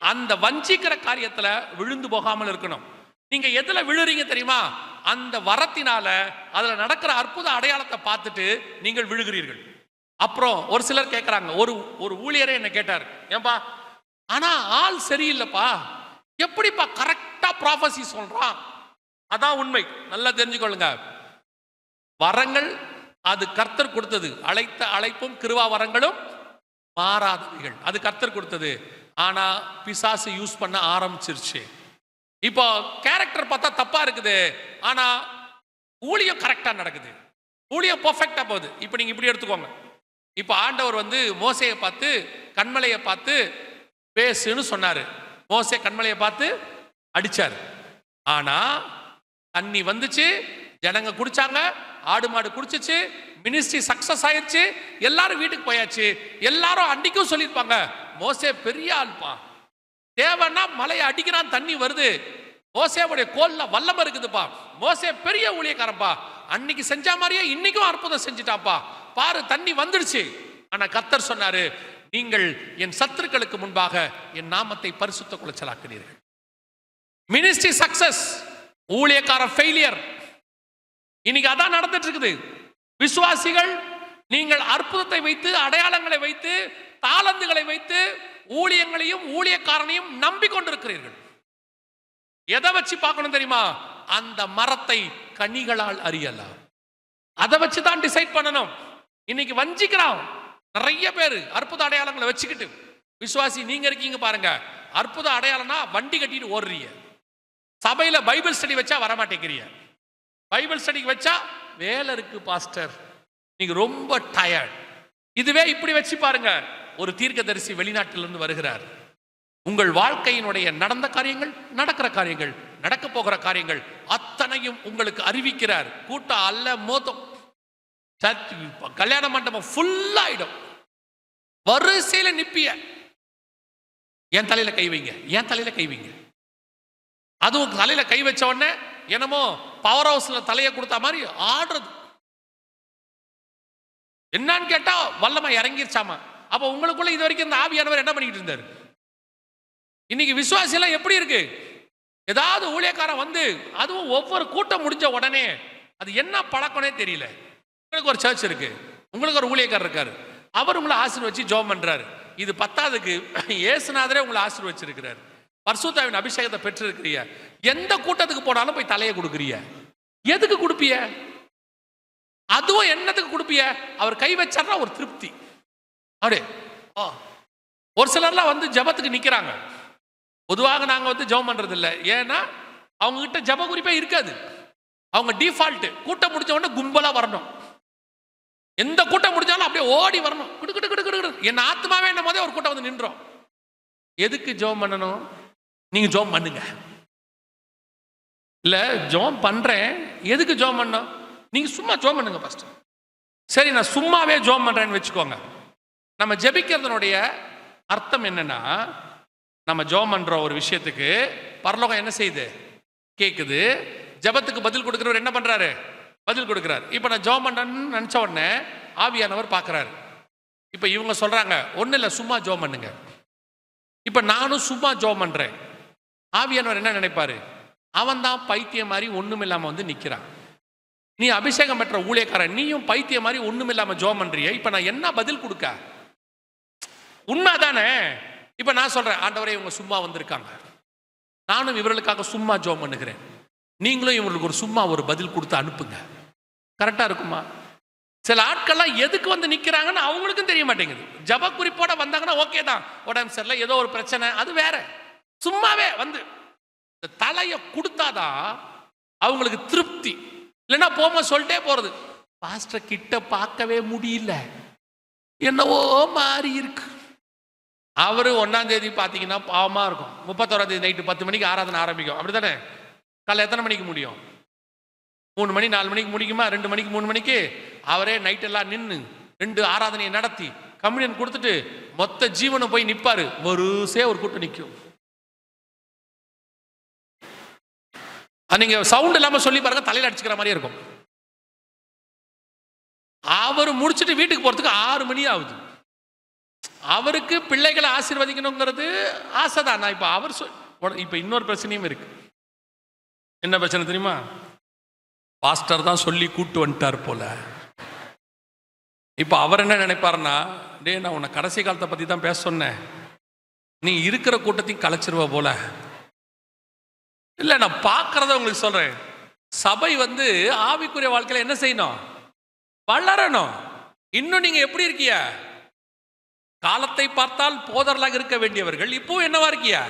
அந்த வஞ்சிக்கிற காரியத்துல விழுந்து போகாமல் இருக்கணும். நீங்க எதுல விழுறீங்க தெரியுமா? அந்த வரத்தினால அதுல நடக்கிற அற்புத அடையாளத்தை பார்த்துட்டு நீங்கள் விழுகிறீர்கள். அப்புறம் ஒரு சிலர் கேட்கறாங்க, ஒரு ஊழியரே என்ன கேட்டார், ஏன்பா ஆனா ஆள் சரியில்லைப்பா, எப்படிப்பா கரெக்டா ப்ராஃபஸி சொல்றான்? அதான் உண்மை, நல்லா தெரிஞ்சுக்கொள்ளுங்க. வரங்கள் அது கர்த்தர் கொடுத்தது. அழைத்த அழைப்பும் கிருபா வரங்களும் மாறாதவைகள், அது கர்த்தர் கொடுத்தது. ஆனா பிசாசு யூஸ் பண்ண ஆரம்பிச்சிருச்சு. இப்போ கேரக்டர் பார்த்தா தப்பா இருக்குது, ஆனா ஊழியம் கரெக்டா நடக்குது, ஊழியம் பர்ஃபெக்டா போகுது. இப்போ நீங்க இப்படி எடுத்துக்கோங்க. இப்போ ஆண்டவர் மோசேயை பார்த்து கண்மலையை பார்த்து பேசுன்னு சொன்னாரு. மோசே கண்மலையை பார்த்து அடிச்சாரு. ஆனா தண்ணி வந்துச்சு, ஜனங்க குடிச்சாங்க, ஆடு மாடு குடிச்சிச்சு, மினிஸ்ட்ரி சக்சஸ் ஆயிடுச்சு, எல்லாரும் வீட்டுக்கு போயாச்சு. எல்லாரும் அன்னைக்கும் சொல்லியிருப்பாங்க, மோசே பெரிய ஆள்பா, தேவன்னா மலையை அடிக்கிறான் தண்ணி வருது, மோசேவுடைய கோல்ல வல்லமை இருக்குதுப்பா, மோசே பெரிய ஊழியக்காரப்பா, அன்னைக்கு செஞ்ச மாதிரியே இன்னைக்கும் அற்புதம் செஞ்சுட்டாப்பா, பாரு தண்ணி வந்துடுச்சு. ஆனா கர்த்தர் சொன்னாரு, நீங்கள் என் சத்துருக்களுக்கு முன்பாக என் நாமத்தை பரிசுத்த குலைச்சலாக்கினீர்கள். மினிஸ்ட்ரி சக்சஸ், ஊழியக்கார ஃபெயிலியர். இன்னைக்கு அதான் நடந்துட்டு இருக்குது. விசுவாசிகள் நீங்கள் அற்புதத்தை வைத்து, அடையாளங்களை வைத்து, தாளந்துகளை வைத்து ஊழியங்களையும் ஊழியக்காரனையும் நம்பிக்கொண்டிருக்கிறீர்கள். எதை வச்சு பார்க்கணும் தெரியுமா? அந்த மரத்தை கனிகளால் அறியலாம். அதை வச்சு தான் டிசைட் பண்ணணும். இன்னைக்கு வஞ்சிக்கிறான் நிறைய பேர் அற்புத அடையாளங்களை வச்சுக்கிட்டு. விசுவாசி நீங்க இருக்கீங்க பாருங்க, அற்புத அடையாளம்னா வண்டி கட்டிட்டு ஓடுறீங்க. சபையில பைபிள் ஸ்டடி வச்சா வரமாட்டேங்கிறீங்க. பைபிள் ஸ்டடிக்கு வச்சா வேலை இருக்கு பாஸ்டர், நீங்க ரொம்ப டயர்ட். இதுவே இப்படி வச்சு பாருங்க, ஒரு தீர்க்கதரிசி வெளிநாட்டிலிருந்து வருகிறார். உங்கள் வாழ்க்கையினுடைய நடந்த காரியங்கள், நடக்கிற காரியங்கள், நடக்க போகிற காரியங்கள் அத்தனையும் உங்களுக்கு அறிவிக்கிறார். கூட்டம் அல்ல மோதம், கல்யாண மண்டபம் ஃபுல் ஆயிடும், வரிசையில நிப்பிய. என் தலையில கை வைங்க, என் தலையில கை வைங்க. அதுவும் தலையில கை வச்ச உடனே என்னமோ பவர் ஹவுஸ்ல தலையை கொடுத்த மாதிரி ஆடுறது. என்னன்னு கேட்டா வல்லமை இறங்கிருச்சாமா. அப்ப உங்களுக்குள்ள இது வரைக்கும் இந்த ஆவியானவர் என்ன பண்ணிட்டு இருந்தாரு? இன்னைக்கு விசுவாசி எல்லாம் எப்படி இருக்கு? ஏதாவது ஊழியக்காரன் அதுவும் ஒவ்வொரு கூட்டம் முடிஞ்ச உடனே அது என்ன பழக்கம்னே தெரியல. உங்களுக்கு ஒரு சர்ச் இருக்கு, உங்களுக்கு ஒரு ஊழியக்காரர் இருக்காரு, அவர் உங்களை ஆசீர்வச்சு ஜெபம் பண்றாரு. இது பத்தாவதுக்கு இயேசுநாதரே உங்களை ஆசீர்வச்சிருக்கிறார், பரிசுத்தாவின் அபிஷேகத்தை பெற்றிருக்கிறீங்க. எந்த கூட்டத்துக்கு போனாலும் போய் தலையை கொடுக்குறீங்க. எதுக்கு கொடுப்பிய? அதுவும் என்னத்துக்கு கொடுப்பிய? அவர் கை வச்சார்னா ஒரு திருப்தி. அப்படியே ஒரு சிலர்லாம் ஜெபத்துக்கு நிக்கிறாங்க. பொதுவாக நாங்க ஜெபம் பண்றது இல்லை, ஏன்னா அவங்க கிட்ட ஜெப குறிப்பே இருக்காது. அவங்க டிஃபால்ட் கூட்டம் முடிஞ்ச உடனே கும்பலா வரணும். எந்த கூட்டம் முடிஞ்சாலும் அப்படியே ஓடி வரணும். என் ஆத்மாவே என்ன போதே ஒரு கூட்டம் நின்றோம். எதுக்கு ஜெபம் பண்ணணும்? நீங்க ஜெபம் பண்ணுங்க. இல்ல ஜெபம் பண்றேன், எதுக்கு ஜெபம் பண்ணணும்? நீங்க சும்மா ஜெபம் பண்ணுங்க ஃபர்ஸ்ட். சரி, நான் சும்மாவே ஜெபம் பண்றேன்னு வச்சுக்கோங்க. நம்ம ஜெபிக்கிறதுனுடைய அர்த்தம் என்னன்னா, நம்ம ஜெபம் பண்ற ஒரு விஷயத்துக்கு பரலோகம் என்ன செய்யுது? கேக்குது. ஜெபத்துக்கு பதில் கொடுக்கிறவர் என்ன பண்றாரு? பதில் கொடுக்கிறார். இப்ப நான் ஜெபம் பண்றேன்னு நினைச்ச உடனே ஆவியானவர் பார்க்கிறாரு. இப்ப இவங்க சொல்றாங்க, ஒண்ணு இல்ல சும்மா ஜெபம் பண்ணுங்க. இப்ப நானும் சும்மா ஜெபம் பண்றேன். ஆவியானவர் என்ன நினைப்பாரு? அவன் தான் பைத்தியம் மாதிரி ஒண்ணுமில்லாம நிக்கிறான். நீ அபிஷேகம் பெற்ற ஊழியக்காரன், நீயும் பைத்தியம் மாதிரி ஒண்ணுமில்லாம ஜெபம் பண்றிய. இப்ப நான் என்ன பதில் கொடுக்க? உண்மைதானே? இப்ப நான் சொல்றேன், ஆண்டவரே இவங்க சும்மா வந்திருக்காங்க, நானும் இவர்களுக்காக சும்மா ஜெபம் பண்ணுகிறேன், நீங்களும் இவங்களுக்கு ஒரு சும்மா ஒரு பதில் கொடுத்து அனுப்புங்க. கரெக்டாக இருக்குமா? சில ஆட்கள்லாம் எதுக்கு வந்து நிற்கிறாங்கன்னு அவங்களுக்கும் தெரிய மாட்டேங்குது. ஜப குறிப்போட வந்தாங்கன்னா ஓகே தான், உடம்பு சரியில்லை, ஏதோ ஒரு பிரச்சனை, அது வேற. சும்மாவே வந்து இந்த தலையை கொடுத்தாதான் அவங்களுக்கு திருப்தி. இல்லைன்னா போகும்போது சொல்லிட்டே போறது, பாஸ்டர் கிட்ட பார்க்கவே முடியல, என்னவோ மாறி இருக்கு. அவரு 1ஆம் தேதி பார்த்தீங்கன்னா பாவமா இருக்கும். 31ஆம் தேதி நைட்டு 10 மணிக்கு ஆராதனை ஆரம்பிக்கும், அப்படித்தானே? காலைல எத்தனை மணிக்கு முடியும்? 3 மணி 4 மணிக்கு முடிக்குமா? 2 மணிக்கு 3 மணிக்கு அவரே நைட்டெல்லாம் நின்று 2 ஆராதனையை நடத்தி கம்யூனியன் கொடுத்துட்டு மொத்த ஜீவனும் போய் நிற்பாரு. வரிசையா ஒரு கூட்டம் நிற்கும். நீங்க சவுண்ட் இல்லாம சொல்லி பாருங்க, தலையில அடிச்சுக்கிற மாதிரியே இருக்கும். அவர் முடிச்சுட்டு வீட்டுக்கு போறதுக்கு 6 மணி ஆகுது. அவருக்கு பிள்ளைகளை ஆசீர்வதிக்கணுங்கிறது ஆசைதான். நான் இப்ப அவர் இப்ப இன்னொரு பிரச்சனையும் இருக்கு. என்ன பிரச்சனை தெரியுமா? பாஸ்டர் தான் சொல்லி கூட்டு வந்துட்டார் போல. இப்ப அவர் என்ன நினைப்பாருன்னா, டே நான் உன்னை கடைசி காலத்தை பத்தி தான் பேச சொன்னேன், நீ இருக்கிற கூட்டத்தையும் கலைச்சிருவ போல. இல்ல, நான் பார்க்கறத உங்களுக்கு சொல்றேன். சபை வந்து ஆவிக்குரிய வாழ்க்கையில என்ன செய்யணும்? வளரணும். இன்னும் நீங்க எப்படி இருக்கீங்க? காலத்தை பார்த்தால் போதர்களாக இருக்க வேண்டியவர்கள் இப்போ என்னவா இருக்கியா?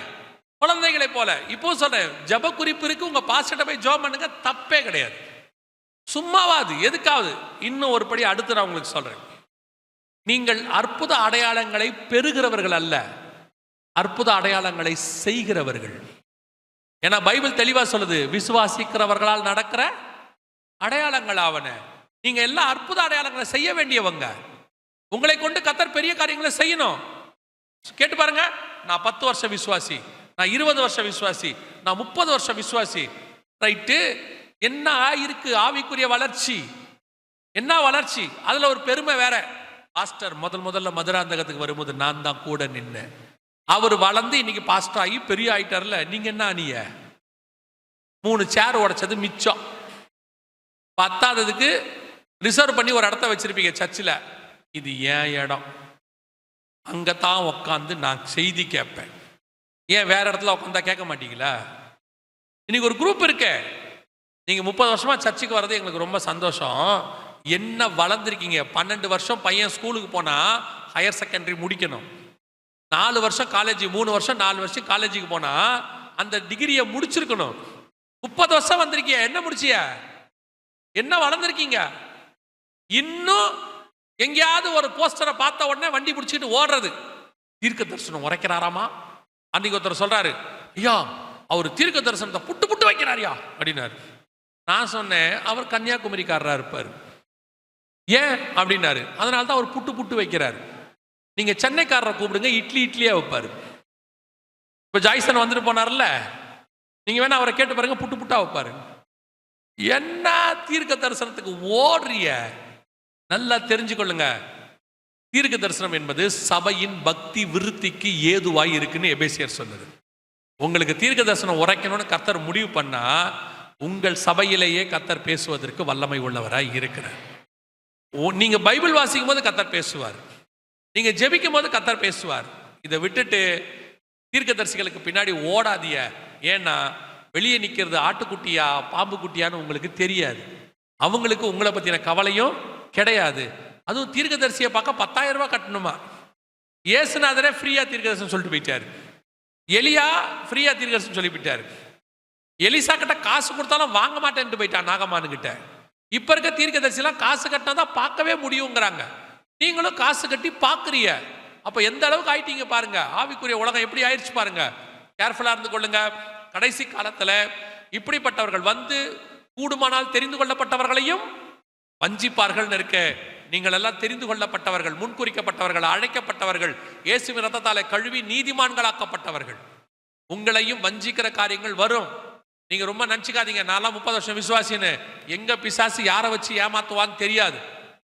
குழந்தைகளை போல. இப்போ சொல்றேன், ஜப குறிப்பு இருக்கு, உங்க பாஸ்டர்ட்ட போய் ஜெபம் பண்ணுங்க, தப்பே கிடையாது. சும்மாவாது எதுக்காவது. இன்னும் ஒரு படி அடுத்து நான் உங்களுக்கு சொல்றேன், நீங்கள் அற்புத அடையாளங்களை பெறுகிறவர்கள் அல்ல, அற்புத அடையாளங்களை செய்கிறவர்கள். ஏன்னா பைபிள் தெளிவா சொல்லுது, விசுவாசிக்கிறவர்களால் நடக்கிற அடையாளங்கள் ஆவன. நீங்க எல்லாம் அற்புத அடையாளங்களை செய்ய வேண்டியவங்க. உங்களை கொண்டு கர்த்தர் பெரிய காரியங்களை செய்யணும். கேட்டு பாருங்க, நான் 10 வருஷம் விசுவாசி, நான் 20 வருஷம் விசுவாசி, நான் 30 வருஷம் விசுவாசி, ரைட்டு. என்ன ஆயிருக்கு? ஆவிக்குரிய வளர்ச்சி என்ன வளர்ச்சி? அதுல ஒரு பெருமை வேற. பாஸ்டர் முதல்ல மதுராந்தகத்துக்கு வரும்போது நான் தான் கூட நின்னேன். அவர் வளர்ந்து இன்னைக்கு பாஸ்டர் ஆகி பெரிய ஆயிட்டார்ல, நீங்க என்ன ஆனிய? 3 சேர் உடைச்சது மிச்சம். 10ஆவதுக்கு ரிசர்வ் பண்ணி ஒரு இடத்த வச்சிருப்பீங்க சர்ச்சில், இது ஏன் இடம், அங்கதான் உட்காந்து நான் செய்தி கேட்பேன். ஏன் வேற இடத்துல உட்காந்தா கேட்க மாட்டீங்களா? இன்னைக்கு ஒரு குரூப் இருக்கு, நீங்க 30 வருஷமா சர்ச்சுக்கு வர்றது எங்களுக்கு ரொம்ப சந்தோஷம். என்ன வளர்ந்துருக்கீங்க? 12 வருஷம் பையன் ஸ்கூலுக்கு போனா ஹையர் செகண்டரி முடிக்கணும், 4 வருஷம் காலேஜ், 3 வருஷம் 4 வருஷம் காலேஜுக்கு போனா அந்த டிகிரியை முடிச்சிருக்கணும். 30 வருஷம் வந்திருக்கிய, என்ன முடிச்சிய? என்ன வளர்ந்துருக்கீங்க? இன்னும் எங்கேயாவது ஒரு போஸ்டரை பார்த்த உடனே வண்டி பிடிச்சிட்டு ஓடுறது. தீர்க்க தரிசனம் உரைக்கிறாராமா? அன்னைக்கு ஒருத்தர் சொல்றாரு, ஐயா அவர் தீர்க்க தரிசனத்தை புட்டு புட்டு வைக்கிறாரியா அப்படின்னாரு. நான் சொன்னேன், அவர் கன்னியாகுமரிக்காரரா இருப்பார். ஏன் அப்படின்னாரு, அதனால தான் அவர் புட்டு புட்டு வைக்கிறாரு. நீங்க சென்னைக்காரரை கூப்பிடுங்க, இட்லியா வைப்பாரு. இப்ப ஜாய்சன் வந்துட்டு போனார்ல, நீங்க வேணா அவரை கேட்டு பாருங்க, புட்டு புட்டா வைப்பாரு. என்ன தீர்க்க தரிசனத்துக்கு ஓடுறிய? நல்லா தெரிஞ்சுக்கொள்ளுங்க, தீர்க்க தரிசனம் என்பது சபையின் பக்தி விருத்திக்கு ஏதுவாய் இருக்குன்னு எபேசியர் சொன்னது. உங்களுக்கு தீர்க்க தரிசனம் உரைக்கணும்னு கர்த்தர் முடிவு பண்ணா, உங்கள் சபையிலேயே கர்த்தர் பேசுவதற்கு வல்லமை உள்ளவராய் இருக்கிறார். நீங்க பைபிள் வாசிக்கும் போது கர்த்தர் பேசுவார், நீங்க ஜெபிக்கும் போது கர்த்தர் பேசுவார். இதை விட்டுட்டு தீர்க்கதரிசிகளுக்கு பின்னாடி ஓடாதிய. ஏன்னா வெளியே நிற்கிறது ஆட்டுக்குட்டியா பாம்பு குட்டியான்னு உங்களுக்கு தெரியாது. அவங்களுக்கு உங்களை பத்தின கவலையும் கிடையாது. அதுவும் தீர்க்கதரிசியை பார்க்க 10,000 ரூபாய் கட்டணுமா? இயேசுநாதரே ஃப்ரீயா தீர்க்கதரிசனம் சொல்லிட்டு போயிட்டாரு. எலியா ஃப்ரீயா தீர்க்கதரிசனம் சொல்லி போயிட்டாரு. எலிசா கிட்ட காசு கொடுத்தாலும் வாங்க மாட்டேன்ட்டு போயிட்டான் நாகமானு கிட்ட. இப்ப இருக்க தீர்க்கதரிசிலாம் காசு கட்டினா தான் பார்க்கவே முடியுங்கிறாங்க. நீங்களும் காசு கட்டி பார்க்குறீங்க. அப்ப எந்த அளவுக்கு ஆயிட்டீங்க பாருங்க. ஆவிக்குரிய உலகம் எப்படி ஆயிடுச்சு பாருங்க. கேர்ஃபுல்லா இருந்து கொள்ளுங்க. கடைசி காலத்துல இப்படிப்பட்டவர்கள் வந்து கூடுமானால் தெரிந்து கொள்ளப்பட்டவர்களையும் வஞ்சிப்பார்கள் இருக்க. நீங்கள் எல்லாம் தெரிந்து கொள்ளப்பட்டவர்கள், முன்குறிக்கப்பட்டவர்கள், அழைக்கப்பட்டவர்கள், இயேசுவின் ரத்தத்தாலே கழுவி நீதிமான்களாக்கப்பட்டவர்கள். உங்களையும் வஞ்சிக்கிற காரியங்கள் வரும். நீங்க ரொம்ப நினைச்சுக்காதீங்க, நான்லாம் 30 வருஷம் விசுவாசின்னு. எங்க பிசாசு யாரை வச்சு ஏமாத்துவான்னு தெரியாது.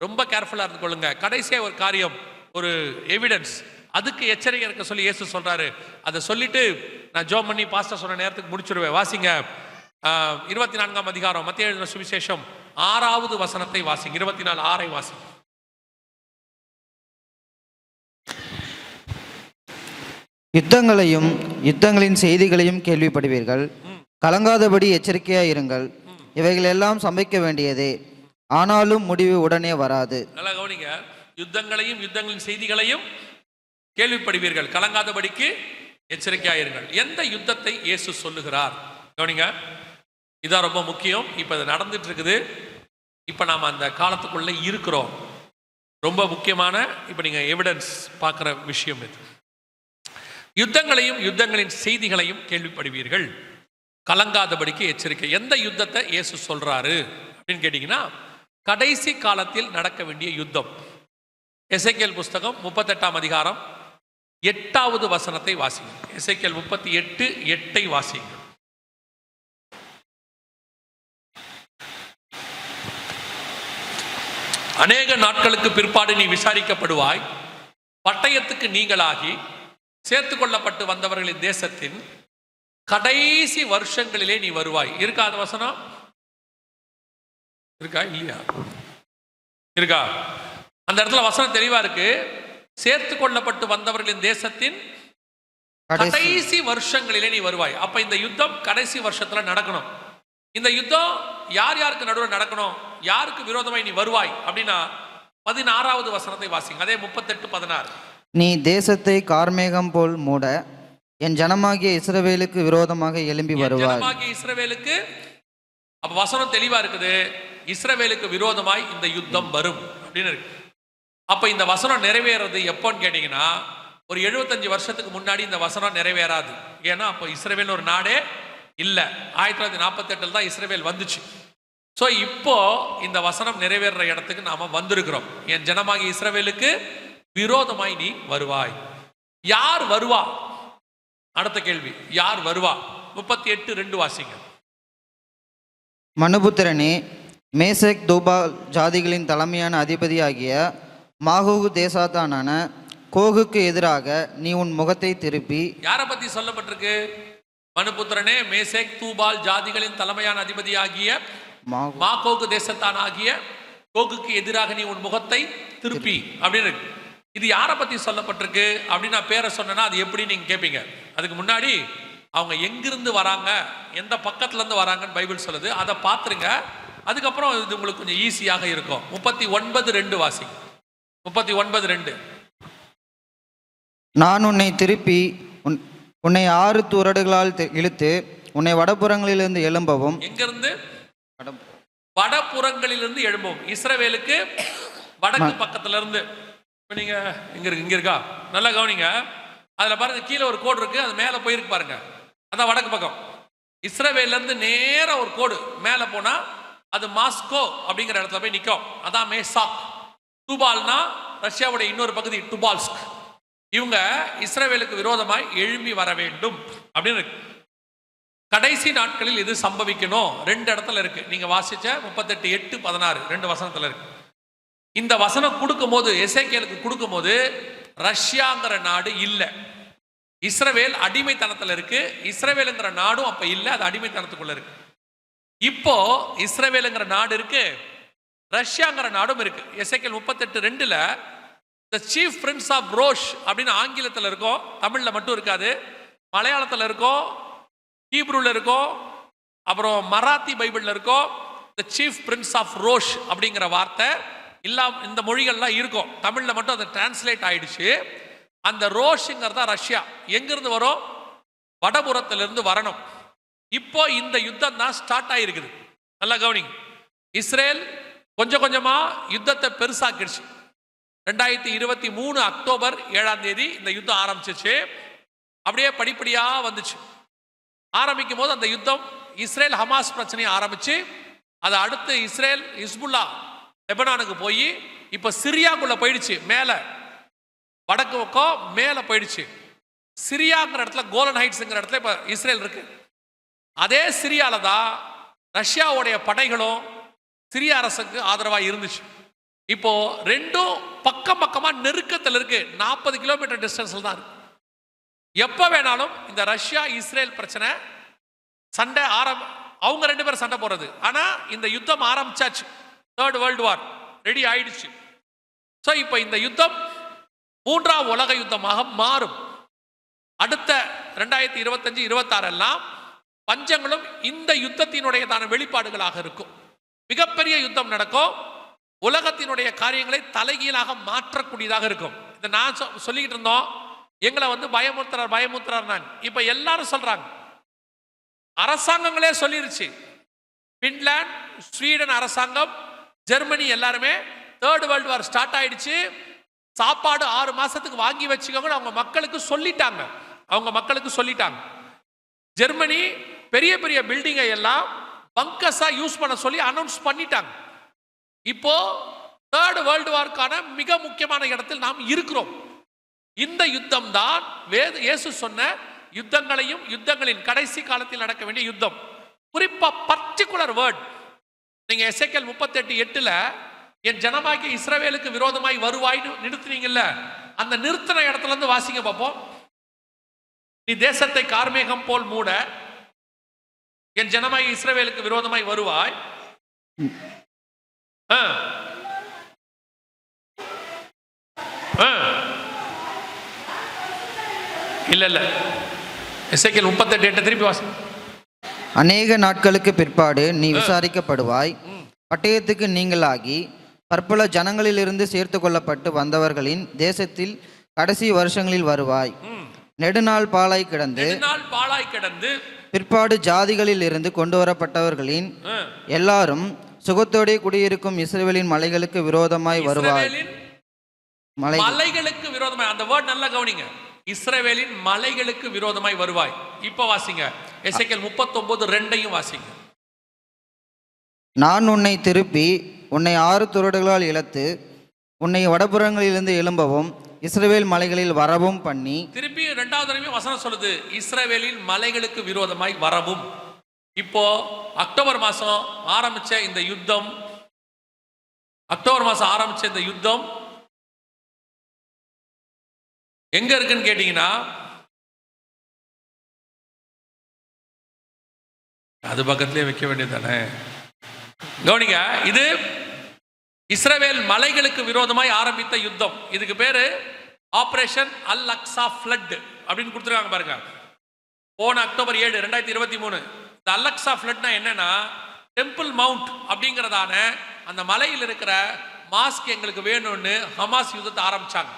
ரொம்ப கேர்ஃபுல்லா இருந்து கொள்ளுங்க. கடைசியா ஒரு காரியம், ஒரு எவிடன்ஸ், அதுக்கு எச்சரிக்கை இருக்க சொல்லி இயேசு சொல்றாரு. அதை சொல்லிட்டு நான் ஜோம் பண்ணி பாஸ்டர் சொன்ன நேரத்துக்கு முடிச்சிருவேன். வாசிங்க 24ஆம் அதிகாரம் மத்தேயு எழுதின சுவிசேஷம் 6வது வசனத்தை வாசிங்க. 24:6 வாசிங்க. யுத்தங்களையும் யுத்தங்களின் செய்திகளையும் கேள்விப்படுவீர்கள். கலங்காதபடி எச்சரிக்கையாய் இருங்கள். இவைகள் எல்லாம் சம்பவிக்க வேண்டியதே, ஆனாலும் முடிவு உடனே வராது. நல்லா கவனிங்க. யுத்தங்களையும் யுத்தங்களின் செய்திகளையும் கேள்விப்படுவீர்கள், கலங்காதபடிக்கு எச்சரிக்கையாயிருங்கள். எந்த யுத்தத்தை இயேசு சொல்லுகிறார்? கவனிங்க, இதான் ரொம்ப முக்கியம். இப்போ இது நடந்துட்டு இருக்குது. இப்போ நாம் அந்த காலத்துக்குள்ளே இருக்கிறோம். ரொம்ப முக்கியமான இப்போ நீங்கள் எவிடன்ஸ் பார்க்குற விஷயம் இது. யுத்தங்களையும் யுத்தங்களின் செய்திகளையும் கேள்விப்படுவீர்கள், கலங்காதபடிக்கு எச்சரிக்கை. எந்த யுத்தத்தை இயேசு சொல்றாரு அப்படின்னு கேட்டிங்கன்னா, கடைசி காலத்தில் நடக்க வேண்டிய யுத்தம். எசேக்கியேல் புஸ்தகம் 38ஆம் அதிகாரம் 8வது வசனத்தை வாசிங்க. எசேக்கியேல் 38:8 வாசிங்க. அநேக நாட்களுக்கு பிற்பாடு நீ விசாரிக்கப்படுவாய், பட்டயத்துக்கு நீங்களாகி சேர்த்து கொள்ளப்பட்டு வந்தவர்களின் தேசத்தின் கடைசி வருஷங்களிலே நீ வருவாய். இருக்கா அந்த வசனம்? இருக்கா இல்லையா? இருக்கா? அந்த இடத்துல வசனம் தெளிவா இருக்கு. சேர்த்து கொள்ளப்பட்டு வந்தவர்களின் தேசத்தின் கடைசி வருஷங்களிலே நீ வருவாய். அப்ப இந்த யுத்தம் கடைசி வருஷத்துல நடக்கணும். இந்த யுத்தம் யார் யாருக்கு நடுவில் நடக்கணும்? யாருக்கு விரோதமாய் நீ வருவாய் அப்படின்னா 16வது வசனத்தை வாசிங்க. அதே 38:16. நீ தேசத்தை கார்மேகம் போல் மூட என் ஜனமாகிய இஸ்ரவேலுக்கு விரோதமாக எழும்பி வருவாய். ஜனமாகிய இஸ்ரவேலுக்கு, அப்ப வசனம் தெளிவா இருக்குது, இஸ்ரவேலுக்கு விரோதமாய் இந்த யுத்தம் வரும் அப்படின்னு இருக்கு. அப்ப இந்த வசனம் நிறைவேறது எப்போன்னு கேட்டீங்கன்னா, ஒரு 75 வருஷத்துக்கு முன்னாடி இந்த வசனம் நிறைவேறாது. ஏன்னா அப்போ இஸ்ரவேல் ஒரு நாடே இல்லை. 1948 தான் இஸ்ரவேல் வந்துச்சு. ஸோ இப்போ இந்த வசனம் நிறைவேற இடத்துக்கு நாம வந்திருக்கிறோம். என் ஜனமாகிய இஸ்ரவேலுக்கு விரோதமாய் நீ வருவாய். யார் வருவா? அடுத்த கேள்வி, யார் வருவா? 38:2 வாசிங்க. மனுபுத்திரனே, மேசேக் தூபால் ஜாதிகளின் தலைமையான அதிபதியாகிய மாகோகு தேசாத்தானான கோகுக்கு எதிராக நீ உன் முகத்தை திருப்பி. யாரை பத்தி சொல்லப்பட்டிருக்கு? மனுபுத்திரனே, மேசேக் தூபால் ஜாதிகளின் தலைமையான அதிபதியாகிய மாகோகு தேசத்தான் ஆகிய கோகுக்கு எதிராக நீ உன் முகத்தை திருப்பி அப்படின்னு இருக்கு. இது யாரை பத்தி சொல்லப்பட்டிருக்கு அப்படின்னு நான் பேரை சொன்னேன்னா அது எப்படி நீங்க கேட்பீங்க? அதுக்கு முன்னாடி அவங்க எங்கிருந்து வராங்க, எந்த பக்கத்துல இருந்து வராங்கன்னு பைபிள் சொல்லுது. அதை பார்த்துருங்க. அதுக்கப்புறம் இது உங்களுக்கு கொஞ்சம் ஈஸியாக இருக்கும். 39:2 வாசி. 39:2. நான் உன்னை திருப்பி உன்னை 6 துறடுகளால் இழுத்து உன்னை வடபுறங்களிலிருந்து எழும்பவும். எங்கிருந்து? வடபுறங்களிலிருந்து எழும்பவும். இஸ்ரவேலுக்கு வடக்கு பக்கத்துல இருந்து. இப்போ நீங்க இங்க இருக்கா? நல்லா கவனிங்க. அதுல பாருங்க, கீழே ஒரு கோடு இருக்கு, அது மேல போயிருக்கு பாருங்க, அதான் வடக்கு பக்கம். இஸ்ரவேல்ல இருந்து நேரா ஒரு கோடு மேல போனா அது மாஸ்கோ அப்படிங்கிற இடத்துல போய் நிற்கும். அதான் மேசாக். துபால்னா ரஷ்யாவுடைய இன்னொரு பகுதி டுபால்ஸ்க். இவங்க இஸ்ரவேலுக்கு விரோதமாய் எழும்பி வர வேண்டும் அப்படின்னு இருக்கு. கடைசி நாட்களில் இது சம்பவிக்கணும். 2 இடத்துல இருக்கு. நீங்க வாசிச்ச 38:8-16 2 வசனத்துல இருக்கு. இந்த வசனம் கொடுக்கும் போது, எசேக்கியேலுக்கு கொடுக்கும் போது, ரஷ்யாங்கிற நாடு இல்லை, இஸ்ரவேல் அடிமைத்தனத்தில் இருக்கு. இஸ்ரவேலுங்கிற நாடும் அப்ப இல்லை, அது அடிமைத்தனத்துக்குள்ள இருக்கு. இப்போ இஸ்ரவேலுங்கிற நாடு இருக்கு, ரஷ்யாங்கிற நாடும் இருக்கு. எசேக்கியேல் 38:2 தி சீஃப் பிரின்ஸ் ஆஃப் ரோஷ் அப்படின்னு ஆங்கிலத்தில் இருக்கும், தமிழ்ல மட்டும் இருக்காது. மலையாளத்தில் இருக்கும், ஹீப்ரூல இருக்கும், அப்புறம் மராத்தி பைபிள்ல இருக்கும். தி சீஃப் பிரின்ஸ் ஆஃப் ரோஷ் அப்படிங்கிற வார்த்தை இந்த மொழிகள்லாம் இருக்கும். தமிழ்ல மட்டும் அது டிரான்ஸ்லேட் ஆயிடுச்சு. அந்த ரோஷுங்கிறதா ரஷ்யா. எங்கிருந்து வரும்? வடபுறத்திலிருந்து வரணும். இப்போ இந்த யுத்தம் தான் ஸ்டார்ட் ஆயிருக்குது. நல்லா கவனிங்க. இஸ்ரேல் கொஞ்சம் கொஞ்சமா யுத்தத்தை பெருசாக்கிடுச்சு. 2023 அக்டோபர் 7ஆம் தேதி இந்த யுத்தம் ஆரம்பிச்சிச்சு. அப்படியே படிப்படியா வந்துச்சு. ஆரம்பிக்கும் போது அந்த யுத்தம் இஸ்ரேல் ஹமாஸ் பிரச்சனையை ஆரம்பிச்சு, அது அடுத்து இஸ்ரேல் ஹிஸ்புல்லா லெபனானுக்கு போய் இப்ப சிரியாக்குள்ள போயிடுச்சு. மேல வடக்கு பக்கம் மேல போயிடுச்சு. சிரியாங்கிற இடத்துல, கோலன் ஹைட்ஸ்ங்கிற இடத்துல இப்ப இஸ்ரேல் இருக்கு. அதே சிரியால தான் ரஷ்யாவுடைய படைகளும் சிரியா அரசுக்கு ஆதரவாக இருந்துச்சு. இப்போ ரெண்டும் பக்கம் பக்கமா நெருக்கத்தில் இருக்கு. 40 கிலோமீட்டர் டிஸ்டன்ஸ்ல தான் இருக்கு. எப்ப வேணாலும் இந்த ரஷ்யா இஸ்ரேல் பிரச்சனை சண்டை அவங்க 2 பேரும் சண்டை போறது. ஆனா இந்த யுத்தம் ஆரம்பிச்சாச்சு. 3rd வேர்ல்டு வார் ரெடி ஆயிடுச்சு. ஸோ இப்போ இந்த யுத்தம் 3ஆம் உலக யுத்தமாக மாறும். அடுத்த 2025-26 எல்லாம் பஞ்சங்களும் இந்த யுத்தத்தினுடைய தான வெளிப்பாடுகளாக இருக்கும். மிகப்பெரிய யுத்தம் நடக்கும். உலகத்தினுடைய காரியங்களை தலைகீழாக மாற்றக்கூடியதாக இருக்கும். இதை நான் சொல்லிக்கிட்டு இருந்தோம், எங்களை பயமுறுத்துறார். இப்ப எல்லாரும் சொல்றாங்க, அரசாங்கங்களே சொல்லிருச்சு. பின்லாந்து, ஸ்வீடன் அரசாங்கம், ஜெர்மனி எல்லாருமே தேர்ட் வேர்ல்டு வார் ஸ்டார்ட் ஆயிடுச்சு, சாப்பாடு 6 மாசத்துக்கு வாங்கி வச்சுக்கோங்க அவங்க மக்களுக்கு சொல்லிட்டாங்க. ஜெர்மனி பெரிய பெரிய பில்டிங்கை எல்லாம் பங்கர்ஸா யூஸ் பண்ண சொல்லி அனௌன்ஸ் பண்ணிட்டாங்க. இப்போ தேர்ட் வேர்ல்டு வார்க்கான மிக முக்கியமான இடத்தில் நாம் இருக்கிறோம். இந்த யுத்தம் தான் இயேசு சொன்ன யுத்தங்களையும் யுத்தங்களின் கடைசி காலத்தில் நடக்க வேண்டிய யுத்தம். குறிப்பா பர்டிகுலர் வேர்ட் நீங்க எசேக்கியேல் 38:8 என் ஜனமாகிய இஸ்ரவேலுக்கு விரோதமாய் வருவாய்னு நிறுத்துனீங்கல்ல, அந்த நிறுத்தின இடத்துல இருந்து வாசிங்க பார்ப்போம். நீ தேசத்தை கார்மேகம் போல் மூட என் ஜனமாகிய இஸ்ரவேலுக்கு விரோதமாய் வருவாய். இல்ல எசேக்கியேல் 38:8 திருப்பி வாசிங்க. அநேக நாட்களுக்கு பிற்பாடு நீ விசாரிக்கப்படுவாய், பட்டயத்துக்கு நீங்களாகி பற்பல ஜனங்களிலிருந்து சேர்த்து கொள்ளப்பட்டு வந்தவர்களின் தேசத்தில் கடைசி வருஷங்களில் வருவாய். நெடுநாள் பாழாய் கிடந்து பிற்பாடு ஜாதிகளில் இருந்து கொண்டு வரப்பட்டவர்களின் எல்லாரும் சுகத்தோடே குடியிருக்கும் இஸ்ரவேலின் மலைகளுக்கு விரோதமாய் வருவாய். மலைகளுக்கு விரோதமாய், அந்த வேர்ட் நல்லா கவனிங்க, இஸ்ரவேலின் மலைகளுக்கு விரோதமாய் வருவாய். இப்ப வாசிங்க எசேக்கியேல் 39:2 வாசிங்க. நான் உன்னை திருப்பி உன்னை 6 துறடுகளால் இழுத்து உன்னை வடபுறங்களிலிருந்து எழும்பவும் இஸ்ரவேல் மலைகளில் வரவும் பண்ணி. திருப்பி 2வது தடவை வசனம் சொல்லுது, இஸ்ரவேலின் மலைகளுக்கு விரோதமாய் வரவும். இப்போ அக்டோபர் மாசம் ஆரம்பிச்ச இந்த யுத்தம் எங்க இருக்குன்னு கேட்டீங்கன்னா, அது பக்கத்திலே வைக்க வேண்டியதானே. கவனிங்க, இது இஸ்ரவேல் மலைகளுக்கு விரோதமாய் ஆரம்பித்த யுத்தம். இதுக்கு பேரு ஆபரேஷன் அல் அக்ஸா ஃப்ளட் அப்படின்னு கொடுத்துருக்காங்க பாருங்க. போன அக்டோபர் 7, 2023 இந்த அல் அக்ஸா ஃப்ளட்னா என்னன்னா, டெம்பிள் மவுண்ட் அப்படிங்கிறதான அந்த மலையில் இருக்கிற மாஸ்க் எங்களுக்கு வேணும்னு ஹமாஸ் யுத்தத்தை ஆரம்பிச்சாங்க.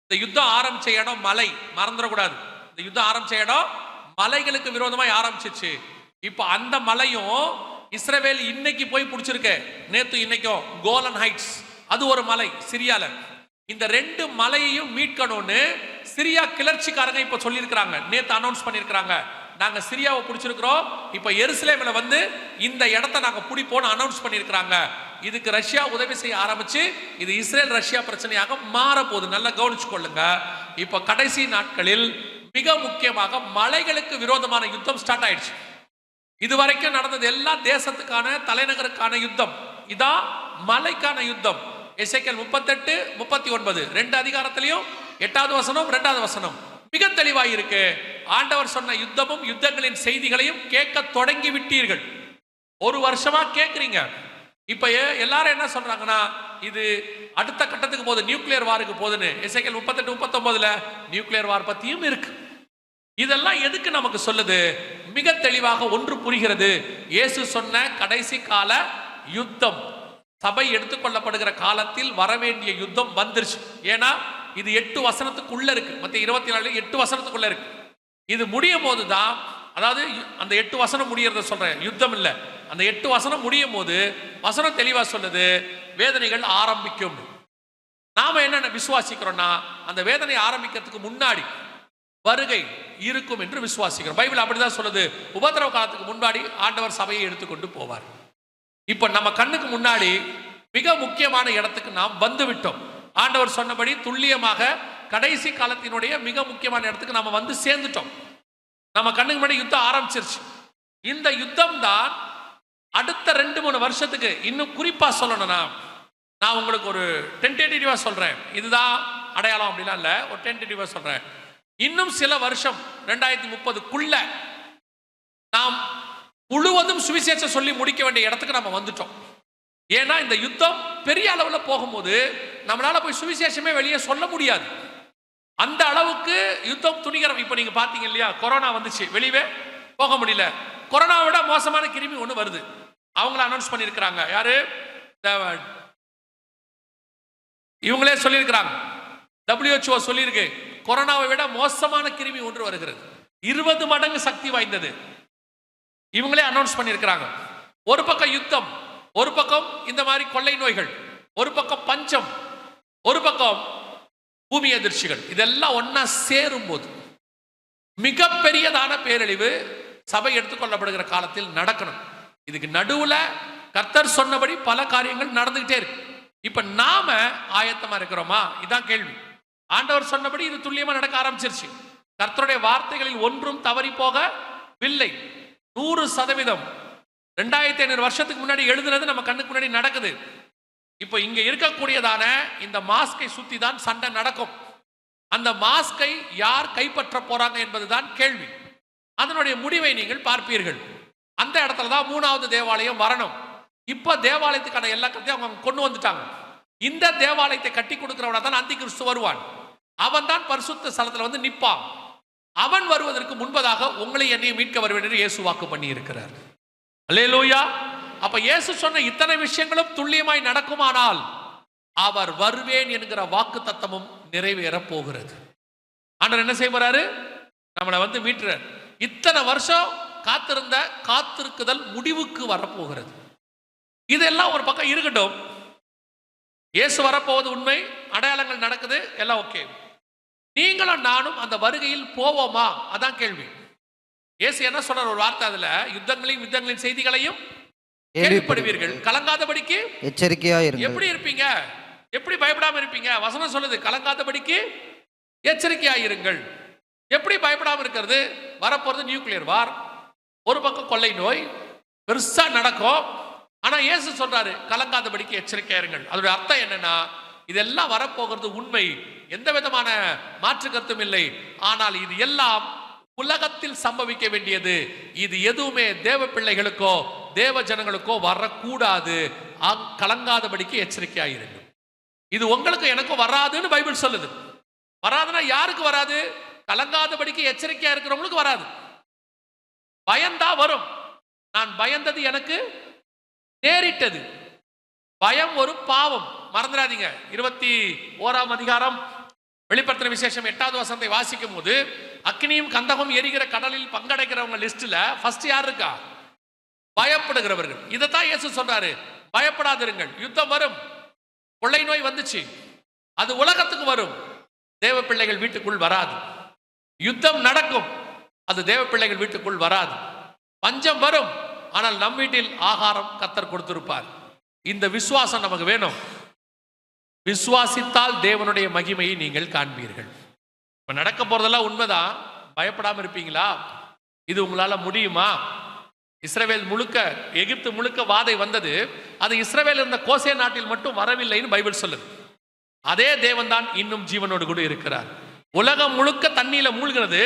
இந்த யுத்தம் ஆரம்பிச்ச இடம் மலை, மறந்துடக்கூடாது. இந்த யுத்தம் ஆரம்பிச்ச இடம் மலைகளுக்கு விரோதமாய் ஆரம்பிச்சிச்சு. இப்போ அந்த மலையும் இஸ்ரவேல் இன்னைக்கு போய் பிடிச்சிருக்க, நேத்து இன்னைக்கும் கோலன் ஹைட்ஸ், அது ஒரு மலை சிரியால. இந்த 2 மலையையும் மீட்கணும்னு சிரியா கிளர்ச்சிக்காரங்க இப்ப சொல்லியிருக்கிறாங்க, நேத்து அனௌன்ஸ் பண்ணியிருக்கிறாங்க, நாங்க சிரியாவை பிடிச்சிருக்கிறோம், இப்ப எருசலேமில் வந்து இந்த இடத்தை நாங்க பிடிப்போம்னு அனௌன்ஸ் பண்ணியிருக்கிறாங்க. இதுக்கு ரஷ்யா உதவி செய்ய ஆரம்பிச்சு இது இஸ்ரேல் ரஷ்யா பிரச்சனையாக மாற போகுது. நல்லா கவனிச்சு கொள்ளுங்க. இப்ப கடைசி நாட்களில் மிக முக்கியமாக மலைகளுக்கு விரோதமான யுத்தம் ஸ்டார்ட் ஆயிடுச்சு. இதுவரைக்கும் நடந்தது எல்லாம் தேசத்துக்கான தலைநகருக்கான யுத்தம், இதான் மலைக்கான யுத்தம். எசேக்கியேல் 38, 39 2 அதிகாரத்திலையும் 8வது வசனம் 2வது வசனம் மிக தெளிவாய் இருக்கு. ஆண்டவர் சொன்ன யுத்தமும் யுத்தங்களின் செய்திகளையும் கேட்க தொடங்கி விட்டீர்கள். 1 வருஷமா கேட்குறீங்க. இப்ப எல்லாரும் என்ன சொல்றாங்கன்னா, இது அடுத்த கட்டத்துக்கு போகுது, நியூக்ளியர் வாருக்கு போகுதுன்னு. எசேக்கியேல் 38, 39 நியூக்ளியர் வார் பத்தியும் இருக்கு. இதெல்லாம் எதுக்கு நமக்கு சொல்லுது? மிக தெளிவாக ஒன்று புரிகிறது. இயேசு சொன்ன கடைசி கால யுத்தம், சபை எடுத்துக்கொள்ளப்படுகிற காலத்தில் வரவேண்டிய யுத்தம் வந்துருச்சு. ஏன்னா இது 8 வசனத்துக்குள்ள இருக்கு. மத்திய 24 8 வசனத்துக்குள்ள இருக்கு. இது முடியும் போதுதான், அதாவது அந்த 8 வசனம் முடியறத சொல்றேன், யுத்தம் இல்ல. அந்த 8 வசனம் முடியும் போது வசனம் தெளிவா சொல்லுது, வேதனைகள் ஆரம்பிக்கும். நாம என்ன விசுவாசிக்கிறோம்னா, அந்த வேதனை ஆரம்பிக்கிறதுக்கு முன்னாடி வருகை இருக்கும் என்று விசுவாசிக்கிறோம். பைபிள் அப்படிதான் சொல்லுது. உபத்திரவ காலத்துக்கு முன்னாடி ஆண்டவர் சபையை எடுத்துக்கொண்டு போவார். இப்ப நம்ம கண்ணுக்கு முன்னாடி மிக முக்கியமான இடத்துக்கு நாம் வந்து விட்டோம். ஆண்டவர் சொன்னபடி துல்லியமாக கடைசி காலத்தினுடைய மிக முக்கியமான இடத்துக்கு நாம வந்து சேர்ந்துட்டோம். நம்ம கண்ணுக்கு முன்னாடி யுத்தம் ஆரம்பிச்சிருச்சு. இந்த யுத்தம் தான் அடுத்த 2-3 வருஷத்துக்கு, இன்னும் குறிப்பா சொல்லணும்னா, நான் உங்களுக்கு ஒரு டென்டேட்டிவா சொல்றேன், இதுதான் அடையாளம் அப்படிலாம் இல்ல, ஒரு டென்டேட்டிவா சொல்றேன். இன்னும் சில வருஷம் 2030க்குள்ள நாம் முழுவதும் சுவிசேஷம் சொல்லி முடிக்க வேண்டிய இடத்துக்கு நம்ம வந்துட்டோம். ஏன்னா இந்த யுத்தம் பெரிய அளவில் போகும்போது நம்மளால போய் சுவிசேஷமே வெளியே சொல்ல முடியாது. அந்த அளவுக்கு யுத்தம் துணிகரம். இப்போ நீங்க பாத்தீங்க இல்லையா, கொரோனா வந்துச்சு, வெளியே போக முடியல. கொரோனா விட மோசமான கிருமி ஒன்று வருது, அவங்கள அனௌன்ஸ் பண்ணியிருக்கிறாங்க. யாரு? இவங்களே சொல்லியிருக்கிறாங்க. WHO சொல்லியிருக்கு, கொரோனாவை விட மோசமான கிருமி ஒன்று வருகிறது, 20 மடங்கு சக்தி வாய்ந்தது. இவங்களே அனௌன்ஸ் பண்ணியிருக்கிறாங்க. ஒரு பக்கம் யுத்தம், ஒரு பக்கம் இந்த மாதிரி கொள்ளை நோய்கள், ஒரு பக்கம் பஞ்சம், ஒரு பக்கம் பூமி அதிர்ச்சிகள். இதெல்லாம் ஒன்னா சேரும் போது மிகப்பெரியதான பேரழிவு சபை எடுத்துக்கொள்ளப்படுகிற காலத்தில் நடக்கணும். இதுக்கு நடுவுல கர்த்தர் சொன்னபடி பல காரியங்கள் நடந்துகிட்டே இருக்கு. இப்ப நாம ஆயத்தமா இருக்கிறோமா? இதான் கேள்வி. ஆண்டவர் சொன்னபடி இது துல்லியமா நடக்க ஆரம்பிச்சிருச்சு. கர்த்தருடைய வார்த்தைகளில் ஒன்றும் தவறி போகவில்லை. 100%. 2500 வருஷத்துக்கு முன்னாடி எழுதுனது நம்ம கண்ணுக்கு முன்னாடி நடக்குது. இப்போ இங்க இருக்கக்கூடியதான இந்த மாஸ்கை சுத்தி தான் சண்டை நடக்கும். அந்த மாஸ்கை யார் கைப்பற்ற போறாங்க என்பதுதான் கேள்வி. அதனுடைய முடிவை நீங்கள் பார்ப்பீர்கள். அந்த இடத்துல தான் 3வது தேவாலயம் வரணும். இப்ப தேவாலயத்துக்கான எல்லா கருத்தையும் அவங்க கொண்டு வந்துட்டாங்க. இந்த தேவாலயத்தை கட்டி கொடுக்கிறவனா தான் அந்தி கிறிஸ்து வருவான். அவன் தான் பரிசுத்த ஸ்தலத்துல வந்து நிற்பான். அவன் வருவதற்கு முன்பதாக உங்களை என்னையும் மீட்க வருவேன் என்று இயேசு வாக்கு பண்ணி இருக்கிறார். அல்லேலூயா. அப்ப இயேசு சொன்ன இத்தனை விஷயங்களும் துல்லியமாய் நடக்குமானால் அவர் வருவேன் என்கிற வாக்கு தத்தமும் நிறைவேற போகிறது. ஆண்டவர் என்ன செய்ய போறாரு? நம்மளை வந்து மீட்கிறார். இத்தனை வருஷம் காத்திருந்த காத்திருக்குதல் முடிவுக்கு வரப்போகிறது. இதெல்லாம் ஒரு பக்கம் இருக்கட்டும். இயேசு வரப்போவது உண்மை, அடையாளங்கள் நடக்குது, எல்லாம் ஓகே. நீங்களும் நானும் அந்த வருகையில் போவோமா? அதான் கேள்வி. இயேசு என்ன சொல்ற ஒரு வார்த்தை, அதுல யுத்தங்களின் செய்திகளையும் கேள்விப்படுவீர்கள், கலங்காதபடிக்கு எச்சரிக்கையா இருங்கள். எப்படி இருப்பீங்க? எப்படி பயப்படாம இருப்பீங்க? வசனம் சொல்லுது, கலங்காதபடிக்கு எச்சரிக்கையா இருங்கள். எப்படி பயப்படாம இருக்கிறது? வரப்போறது நியூக்ளியர் வார், ஒரு பக்கம் கொள்ளை நோய் பெருசா நடக்கும். ஆனா இயேசு சொல்றாரு, கலங்காதபடிக்கு எச்சரிக்கையா இருங்கள். அதோட அர்த்தம் என்னன்னா, இதெல்லாம் வரப்போகிறது உண்மை, எந்த விதமான மாற்று கருத்தும் இல்லை. ஆனால் இது எல்லாம் உலகத்தில் சம்பவிக்க வேண்டியது. இது எதுவுமே தேவ பிள்ளைகளுக்கோ தேவ ஜனங்களுக்கோ வரக்கூடாது. கலங்காதபடிக்கு எச்சரிக்கையாயிருங்க. இது உங்களுக்கு எனக்கும் வராதுன்னு பைபிள் சொல்லுது. வராதுன்னா யாருக்கு வராது? கலங்காதபடிக்கு எச்சரிக்கையா இருக்கிறவங்களுக்கு வராது. பயந்தா வரும். நான் பயந்தது எனக்கு நேரிட்டது. பயம் ஒரு பாவம், மறந்துடாதீங்க. 21ஆம் அதிகாரம் வெளிப்படுத்தின விசேஷம் 8வது வசனத்தை வாசிக்கும் போது, அக்னியும் கந்தகம் எரிகிற கடலில் பங்கடைக்கிறவங்க லிஸ்ட்ல ஃபர்ஸ்ட் யார் இருக்கா? பயப்படுகிறவர்கள். இதைத்தான் இயேசு சொல்றாரு, பயப்படாதிருங்கள். யுத்தம் வரும், கொள்ளை நோய் வந்துச்சு, அது உலகத்துக்கு வரும், தேவ பிள்ளைகள் வீட்டுக்குள் வராது. யுத்தம் நடக்கும், அது தேவ பிள்ளைகள் வீட்டுக்குள் வராது. பஞ்சம் வரும், ஆனால் நம் வீட்டில் ஆகாரம் கர்த்தர் கொடுத்திருப்பார். இந்த விசுவாசம் நமக்கு வேணும். விசுவாசித்தால் தேவனுடைய மகிமையை நீங்கள் காண்பீர்கள். இப்ப நடக்க போறதெல்லாம் உண்மைதான். பயப்படாம இருப்பீங்களா? இது உங்களால முடியுமா? இஸ்ரவேல் முழுக்க, எகிப்து முழுக்க வாதை வந்தது. அது இஸ்ரவேல் இருந்த கோசே நாட்டில் மட்டும் வரவில்லைன்னு பைபிள் சொல்லுது. அதே தேவன் தான் இன்னும் ஜீவனோடு கூட இருக்கிறார். உலகம் முழுக்க தண்ணீர மூழ்கிறது,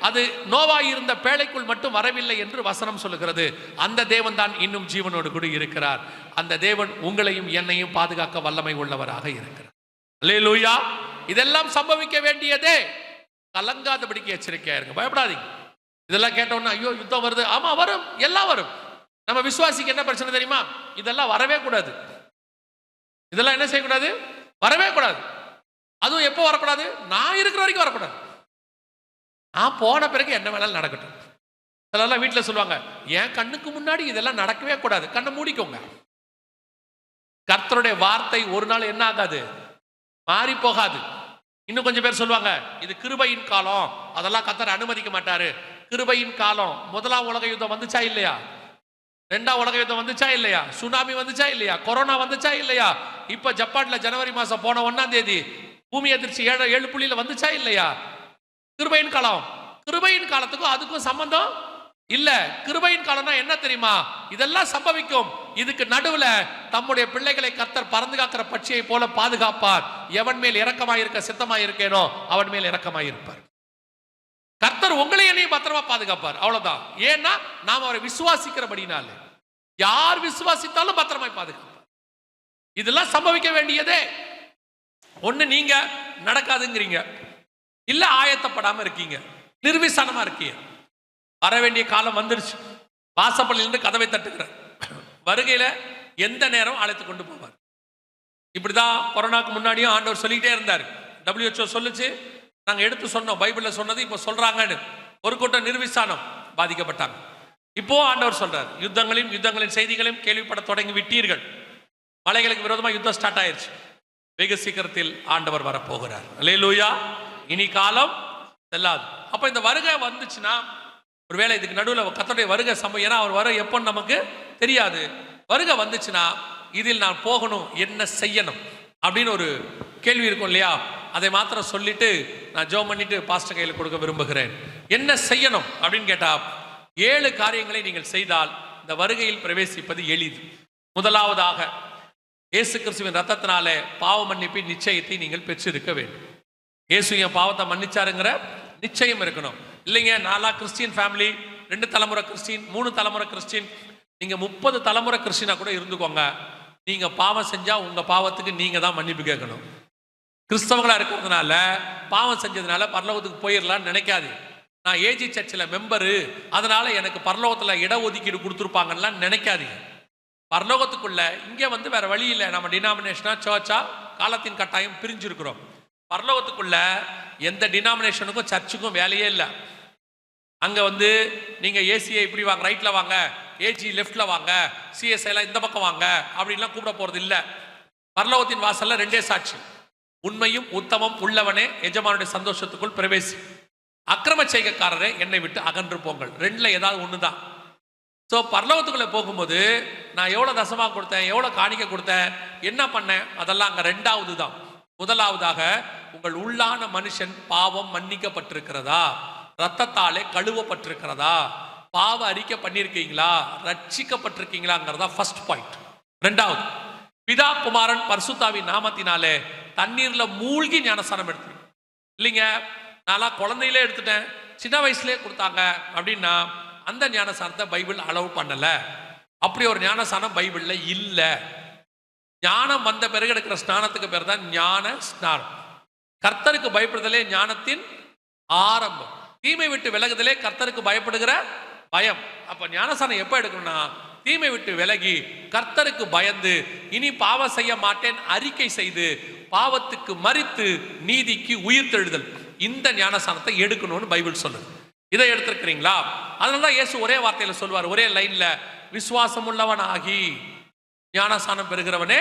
அது நோவாய் இருந்த பேழைக்குள் மட்டும் வரவில்லை என்று வசனம் சொல்லுகிறது. அந்த தேவன் தான் இன்னும் ஜீவனோடு கூட இருக்கிறார். அந்த தேவன் உங்களையும் என்னையும் பாதுகாக்க வல்லமை உள்ளவராக இருக்கிறார். அல்லேலூயா. இதெல்லாம் சம்பவிக்க வேண்டியதே. கலங்காதபடிக்கு எச்சரிக்கையா இருங்க, பயப்படாதீங்க. இதெல்லாம் கேட்டோம்னா ஐயோ யுத்தம் வருது. ஆமா வரும், எல்லாம் வரும். நம்ம விசுவாசிக்கு என்ன பிரச்சனை தெரியுமா? இதெல்லாம் வரவே கூடாது. இதெல்லாம் என்ன செய்யக்கூடாது? வரவே கூடாது. அதுவும் எப்போ வரக்கூடாது? நான் இருக்கிற வரைக்கும் வரக்கூடாது. நான் போன பிறகு என்ன வேணாலும் நடக்கட்டும். சிலர்லாம் வீட்டில் சொல்லுவாங்க, என் கண்ணுக்கு முன்னாடி இதெல்லாம் நடக்கவே கூடாது. கண்ணை மூடிக்கோங்க. கர்த்தருடைய வார்த்தை ஒரு நாள் என்ன ஆகாது? மாறி போகாது. இன்னும் கொஞ்சம் பேர் சொல்லுவாங்க, இது கிருபையின் காலம், அதெல்லாம் கர்த்தர் அனுமதிக்க மாட்டாரு. கிருபையின் காலம். முதலாம் உலக யுத்தம் வந்துச்சா இல்லையா? 2ஆம் உலக யுத்தம் வந்துச்சா இல்லையா? சுனாமி வந்துச்சா இல்லையா? கொரோனா வந்துச்சா இல்லையா? இப்ப ஜப்பான்ல ஜனவரி மாசம் போன 1ஆம் தேதி பூமி அதிர்ச்சி 7.7 வந்துச்சா இல்லையா? கிருபையின் காலம். கிருபையின் காலத்துக்கும் அதுக்கும் சம்பந்தம் இல்ல. கிருபையின் காலம்னா என்ன தெரியுமா? இதெல்லாம் சம்பவிக்கும். இதுக்கு நடுவுல தம்முடைய பிள்ளைகளை கர்த்தர் பறந்து காக்கிற பட்சியை போல பாதுகாப்பார். எவன் மேல் இரக்கமாயிருக்க சித்தமாயிருக்கேனோ அவன் மேல் இரக்கமாயிருப்பார். கர்த்தர் உங்களை என்னையும் பத்திரமா பாதுகாப்பார். அவ்வளவுதான். ஏன்னா நாம் அவரை விசுவாசிக்கிறபடினால. யார் விசுவாசித்தாலும் பத்திரமாய் பாதுகாப்பார். இதெல்லாம் சம்பவிக்க வேண்டியதே. ஒண்ணு நீங்க நடக்காதுங்கிறீங்க, இல்ல ஆயத்தப்படாம இருக்கீங்க, நிர்விசானமா இருக்கீங்க. வர வேண்டிய காலம் வந்துருச்சு. வாசப்பள்ளியிலிருந்து கதவை தட்டுகிற வருகையில் எந்த நேரம் அழைத்து கொண்டு போவார். இப்படிதான் கொரோனாக்கு முன்னாடியும் ஆண்டவர் சொல்லிக்கிட்டே இருந்தார். WHO சொல்லுச்சு, நாங்கள் எடுத்து சொன்னோம், பைபிளில் சொன்னது இப்போ சொல்றாங்கன்னு. ஒரு கூட்டம் நிர்விசானம் பாதிக்கப்பட்டாங்க. இப்போ ஆண்டவர் சொல்றார், யுத்தங்களின் செய்திகளையும் கேள்விப்பட தொடங்கி விட்டீர்கள். மலைகளுக்கு விரோதமாக யுத்தம் ஸ்டார்ட் ஆயிருச்சு. வெகு சீக்கிரத்தில் ஆண்டவர் வரப்போகிறார். அல்லேலூயா. இனி காலம் செல்லாது. அப்போ இந்த வருகை வந்துச்சுன்னா, ஒருவேளை இதுக்கு நடுவில் கர்த்தருடைய வருகை சம்பவம், ஏன்னா அவர் வர எப்போன்னு நமக்கு தெரியாது. வருகை வந்துச்சுன்னா இதில் நான் போகணும், என்ன செய்யணும் அப்படின்னு ஒரு கேள்வி இருக்கும் இல்லையா? அதை மாத்திரம் சொல்லிட்டு நான் ஜெபம் பண்ணிட்டு பாஸ்டர் கையில் கொடுக்க விரும்புகிறேன். என்ன செய்யணும் அப்படின்னு கேட்டா, 7 காரியங்களை நீங்கள் செய்தால் இந்த வருகையில் பிரவேசிப்பது எளிது. முதலாவதாக, இயேசு கிறிஸ்துவின் ரத்தத்தினாலே பாவ மன்னிப்பின் நிச்சயத்தை நீங்கள் பெற்றிருக்க வேண்டும். இயேசு என் பாவத்தை மன்னிச்சாருங்கிற நிச்சயம் இருக்கணும். இல்லைங்க, 4 கிறிஸ்டியன் ஃபேமிலி, 2 தலைமுறை கிறிஸ்டின், 3 தலைமுறை கிறிஸ்டின், நீங்க 30 தலைமுறை கிறிஸ்டினா கூட இருந்துக்கோங்க, நீங்க பாவம் செஞ்சா உங்க பாவத்துக்கு நீங்க தான் மன்னிப்பு கேட்கணும். கிறிஸ்தவங்களா இருக்கிறதுனால பாவம் செஞ்சதுனால பரலோகத்துக்கு போயிடலான்னு நினைக்காது. நான் ஏஜி சர்ச்சில் மெம்பரு, அதனால எனக்கு பரலோகத்தில் இடஒதுக்கீடு கொடுத்துருப்பாங்கலாம் நினைக்காதீங்க. பரலோகத்துக்குள்ள இங்கே வந்து வேற வழி இல்லை. நம்ம டினாமினேஷனா சர்ச்சா காலத்தின் கட்டாயம் பிரிஞ்சிருக்கிறோம். பரலோகத்துக்குள்ள எந்த டினாமினேஷனுக்கும் சர்ச்சுக்கும் வேலையே இல்லை. அங்கே வந்து நீங்கள் ஏசியை இப்படி வாங்க, ரைட்டில் வாங்க, ஏஜி லெஃப்டில் வாங்க, சிஎஸ்ஐ எல்லாம் இந்த பக்கம் வாங்க அப்படின்லாம் கூப்பிட போகிறது இல்லை. பரலோகத்தின் வாசல்ல 2 சாட்சி, உண்மையும் உத்தமம் உள்ளவனே எஜமானுடைய சந்தோஷத்துக்குள் பிரவேசி, அக்கிரம செய்கைக்காரரே என்னை விட்டு அகன்று போங்கள். 2ல் ஏதாவது ஒன்று தான். ஸோ பரலோகத்துக்குள்ளே போகும்போது நான் எவ்வளோ தசமாக கொடுத்தேன், எவ்வளோ காணிக்கை கொடுத்தேன், என்ன பண்ணேன், அதெல்லாம் அங்கே 2வது தான். முதலாவதாக, உங்கள் உள்ளான மனுஷன் பாவம் மன்னிக்கப்பட்டிருக்கிறதா, ரத்தத்தாலே கழுவப்பட்டிருக்கிறதா, பாவ அறிக்கை பண்ணியிருக்கீங்களா, ரட்சிக்கப்பட்டிருக்கீங்களாங்கிறதா ஃபர்ஸ்ட் பாயிண்ட். 2வது, பிதா குமாரன் பரிசுத்தாவின் நாமத்தினாலே தண்ணீர்ல மூழ்கி ஞானஸ்நானம் எடுத்து. இல்லைங்க, நான்லாம் குழந்தையிலே எடுத்துட்டேன், சின்ன வயசுலேயே கொடுத்தாங்க அப்படின்னா அந்த ஞானஸ்நானத்தை பைபிள் அலோவ் பண்ணல. அப்படி ஒரு ஞானஸ்நானம் பைபிள்ல இல்லை. ஞானம் வந்த பிறகு எடுக்கிற ஸ்நானத்துக்கு பேர் தான் ஞான ஸ்நானம். கர்த்தருக்கு பயப்படுதலே ஞானத்தின் ஆரம்பம். தீமை விட்டு விலகுதலே கர்த்தருக்கு பயப்படுகிற பயம். அப்ப ஞானஸ்நானம் எப்ப எடுக்கணும்னா, தீமை விட்டு விலகி கர்த்தருக்கு பயந்து இனி பாவம் செய்ய மாட்டேன் அறிக்கை செய்து பாவத்துக்கு மரித்து நீதிக்கு உயிர் தெழுதல், இந்த ஞானஸ்நானத்தை எடுக்கணும்னு பைபிள் சொல்லுது. இதை எடுத்திருக்கிறீங்களா? அதனாலதான் இயேசு ஒரே வார்த்தையில சொல்வார், ஒரே லைன்ல, விசுவாசம் உள்ளவன் ஆகி ஞானஸ்நானம் பெறுகிறவனே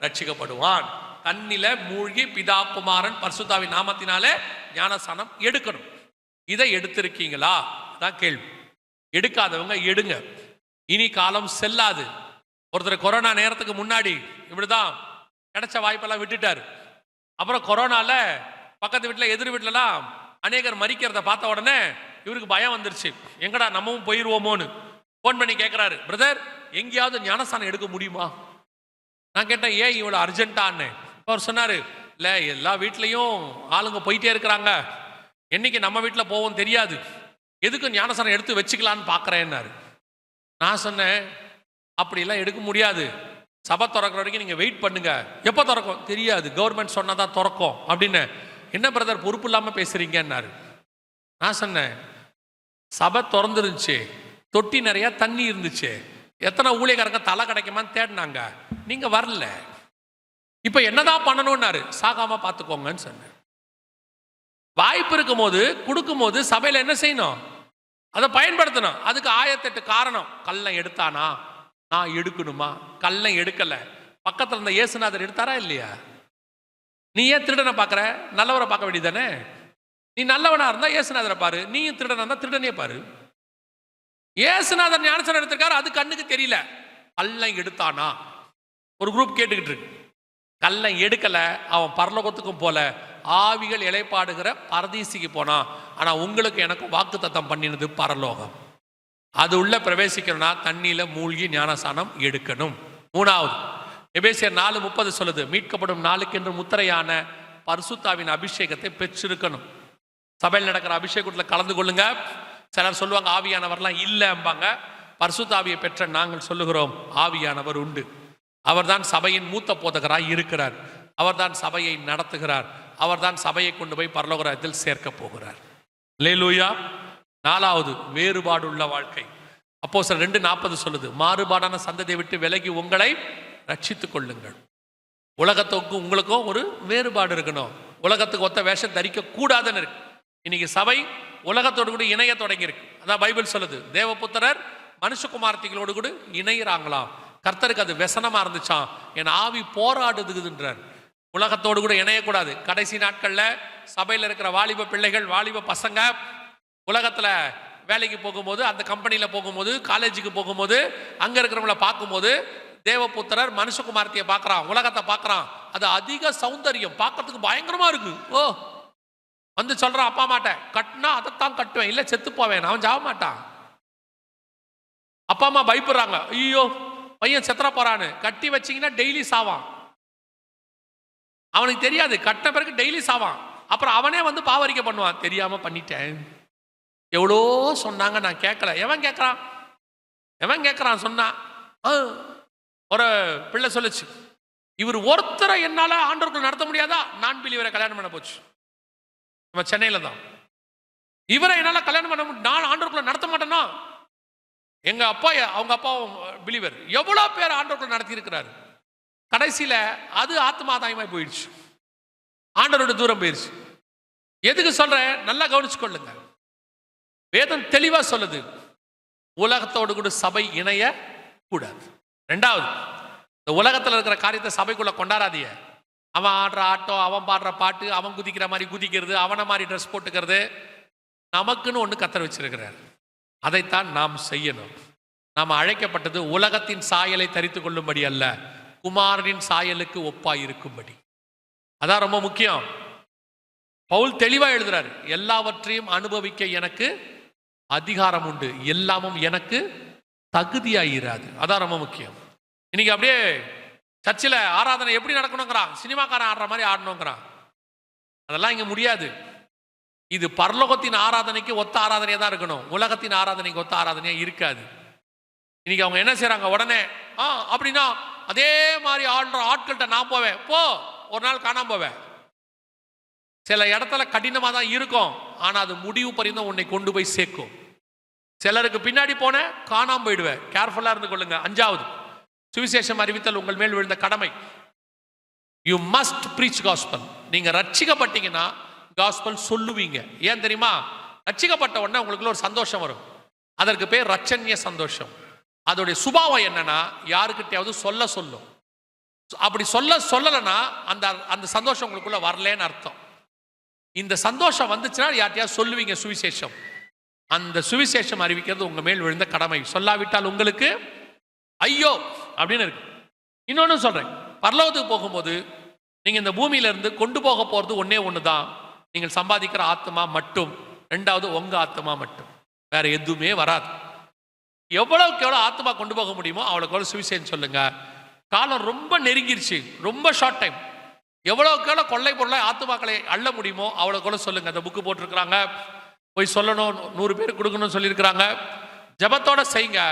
ரட்சிக்கப்படுவான். தண்ணில மூழ்கி பிதா குமாரன் பரிசுத்தாவின் நாமத்தினாலே ஞானஸ்நானம் எடுக்கணும். இதை எடுத்திருக்கீங்களா தான் கேள்வி. எடுக்காதவங்க எடுங்க, இனி காலம் செல்லாது. ஒருத்தர் கொரோனா நேரத்துக்கு முன்னாடி இப்படிதான் கிடைச்ச வாய்ப்பெல்லாம் விட்டுட்டாரு. அப்புறம் கொரோனால பக்கத்து வீட்டில் எதிர் வீட்டிலலாம் அநேகர் மறிக்கிறத பார்த்த உடனே இவருக்கு பயம் வந்துருச்சு, எங்கடா நம்மவும் போயிடுவோமோன்னு ஃபோன் பண்ணி கேட்குறாரு, பிரதர் எங்கேயாவது ஞானஸ்நானம் எடுக்க முடியுமா? நான் கேட்டேன், ஏன் இவ்வளோ அர்ஜென்ட்டான்னு. அவர் சொன்னார், இல்லை எல்லா வீட்லேயும் ஆளுங்க போயிட்டே இருக்கிறாங்க, என்னைக்கு நம்ம வீட்டில் போவோம் தெரியாது, எதுக்கு ஞானஸ்நானம் எடுத்து வச்சுக்கலான்னு பார்க்குறேன்னாரு. நான் சொன்னேன், அப்படிலாம் எடுக்க முடியாது, சபை திறக்கிற வரைக்கும் நீங்கள் வெயிட் பண்ணுங்க. எப்போ திறக்கும் தெரியாது, கவர்மெண்ட் சொன்னால் தான் திறக்கும் அப்படின்னு. என்ன பிரதர் பொறுப்பு இல்லாமல் பேசுறீங்கன்னாரு. நான் சொன்னேன், சபை திறந்துருந்துச்சு, தொட்டி நிறைய தண்ணி இருந்துச்சு, எத்தனை ஊழியக்காரங்க தலை கிடைக்குமான்னு தேடினாங்க, நீங்க வரல, இப்ப என்னதான் பண்ணணும்னாரு. சாகாம பார்த்துக்கோங்கன்னு சொன்னேன். வாய்ப்பு இருக்கும் போது கொடுக்கும் போது சபையில என்ன செய்யணும், அதை பயன்படுத்தணும். அதுக்கு 1008 காரணம். கள்ளம் எடுத்தானா, நான் எடுக்கணுமா? கள்ளம் எடுக்கல, பக்கத்துல இருந்த இயேசுநாதர் எடுத்தாரா இல்லையா? நீ ஏன் திருடனை பார்க்குற, நல்லவரை பார்க்க வேண்டியதானே? நீ நல்லவனா இருந்தா இயேசுநாதரை பாரு, நீயும் திருடனா இருந்தா திருடனே பாரு. இயேசுநாதர் ஞானஸ்நானம் எடுத்திருக்காரு, அது கண்ணுக்கு தெரியல. கள்ளம் எடுத்தானா? ஒரு குரூப் கேட்டுக்கிட்டு இருக்கு. கள்ளம் எடுக்கல, அவன் பரலோகத்துக்கும் போல, ஆவிகள் இளைப்பாடுகிற பரதீசிக்கு போனான். ஆனா உங்களுக்கு எனக்கும் வாக்கு தத்தம் பண்ணினது பரலோகம். அது உள்ள பிரவேசிக்கணும்னா தண்ணியில மூழ்கி ஞானஸ்நானம் எடுக்கணும். 3வது, எபேசியர் 4:30 சொல்லுது, மீட்கப்படும் நாளுக்கென்று முத்திரையான பரிசுத்தாவின் அபிஷேகத்தை பெற்றிருக்கணும். சபையில் நடக்கிற அபிஷேகத்தில் கலந்து கொள்ளுங்க. சிலர் சொல்லுவாங்க ஆவியானவர்லாம் இல்லைம்பாங்க. பரிசுத்தாவியை பெற்ற நாங்கள் சொல்லுகிறோம், ஆவியானவர் உண்டு. அவர்தான் சபையின் மூத்த போதகராய் இருக்கிறார். அவர்தான் சபையை நடத்துகிறார். அவர்தான் சபையை கொண்டு போய் பரலோகத்தில் சேர்க்க போகிறார். அல்லேலூயா. 4வது, வேறுபாடு உள்ள வாழ்க்கை. அப்போஸ்தலர் 2:40 சொல்லுது, மாறுபாடான சந்ததியை விட்டு விலகி உங்களை ரட்சித்துக் கொள்ளுங்கள். உலகத்துக்கும் உங்களுக்கும் ஒரு வேறுபாடு இருக்கணும். உலகத்துக்கு ஒத்த வேஷம் தரிக்க கூடாதுன்னு இருக்கு. இன்னைக்கு சபை உலகத்தோடு கூட இணைய தொடங்கி இருக்கு. அதான் பைபிள் சொல்லுது, தேவபுத்திரர் மனுஷகுமார்த்திகளோடு கூட இணையிறாங்களாம். கர்த்தருக்கு அது व्यसனமா இருந்துச்சாம். என் ஆவி போராடுதுன்றார். உலகத்தோடு கூட இணையக்கூடாது. கடைசி நாட்கள்ல சபையில் இருக்கிற வாலிப பிள்ளைகள், வாலிப பசங்க உலகத்துல வேலைக்கு போகும்போது, அந்த கம்பெனியில போகும்போது, காலேஜுக்கு போகும்போது, அங்க இருக்கிறவங்கள பார்க்கும்போது தேவபுத்திரர் மனுஷகுமார்த்தியை பார்க்கறான், உலகத்தை பார்க்கறான். அது அதிக சௌந்தரியம், பார்க்கறதுக்கு பயங்கரமா இருக்கு. ஓ வந்து சொல்றான், அப்பா அம்மாட்ட கட்டினா அதைத்தான் கட்டுவேன், இல்ல செத்து போவேன், அவன் சாவ மாட்டான். அப்பா அம்மா பயப்படுறாங்க, ஐயோ பையன் செத்துற போறான்னு. கட்டி வச்சிங்கன்னா டெய்லி சாவான். அவனுக்கு தெரியாது, கட்டின பிறகு டெய்லி சாவான். அப்புறம் அவனே வந்து பாவரிக்கை பண்ணுவான், தெரியாம பண்ணிட்டேன், எவ்வளோ சொன்னாங்க நான் கேட்கல. எவன் கேட்கறான் சொன்னா. ஒரு பிள்ளை சொல்லுச்சு, இவர் ஒருத்தரை என்னால ஆண்டவர்கள் நடத்த முடியாதா? நான் பிலீவரை கல்யாணம் பண்ண போச்சு. நம்ம சென்னையில தான். இவரை என்னால கல்யாணம் பண்ண முடியும், நான் ஆண்டவர்களை நடத்த மாட்டேன்னா. எங்க அப்பா, அவங்க அப்பா பிலீவர், எவ்வளவு பேர் ஆண்டவர்களை நடத்தி இருக்கிறாரு. கடைசியில அது ஆத்மாதாயமாய் போயிடுச்சு, ஆண்டவரோட தூரம் போயிடுச்சு. எதுக்கு சொல்றேன், நல்லா கவனிச்சு கொள்ளுங்க. வேதம் தெளிவா சொல்லுது, உலகத்தோடு கூட சபை இணைய கூடாது. ரெண்டாவது, இந்த உலகத்தில் இருக்கிற காரியத்தை சபைக்குள்ள கொண்டாடாதீங்க. அவன் ஆடுற ஆட்டம், அவன் பாடுற பாட்டு, அவன் குதிக்கிற மாதிரி குதிக்கிறது, அவனை மாதிரி ட்ரெஸ் போட்டுக்கிறது. நமக்குன்னு ஒன்று கத்தர் வச்சிருக்கிறார், அதைத்தான் நாம் செய்யணும். நாம் அழைக்கப்பட்டது உலகத்தின் சாயலை தரித்து கொள்ளும்படி அல்ல, குமாரனின் சாயலுக்கு ஒப்பாய் இருக்கும்படி. அதான் ரொம்ப முக்கியம். பவுல் தெளிவா எழுதுறாரு, எல்லாவற்றையும் அனுபவிக்க எனக்கு அதிகாரம் உண்டு, எல்லாமும் எனக்கு தகுதியாயிராது. அதான் ரொம்ப முக்கியம். இன்னைக்கு அப்படியே சர்ச்சில் ஆராதனை எப்படி நடக்கணுங்கிறான், சினிமாக்காரன் ஆடுற மாதிரி ஆடணுங்கிறான். அதெல்லாம் இங்க முடியாது. இது பரலோகத்தின் ஆராதனைக்கு ஒத்த ஆராதனையா தான் இருக்கணும், உலகத்தின் ஆராதனைக்கு ஒத்த ஆராதனையா இருக்காது. இன்னைக்கு அவங்க என்ன செய்யறாங்க, உடனே அப்படின்னா அதே மாதிரி ஆடுற ஆட்கள்கிட்ட நான் போவேன், போ ஒரு நாள் காணாம போவேன். சில இடத்துல கடினமாக தான் இருக்கும், ஆனால் அது முடிவு பரிந்தும் உன்னை கொண்டு போய் சேர்க்கும். சிலருக்கு பின்னாடி போன காணாம போயிடுவேன். கேர்ஃபுல்லாக இருந்து கொள்ளுங்க. அஞ்சாவது, சுவிசேஷம் அறிவித்தல் உங்கள் மேல் விழுந்த கடமை. You must preach gospel. நீங்க ரட்சிக்கப்பட்டீங்கன்னா காஸ்பல் சொல்லுவீங்க. ஏன் தெரியுமா, ரட்சிக்கப்பட்ட உடனே உங்களுக்குள்ள ஒரு சந்தோஷம் வரும், அதற்கு பேர் ரட்சண்ய சந்தோஷம். அதோடைய சுபாவம் என்னன்னா, யாருக்கிட்டையாவது சொல்லும். அப்படி சொல்லலைன்னா அந்த அந்த சந்தோஷம் உங்களுக்குள்ள வரலன்னு அர்த்தம். இந்த சந்தோஷம் வந்துச்சுன்னா யார்ட்டையாவது சொல்லுவீங்க சுவிசேஷம். அந்த சுவிசேஷம் அறிவிக்கிறது உங்க மேல் விழுந்த கடமை. சொல்லாவிட்டால் உங்களுக்கு ஐயோ அப்படின்னு இருக்கு. இன்னொன்னு சொல்றேன், பரலோகத்துக்கு போகும்போது நீங்க இந்த பூமியில இருந்து கொண்டு போக போறது ஒன்னே ஒண்ணுதான், நீங்கள் சம்பாதிக்கிற ஆத்மா மட்டும். ரெண்டாவது உங்க ஆத்மா மட்டும், வேற எதுவுமே வராது. எவ்வளவுக்கு எவ்வளவு ஆத்மா கொண்டு போக முடியுமோ அவ்வளவுக்கு எவ்வளவு சுவிசேஷம் சொல்லுங்க. காலம் ரொம்ப நெருங்கிருச்சு, ரொம்ப ஷார்ட் டைம். எவ்வளவுக்கு எவ்வளவு கொள்ளை பொருளை ஆத்துமாக்களை அள்ள முடியுமோ அவ்வளவுக்கு சொல்லுங்க. அந்த புக்கு போட்டிருக்கிறாங்க, போய் சொல்லணும், 100 பேர் கொடுக்கணும்னு சொல்லியிருக்கிறாங்க. ஜபத்தோட செய்யுங்க.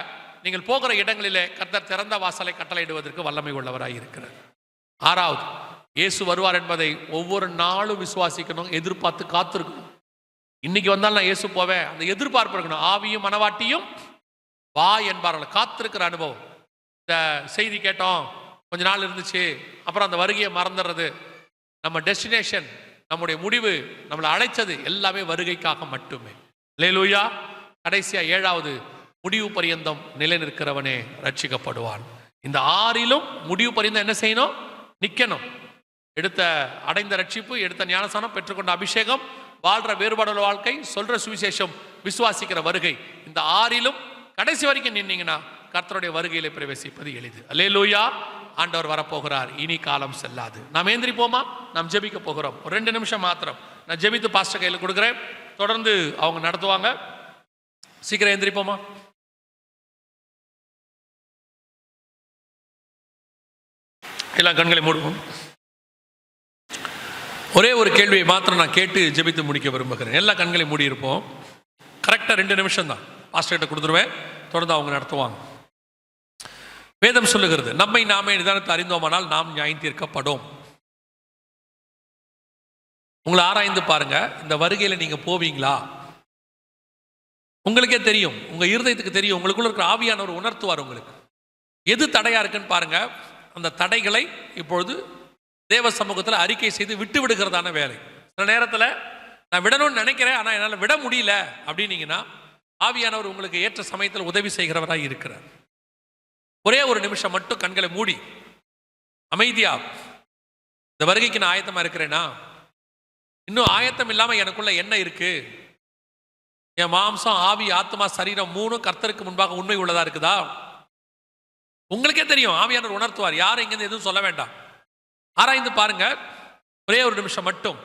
நீங்கள் போகிற இடங்களிலே கர்த்தர் திறந்த வாசலை கட்டளையிடுவதற்கு வல்லமை உள்ளவராய் இருக்கிறார். ஆறாவது, இயேசு வருவார் என்பதை ஒவ்வொரு நாளும் விசுவாசிக்கணும், எதிர்பார்த்து காத்திருக்கணும். இன்னைக்கு வந்தாலும் நான் இயேசு போவேன், அந்த எதிர்பார்ப்பு இருக்கணும். ஆவியும் மனவாட்டியும் வா என்பார்கள், காத்திருக்கிற அனுபவம். இந்த செய்தி கேட்டோம், கொஞ்ச நாள் இருந்துச்சு, அப்புறம் அந்த வருகையை மறந்துடுறது. நம்ம டெஸ்டினேஷன், நம்முடைய முடிவு, நம்மளை அழைச்சது எல்லாமே வருகைக்காக மட்டுமே. அல்லேலூயா. கடைசியா ஏழாவது, முடிவு பரியந்தம் நிலை நிற்கிறவனே ரட்சிக்கப்படுவான். இந்த ஆறிலும் முடிவு பரியந்தம் என்ன செய்யணும், நிக்கணும். எடுத்த அடைந்த ரட்சிப்பு, எடுத்த ஞானஸ்நானம், பெற்றுக்கொண்ட அபிஷேகம், வாழ்ற வேறுபாடுள்ள வாழ்க்கை, சொல்ற சுவிசேஷம், விசுவாசிக்கிற வருகை, இந்த ஆறிலும் கடைசி வரைக்கும் நின்னீங்கன்னா கர்த்தருடைய வருகையிலே பிரவேசிப்பது எளிது. அல்லேலூயா. ஆண்டவர் வரப்போகிறார், இனி காலம் செல்லாது. நாம் ஏந்திரிப்போமா? நாம் ஜெபிக்க போகிறோம். ஒரு 2 நிமிஷம் மாத்திரம் நான் ஜெபித்து பாஸ்டர் கையில் கொடுக்குறேன், தொடர்ந்து அவங்க நடத்துவாங்க. சீக்கிரம் ஏந்திரிப்போமா? எல்லாம் கண்களை மூடுவோம். ஒரே ஒரு கேள்வியை மாத்திரம் நான் கேட்டு ஜெபித்து முடிக்க விரும்புகிறேன். எல்லா கண்களை மூடி இருப்போம். கரெக்டாக 2 நிமிஷம் தான் பாஸ்டர் கிட்ட கொடுத்துருவேன், தொடர்ந்து அவங்க நடத்துவாங்க. வேதம் சொல்லுகிறது, நம்மை நாமே நிதானத்தை அறிந்தோமானால் நாம் நியாயம் தீர்க்கப்படும். உங்களை ஆராய்ந்து பாருங்க, இந்த வருகையில நீங்க போவீங்களா? உங்களுக்கே தெரியும், உங்க இருதயத்துக்கு தெரியும், உங்களுக்குள்ள இருக்கிற ஆவியானவர் உணர்த்துவார் உங்களுக்கு எது தடையா இருக்குன்னு பாருங்க. அந்த தடைகளை இப்பொழுது தேவ சமூகத்தில் அறிக்கை செய்து விட்டு விடுகிறதான வேலை. சில நேரத்தில் நான் விடணும்னு நினைக்கிறேன், ஆனால் என்னால் விட முடியல அப்படின்னீங்கன்னா ஆவியானவர் உங்களுக்கு ஏற்ற சமயத்தில் உதவி செய்கிறவராக இருக்கிறார். ஒரே ஒரு நிமிஷம் மட்டும் கண்களை மூடி அமைதியா, இந்த வருகைக்கு நான் ஆயத்தமா இருக்கிறேனா, இன்னும் ஆயத்தம் இல்லாம எனக்குள்ள என்ன இருக்கு, என் மாம்சம் ஆவி ஆத்மா சரீரம் மூணும் கர்த்தருக்கு முன்பாக உண்மை உள்ளதா இருக்குதா? உங்களுக்கே தெரியும், ஆவியானவர் உணர்த்துவார். யாரும் இங்கிருந்து எதுவும் சொல்ல வேண்டாம், ஆராய்ந்து பாருங்க. ஒரே ஒரு நிமிஷம் மட்டும்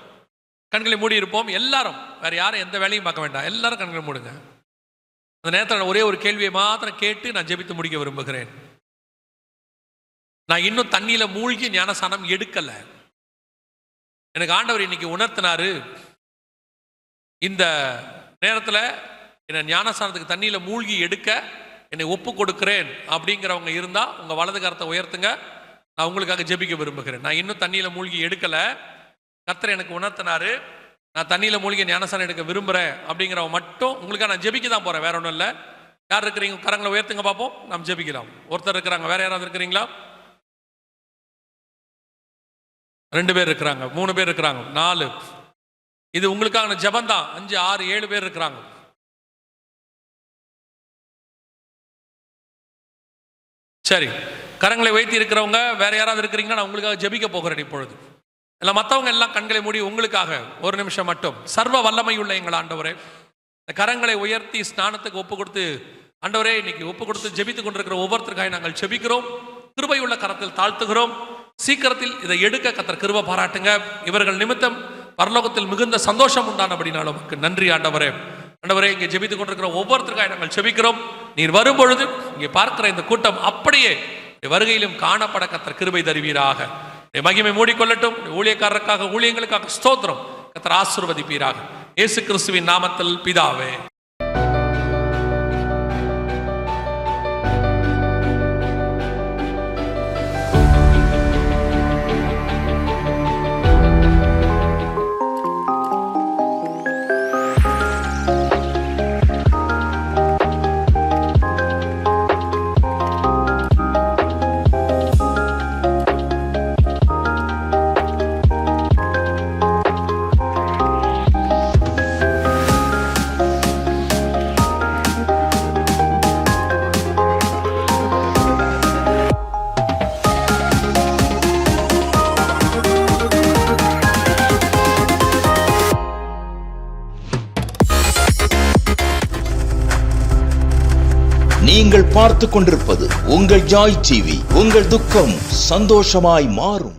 கண்களை மூடி இருப்போம் எல்லாரும், வேற யாரும் எந்த வேலையும் பார்க்க வேண்டாம், எல்லாரும் கண்களை மூடுங்க. அந்த நேரத்தில் ஒரே ஒரு கேள்வியை மாத்திரம் கேட்டு நான் ஜெபித்து முடிக்க விரும்புகிறேன். நான் இன்னும் தண்ணியில மூழ்கி ஞானசானம் எடுக்கல. எனக்கு ஆண்டவர் இன்னைக்கு உணர்த்தினாரு, இந்த நேரத்தில் என்னை ஞானசானத்துக்கு தண்ணியில மூழ்கி எடுக்க என்னை ஒப்பு கொடுக்கிறேன் அப்படிங்கிறவங்க இருந்தா உங்க வலது கரத்தை உயர்த்துங்க. நான் உங்களுக்காக ஜெபிக்க விரும்புகிறேன். நான் இன்னும் தண்ணியில மூழ்கி எடுக்கல, கர்த்தர் எனக்கு உணர்த்தினாரு, நான் தண்ணியில மூழ்கி ஞானசானம் எடுக்க விரும்புறேன் அப்படிங்கிறவங்க மட்டும் உங்களுக்காக நான் ஜெபிக்க தான் போறேன், வேற ஒன்றும் இல்லை. யார் இருக்கிறீங்க கரங்களை உயர்த்துங்க பார்ப்போம், நாம் ஜெபிக்கலாம். ஒருத்தர் இருக்கிறாங்க, வேற யாராவது இருக்கிறீங்களா? 2 பேர் இருக்கிறாங்க, 3 பேர் இருக்கிறாங்க, 4. இது உங்களுக்கான ஜெபம் தான். 5, 6, 7 பேர் இருக்கிறாங்க. சரி, கரங்களை வைத்து இருக்கிறவங்க வேற யாராவது இருக்கிறீங்கன்னா நான் உங்களுக்காக ஜெபிக்க போகிறேன் இப்பொழுது. இல்லை, மற்றவங்க எல்லாம் கண்களை மூடி உங்களுக்காக ஒரு நிமிஷம் மட்டும். சர்வ வல்லமையுள்ள எங்கள் ஆண்டவரே, இந்த கரங்களை உயர்த்தி ஸ்நானத்துக்கு ஒப்பு கொடுத்து ஆண்டவரே இன்னைக்கு ஒப்பு கொடுத்து ஜெபித்து கொண்டிருக்கிற ஒவ்வொருத்தருக்காக நாங்கள் ஜெபிக்கிறோம். கிருபையுள்ள கரத்தில் தாழ்த்துகிறோம். சீக்கிரத்தில் இதை எடுக்க கர்த்தர் கிருபை பாராட்டுங்க. இவர்கள் நிமித்தம் பரலோகத்தில் மிகுந்த சந்தோஷம் உண்டானபடினாலும் நமக்கு நன்றி ஆண்டவரே. ஆண்டவரே, இங்கே ஜெபித்து கொண்டிருக்கிற ஒவ்வொருத்தருக்காக நாங்கள் ஜெபிக்கிறோம். நீர் வரும்பொழுது இங்கே பார்க்கிற இந்த கூட்டம் அப்படியே வருகையிலும் காணப்பட கர்த்தர் கிருபை தருவீராக. மகிமை மூடிக்கொள்ளட்டும். ஊழியக்காரருக்காக ஊழியங்களுக்காக ஸ்தோத்திரம். கர்த்தர் ஆசீர்வதிப்பீராக. இயேசு கிறிஸ்துவின் நாமத்தில் பிதாவே. நீங்கள் பார்த்துக் கொண்டிருப்பது உங்கள் ஜாய் டிவி. உங்கள் துக்கம் சந்தோஷமாய் மாறும்.